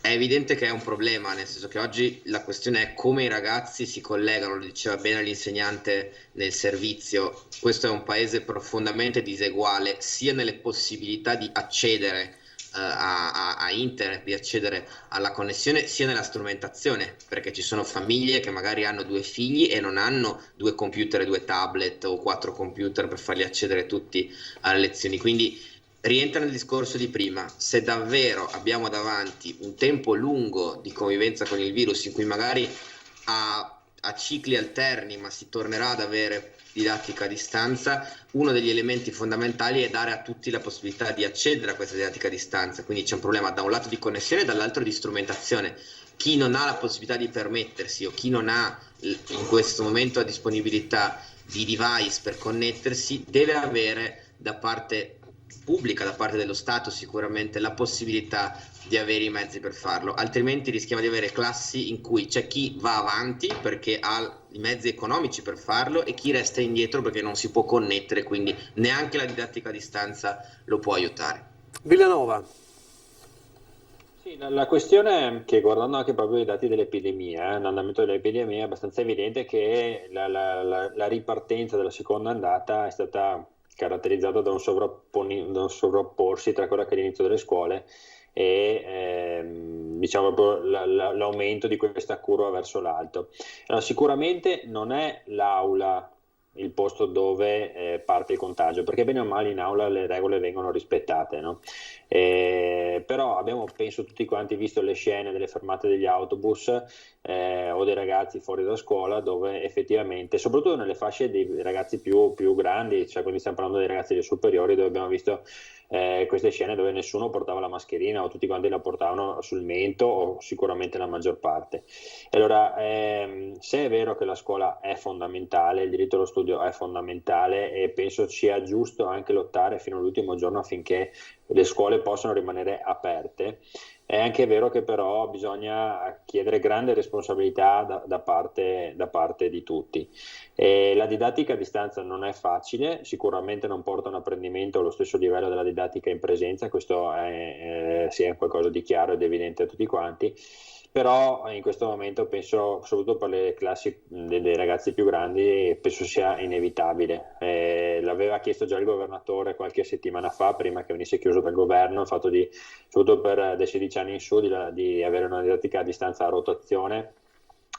È evidente che è un problema, nel senso che oggi la questione è come i ragazzi si collegano, lo diceva bene l'insegnante nel servizio. Questo è un paese profondamente diseguale sia nelle possibilità di accedere a internet, di accedere alla connessione, sia nella strumentazione, perché ci sono famiglie che magari hanno 2 figli e non hanno 2 computer, 2 tablet o 4 computer per farli accedere tutti alle lezioni. Quindi rientra nel discorso di prima, se davvero abbiamo davanti un tempo lungo di convivenza con il virus in cui magari a cicli alterni, ma si tornerà ad avere didattica a distanza, uno degli elementi fondamentali è dare a tutti la possibilità di accedere a questa didattica a distanza, quindi c'è un problema da un lato di connessione e dall'altro di strumentazione. Chi non ha la possibilità di permettersi o chi non ha in questo momento la disponibilità di device per connettersi deve avere da parte pubblica, da parte dello Stato sicuramente, la possibilità di avere i mezzi per farlo, altrimenti rischiamo di avere classi in cui c'è chi va avanti perché ha i mezzi economici per farlo e chi resta indietro perché non si può connettere, quindi neanche la didattica a distanza lo può aiutare. Villanova. Sì, la questione è che guardando anche proprio i dati dell'epidemia, l'andamento dell'epidemia, è abbastanza evidente che la ripartenza della seconda ondata è stata caratterizzata da un sovrapporsi tra quella che è l'inizio delle scuole e diciamo proprio l'aumento di questa curva verso l'alto. Allora, sicuramente non è l'aula il posto dove parte il contagio, perché bene o male in aula le regole vengono rispettate, no? Però abbiamo, penso tutti quanti, visto le scene delle fermate degli autobus o dei ragazzi fuori da scuola, dove effettivamente, soprattutto nelle fasce dei ragazzi più grandi, cioè quindi stiamo parlando dei ragazzi delle superiori, dove abbiamo visto queste scene dove nessuno portava la mascherina o tutti quanti la portavano sul mento, o sicuramente la maggior parte. Allora, se è vero che la scuola è fondamentale, il diritto allo studio è fondamentale, e penso sia giusto anche lottare fino all'ultimo giorno affinché le scuole possano rimanere aperte, è anche vero che però bisogna chiedere grande responsabilità da parte di tutti. La didattica a distanza non è facile, sicuramente non porta un apprendimento allo stesso livello della didattica in presenza, questo è qualcosa di chiaro ed evidente a tutti quanti, però in questo momento penso, soprattutto per le classi dei ragazzi più grandi, penso sia inevitabile. L'aveva chiesto già il governatore qualche settimana fa, prima che venisse chiuso dal governo, il fatto di, soprattutto per dai 16 anni in su, di avere una didattica a distanza a rotazione,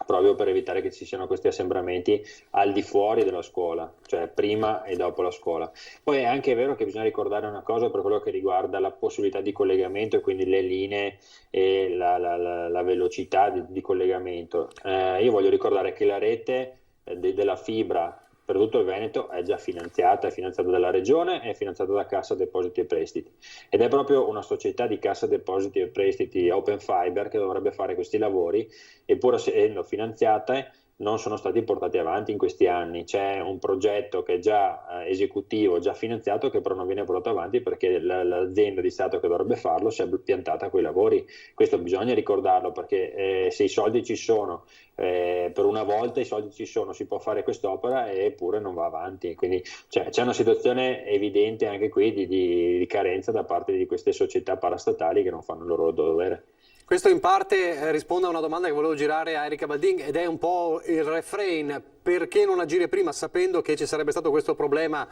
proprio per evitare che ci siano questi assembramenti al di fuori della scuola, cioè prima e dopo la scuola. Poi è anche vero che bisogna ricordare una cosa per quello che riguarda la possibilità di collegamento e quindi le linee e la velocità di collegamento. Io voglio ricordare che la rete della fibra per tutto il Veneto è già finanziata, è finanziata dalla Regione, è finanziata da Cassa Depositi e Prestiti, ed è proprio una società di Cassa Depositi e Prestiti Open Fiber che dovrebbe fare questi lavori, e pur essendo finanziate non sono stati portati avanti in questi anni. C'è un progetto che è già esecutivo, già finanziato, che però non viene portato avanti perché l'azienda di Stato che dovrebbe farlo si è piantata a quei lavori. Questo bisogna ricordarlo, perché se i soldi ci sono, per una volta i soldi ci sono, si può fare quest'opera, eppure non va avanti. Quindi c'è una situazione evidente anche qui di carenza da parte di queste società parastatali che non fanno il loro dovere. Questo in parte risponde a una domanda che volevo girare a Erika Baldin, ed è un po' il refrain: perché non agire prima sapendo che ci sarebbe stato questo problema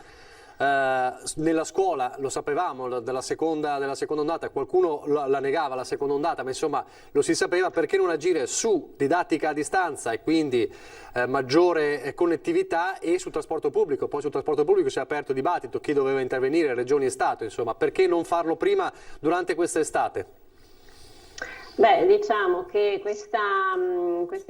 nella scuola? Lo sapevamo della seconda ondata, qualcuno la negava la seconda ondata, ma insomma lo si sapeva. Perché non agire su didattica a distanza e quindi maggiore connettività, e sul trasporto pubblico? Poi sul trasporto pubblico si è aperto dibattito, chi doveva intervenire, regioni e Stato, insomma, perché non farlo prima durante quest'estate? Beh, diciamo che questa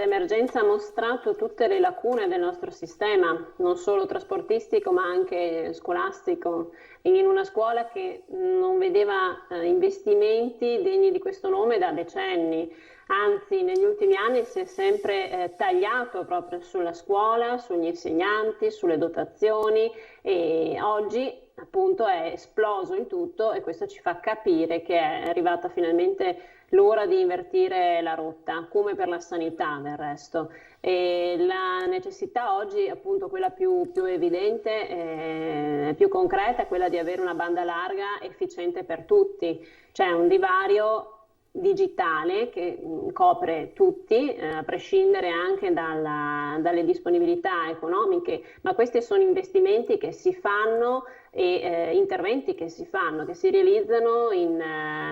emergenza ha mostrato tutte le lacune del nostro sistema, non solo trasportistico ma anche scolastico, in una scuola che non vedeva investimenti degni di questo nome da decenni. Anzi, negli ultimi anni si è sempre tagliato proprio sulla scuola, sugli insegnanti, sulle dotazioni, e oggi appunto è esploso il tutto, e questo ci fa capire che è arrivata finalmente l'ora di invertire la rotta, come per la sanità del resto. E la necessità oggi, appunto quella più evidente, più concreta, è quella di avere una banda larga efficiente per tutti. C'è un divario digitale che copre tutti, a prescindere anche dalle disponibilità economiche, ma questi sono investimenti che si fanno e interventi che si fanno, che si realizzano in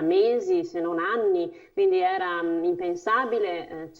mesi se non anni, quindi era impensabile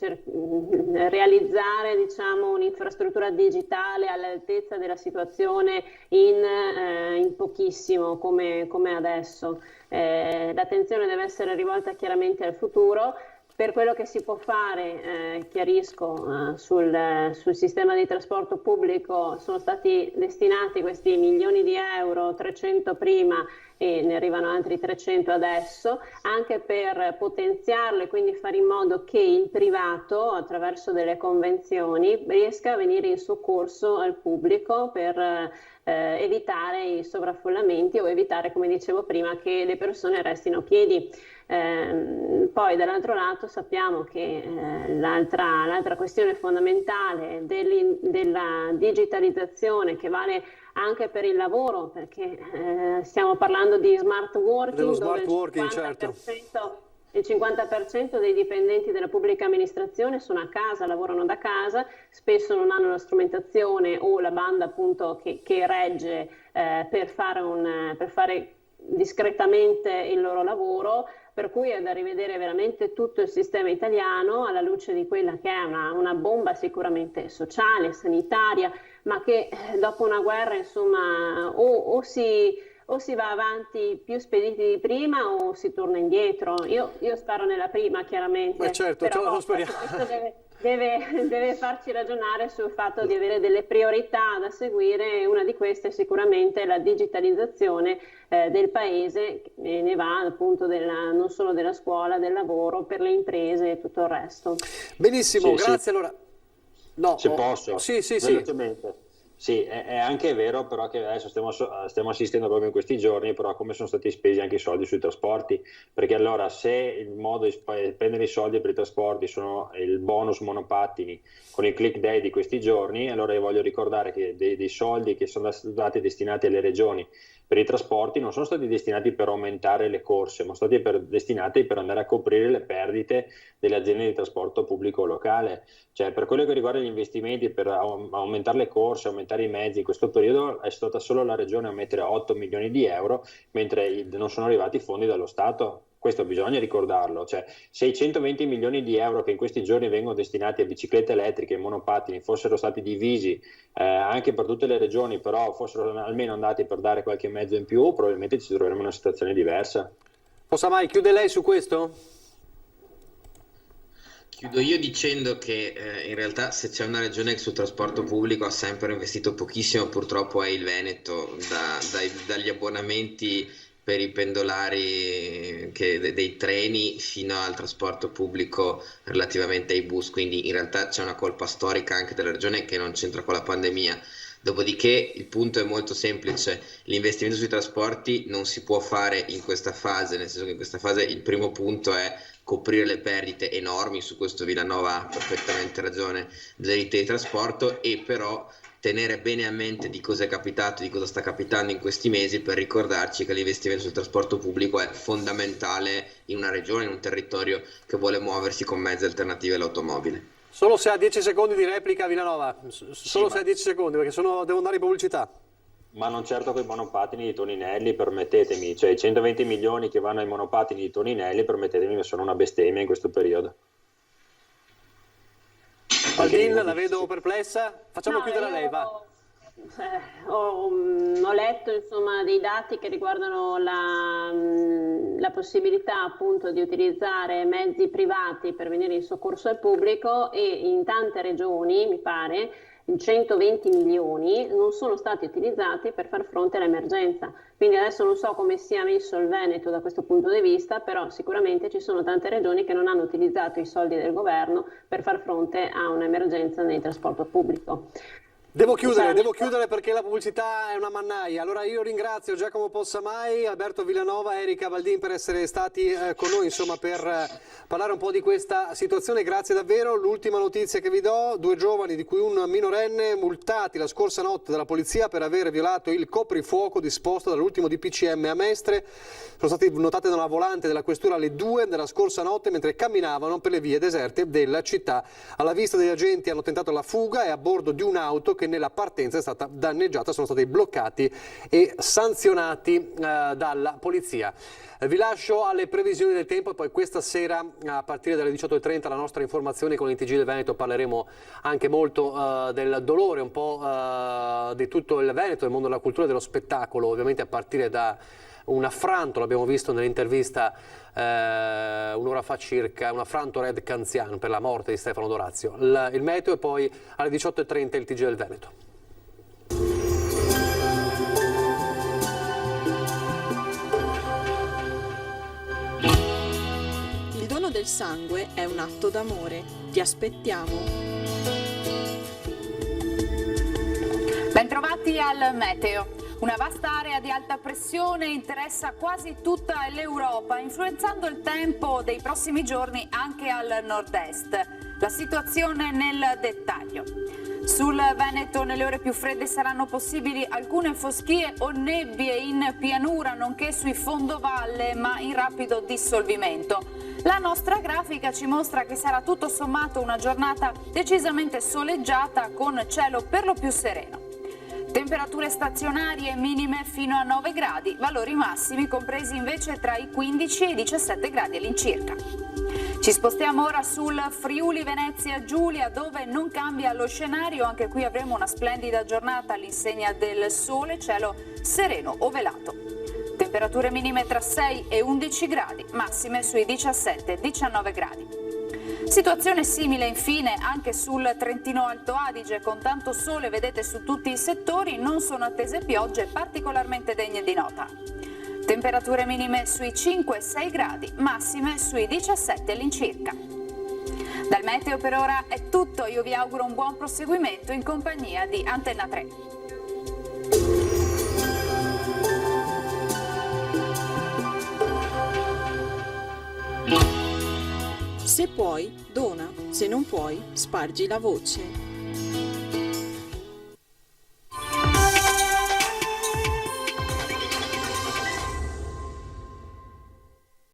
realizzare, diciamo, un'infrastruttura digitale all'altezza della situazione in pochissimo come adesso. L'attenzione deve essere rivolta chiaramente al futuro, Per quello che si può fare, chiarisco, sul sistema di trasporto pubblico sono stati destinati questi milioni di euro, 300 prima e ne arrivano altri 300 adesso, anche per potenziarlo e quindi fare in modo che il privato, attraverso delle convenzioni, riesca a venire in soccorso al pubblico per evitare i sovraffollamenti o evitare, come dicevo prima, che le persone restino piedi. Poi dall'altro lato sappiamo che l'altra questione fondamentale della digitalizzazione, che vale anche per il lavoro, perché stiamo parlando di smart working, dello smart dove working, certo. Il 50% dei dipendenti della pubblica amministrazione sono a casa, lavorano da casa, spesso non hanno la strumentazione o la banda appunto che regge per fare discretamente il loro lavoro, per cui è da rivedere veramente tutto il sistema italiano alla luce di quella che è una bomba sicuramente sociale, sanitaria, ma che dopo una guerra insomma o si va avanti più spediti di prima o si torna indietro. Io spero nella prima, chiaramente. Certo, però lo speriamo. questo deve farci ragionare sul fatto di avere delle priorità da seguire, e una di queste è sicuramente la digitalizzazione del paese, e ne va appunto non solo della scuola, del lavoro, per le imprese e tutto il resto. Benissimo, Sì, grazie. sì. Allora, no, Se posso? Sì. Velocemente. Sì, è anche vero però che adesso stiamo assistendo proprio in questi giorni però a come sono stati spesi anche i soldi sui trasporti, perché allora se il modo di spendere i soldi per i trasporti sono il bonus monopattini con il click day di questi giorni, allora io voglio ricordare che dei soldi che sono stati destinati alle regioni per i trasporti non sono stati destinati per aumentare le corse, ma sono stati destinati per andare a coprire le perdite delle aziende di trasporto pubblico locale. Cioè, per quello che riguarda gli investimenti per aumentare le corse, aumentare i mezzi, in questo periodo è stata solo la regione a mettere 8 milioni di euro, mentre non sono arrivati fondi dallo Stato. Questo bisogna ricordarlo, cioè se i 120 milioni di euro che in questi giorni vengono destinati a biciclette elettriche e monopattini fossero stati divisi anche per tutte le regioni, però fossero almeno andati per dare qualche mezzo in più, probabilmente ci troveremo in una situazione diversa. Possa mai chiude lei su questo? Chiudo io dicendo che in realtà se c'è una regione che sul trasporto pubblico ha sempre investito pochissimo, purtroppo è il Veneto, dagli abbonamenti per i pendolari dei treni fino al trasporto pubblico relativamente ai bus, quindi in realtà c'è una colpa storica anche della regione che non c'entra con la pandemia. Dopodiché il punto è molto semplice, l'investimento sui trasporti non si può fare in questa fase, nel senso che in questa fase il primo punto è coprire le perdite enormi, su questo Villanova ha perfettamente ragione, delle reti di trasporto, e però tenere bene a mente di cosa è capitato, di cosa sta capitando in questi mesi, per ricordarci che l'investimento sul trasporto pubblico è fondamentale in una regione, in un territorio che vuole muoversi con mezzi alternativi all'automobile. Solo se ha 10 secondi di replica, Villanova, se ha 10 secondi, perché devo andare in pubblicità. Ma non certo con i monopattini di Toninelli, permettetemi, cioè i 120 milioni che vanno ai monopattini di Toninelli, permettetemi, che sono una bestemmia in questo periodo. Baldin, la vedo perplessa, facciamo chiudere a lei, va. Ho letto insomma dei dati che riguardano la possibilità appunto di utilizzare mezzi privati per venire in soccorso al pubblico, e in tante regioni, mi pare, 120 milioni non sono stati utilizzati per far fronte all'emergenza. Quindi adesso non so come sia messo il Veneto da questo punto di vista, però sicuramente ci sono tante regioni che non hanno utilizzato i soldi del governo per far fronte a un'emergenza nel trasporto pubblico. Devo chiudere perché la pubblicità è una mannaia. Allora io ringrazio Giacomo Possamai, Alberto Villanova, Erika Baldin per essere stati con noi, insomma, per parlare un po' di questa situazione. Grazie davvero. L'ultima notizia che vi do: 2 giovani, di cui un minorenne, multati la scorsa notte dalla polizia per aver violato il coprifuoco disposto dall'ultimo DPCM a Mestre. Sono stati notati da una volante della questura alle 2 della scorsa notte mentre camminavano per le vie deserte della città. Alla vista degli agenti hanno tentato la fuga e a bordo di un'auto che nella partenza è stata danneggiata sono stati bloccati e sanzionati dalla polizia. Vi lascio alle previsioni del tempo e poi questa sera a partire dalle 18:30 la nostra informazione con il TG del Veneto. Parleremo anche molto del dolore, un po' di tutto il Veneto, del mondo della cultura e dello spettacolo, ovviamente a partire da un affranto, l'abbiamo visto nell'intervista un'ora fa circa, un affranto Red Canzian per la morte di Stefano Dorazio. Il meteo e poi alle 18:30 il TG del Veneto. Il dono del sangue è un atto d'amore. Ti aspettiamo. Bentrovati al meteo. Una vasta area di alta pressione interessa quasi tutta l'Europa, influenzando il tempo dei prossimi giorni anche al nord-est. La situazione nel dettaglio. Sul Veneto nelle ore più fredde saranno possibili alcune foschie o nebbie in pianura, nonché sui fondovalle, ma in rapido dissolvimento. La nostra grafica ci mostra che sarà tutto sommato una giornata decisamente soleggiata con cielo per lo più sereno. Temperature stazionarie minime fino a 9 gradi, valori massimi compresi invece tra i 15 e i 17 gradi all'incirca. Ci spostiamo ora sul Friuli Venezia Giulia, dove non cambia lo scenario, anche qui avremo una splendida giornata all'insegna del sole, cielo sereno o velato. Temperature minime tra 6 e 11 gradi, massime sui 17-19 gradi. Situazione simile infine anche sul Trentino Alto Adige, con tanto sole vedete su tutti i settori, non sono attese piogge particolarmente degne di nota. Temperature minime sui 5-6 gradi, massime sui 17 all'incirca. Dal meteo per ora è tutto, io vi auguro un buon proseguimento in compagnia di Antenna 3. Se puoi, dona, se non puoi, spargi la voce.